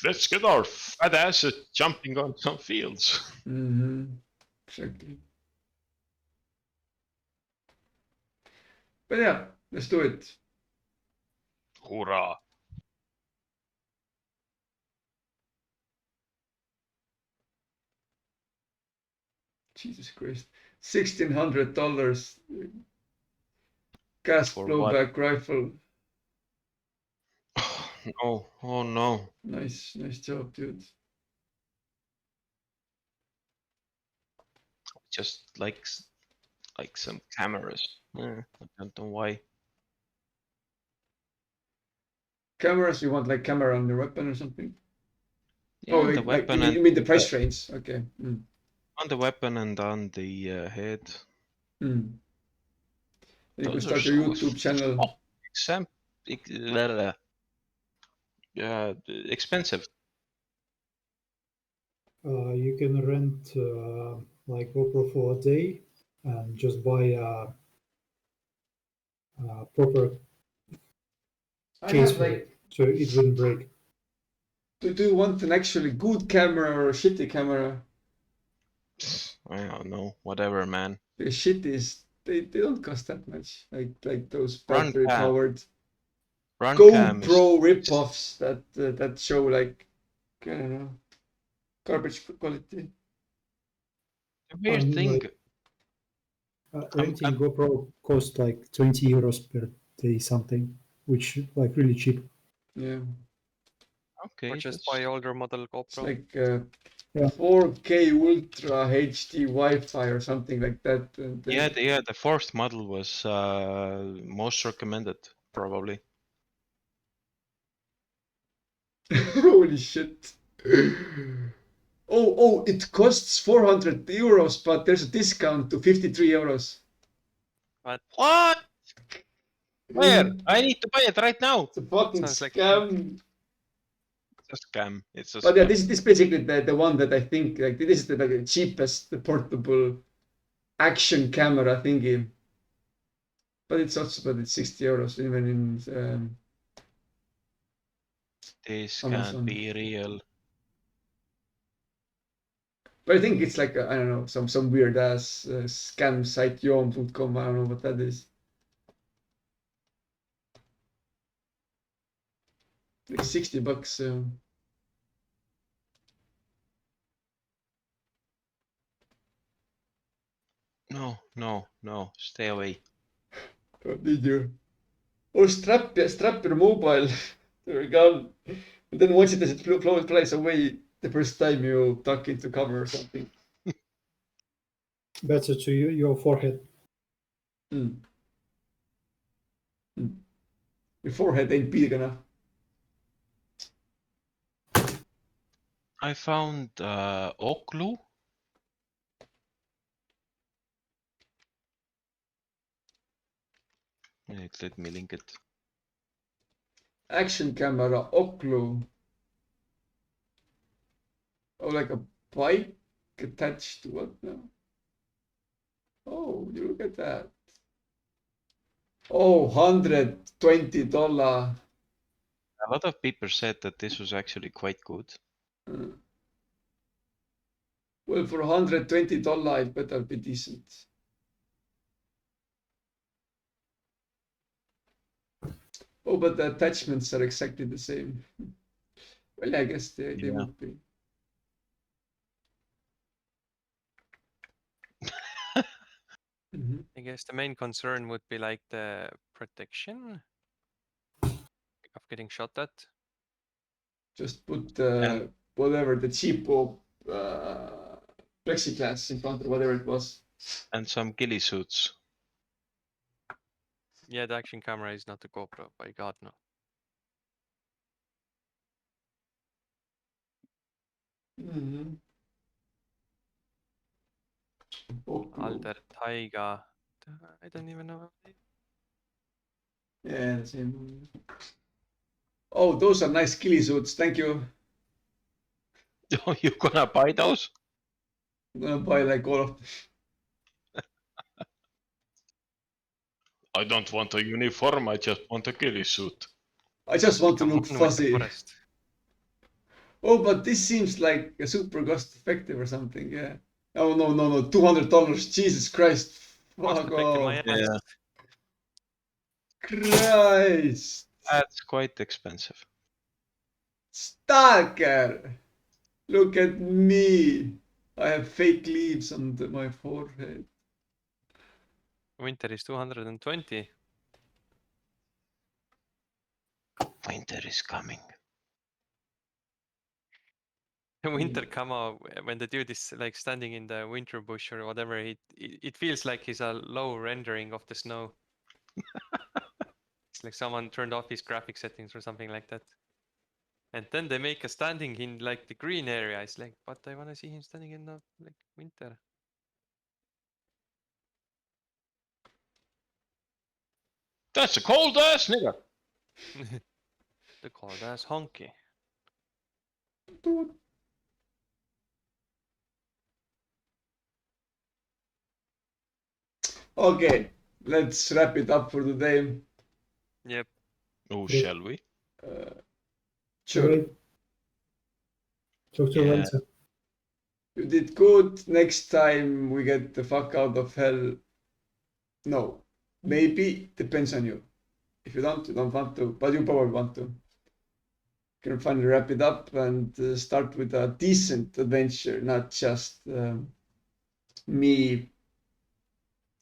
Let's get our fat asses jumping on some fields. Exactly. But yeah, let's do it. Hoorah! Jesus Christ. $1,600 gas For blowback rifle. No, oh no. Nice job, dude. Just like some cameras. I don't know why. Cameras, you want like camera on your weapon or something? Yeah, Oh, on the like, weapon you mean the price range? Okay. on the weapon and on the head. You can Those start are your so YouTube channel. Expensive. You can rent like GoPro for a day and just buy a proper case for it, so it wouldn't break. Do you want an actually good camera or a shitty camera? I don't know. Whatever, man. The shitties, they don't cost that much. Like those Run battery powered cam GoPro ripoffs that show like, I don't know, garbage quality. The weird thing. Renting GoPro costs like 20 euros per day something, which like really cheap. Yeah. Okay. Or just buy older model GoPro. It's like Yeah. 4K Ultra HD Wi-Fi or something like that. And Yeah, the fourth model was most recommended, probably. Holy shit. Oh, it costs 400 euros, but there's a discount to 53 euros. What? Where? I need to buy it right now. It's a fucking Sounds like- scam. It's a scam. It's a But yeah, scam. this is basically the one that I think like this is the cheapest the portable action camera thingy. But it's 60 euros even in This Amazon. can't be real. but I think it's like I don't know some weird ass scam site yom.com. I don't know what that is. Like $60. No. Stay away. Did you? Or strap your mobile to your gun, and then watch it as it flies away the first time you duck into cover or something. Better to your forehead. Mm. Your forehead ain't big enough. I found Oklu. Wait, let me link it. Action camera, Oklu. Oh, like a bike attached to what now? Oh, you look at that. Oh, $120. A lot of people said that this was actually quite good. Well, for $120, it better be decent. Oh, but the attachments are exactly the same. Well, I guess they Yeah. would be. Mhm. I guess the main concern would be like the protection of getting shot at. Just put And- whatever the cheapo plexiglass in front or whatever it was. And some ghillie suits. Yeah, the action camera is not a GoPro, by God, no. Mhm. Oklu. Alder Taiga. I don't even know. Yeah, the same one. Oh, those are nice ghillie suits. Thank you. Oh, you gonna buy those? I'm gonna buy like all of them. I don't want a uniform, I just want a ghillie suit. I just want to Come look on with the fuzzy. forest. Oh, but this seems like a super cost effective or something. Yeah. Oh no, $200. Jesus Christ. Cost Fuck effective, my off. ass. Yeah. Christ. That's quite expensive. Stalker. Look at me. I have fake leaves on my forehead. Winter is 220. Winter is coming. Winter camo, when the dude is like standing in the winter bush or whatever, it feels like he's a low rendering of the snow. It's like someone turned off his graphic settings or something like that. And then they make a standing in like the green area. It's like, but I want to see him standing in the like winter. That's a cold ass nigga. The cold ass honky. Okay, let's wrap it up for today. Yep. Oh, Yeah. shall we? Sure. Alright. Talk to you Yeah. later. You did good. Next time we get the fuck out of hell. No. Maybe. Depends on you. If you don't want to. But you probably want to. Can finally wrap it up and start with a decent adventure, not just me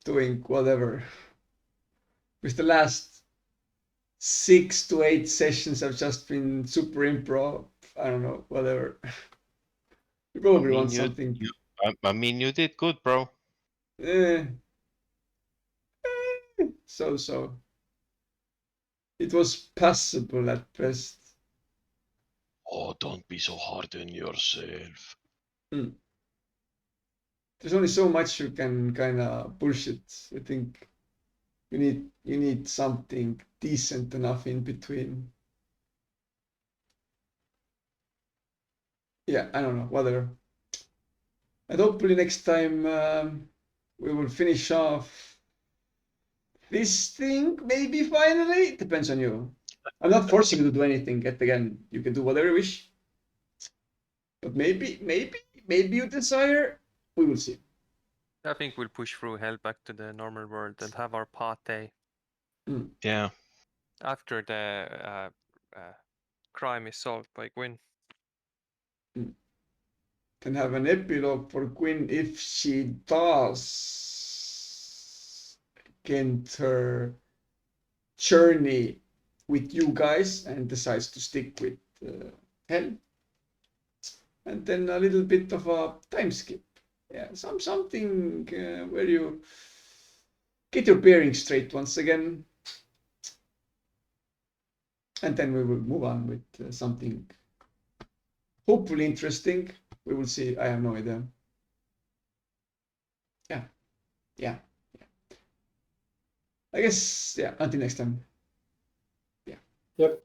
doing whatever. With the last 6 to 8 sessions have just been super improv. I don't know, whatever. You probably want something. I mean, you did good, bro. Eh, so. It was passable at best. Oh, don't be so hard on yourself. There's only so much you can kind of push it. I think you need something decent enough in between. Yeah, I don't know, whatever. And hopefully next time we will finish off this thing, maybe finally. It depends on you. I'm not forcing you to do anything. Yet again, you can do whatever you wish. But maybe you desire. We will see. I think we'll push through hell back to the normal world and have our party Yeah. after the crime is solved by Gwyn. Can have an epilogue for Gwyn if she does get her journey with you guys and decides to stick with Hell. And then a little bit of a time skip. Yeah, something where you get your bearings straight once again. And then we will move on with something hopefully interesting. We will see. I have no idea. Yeah. I guess, yeah, until next time. Yep.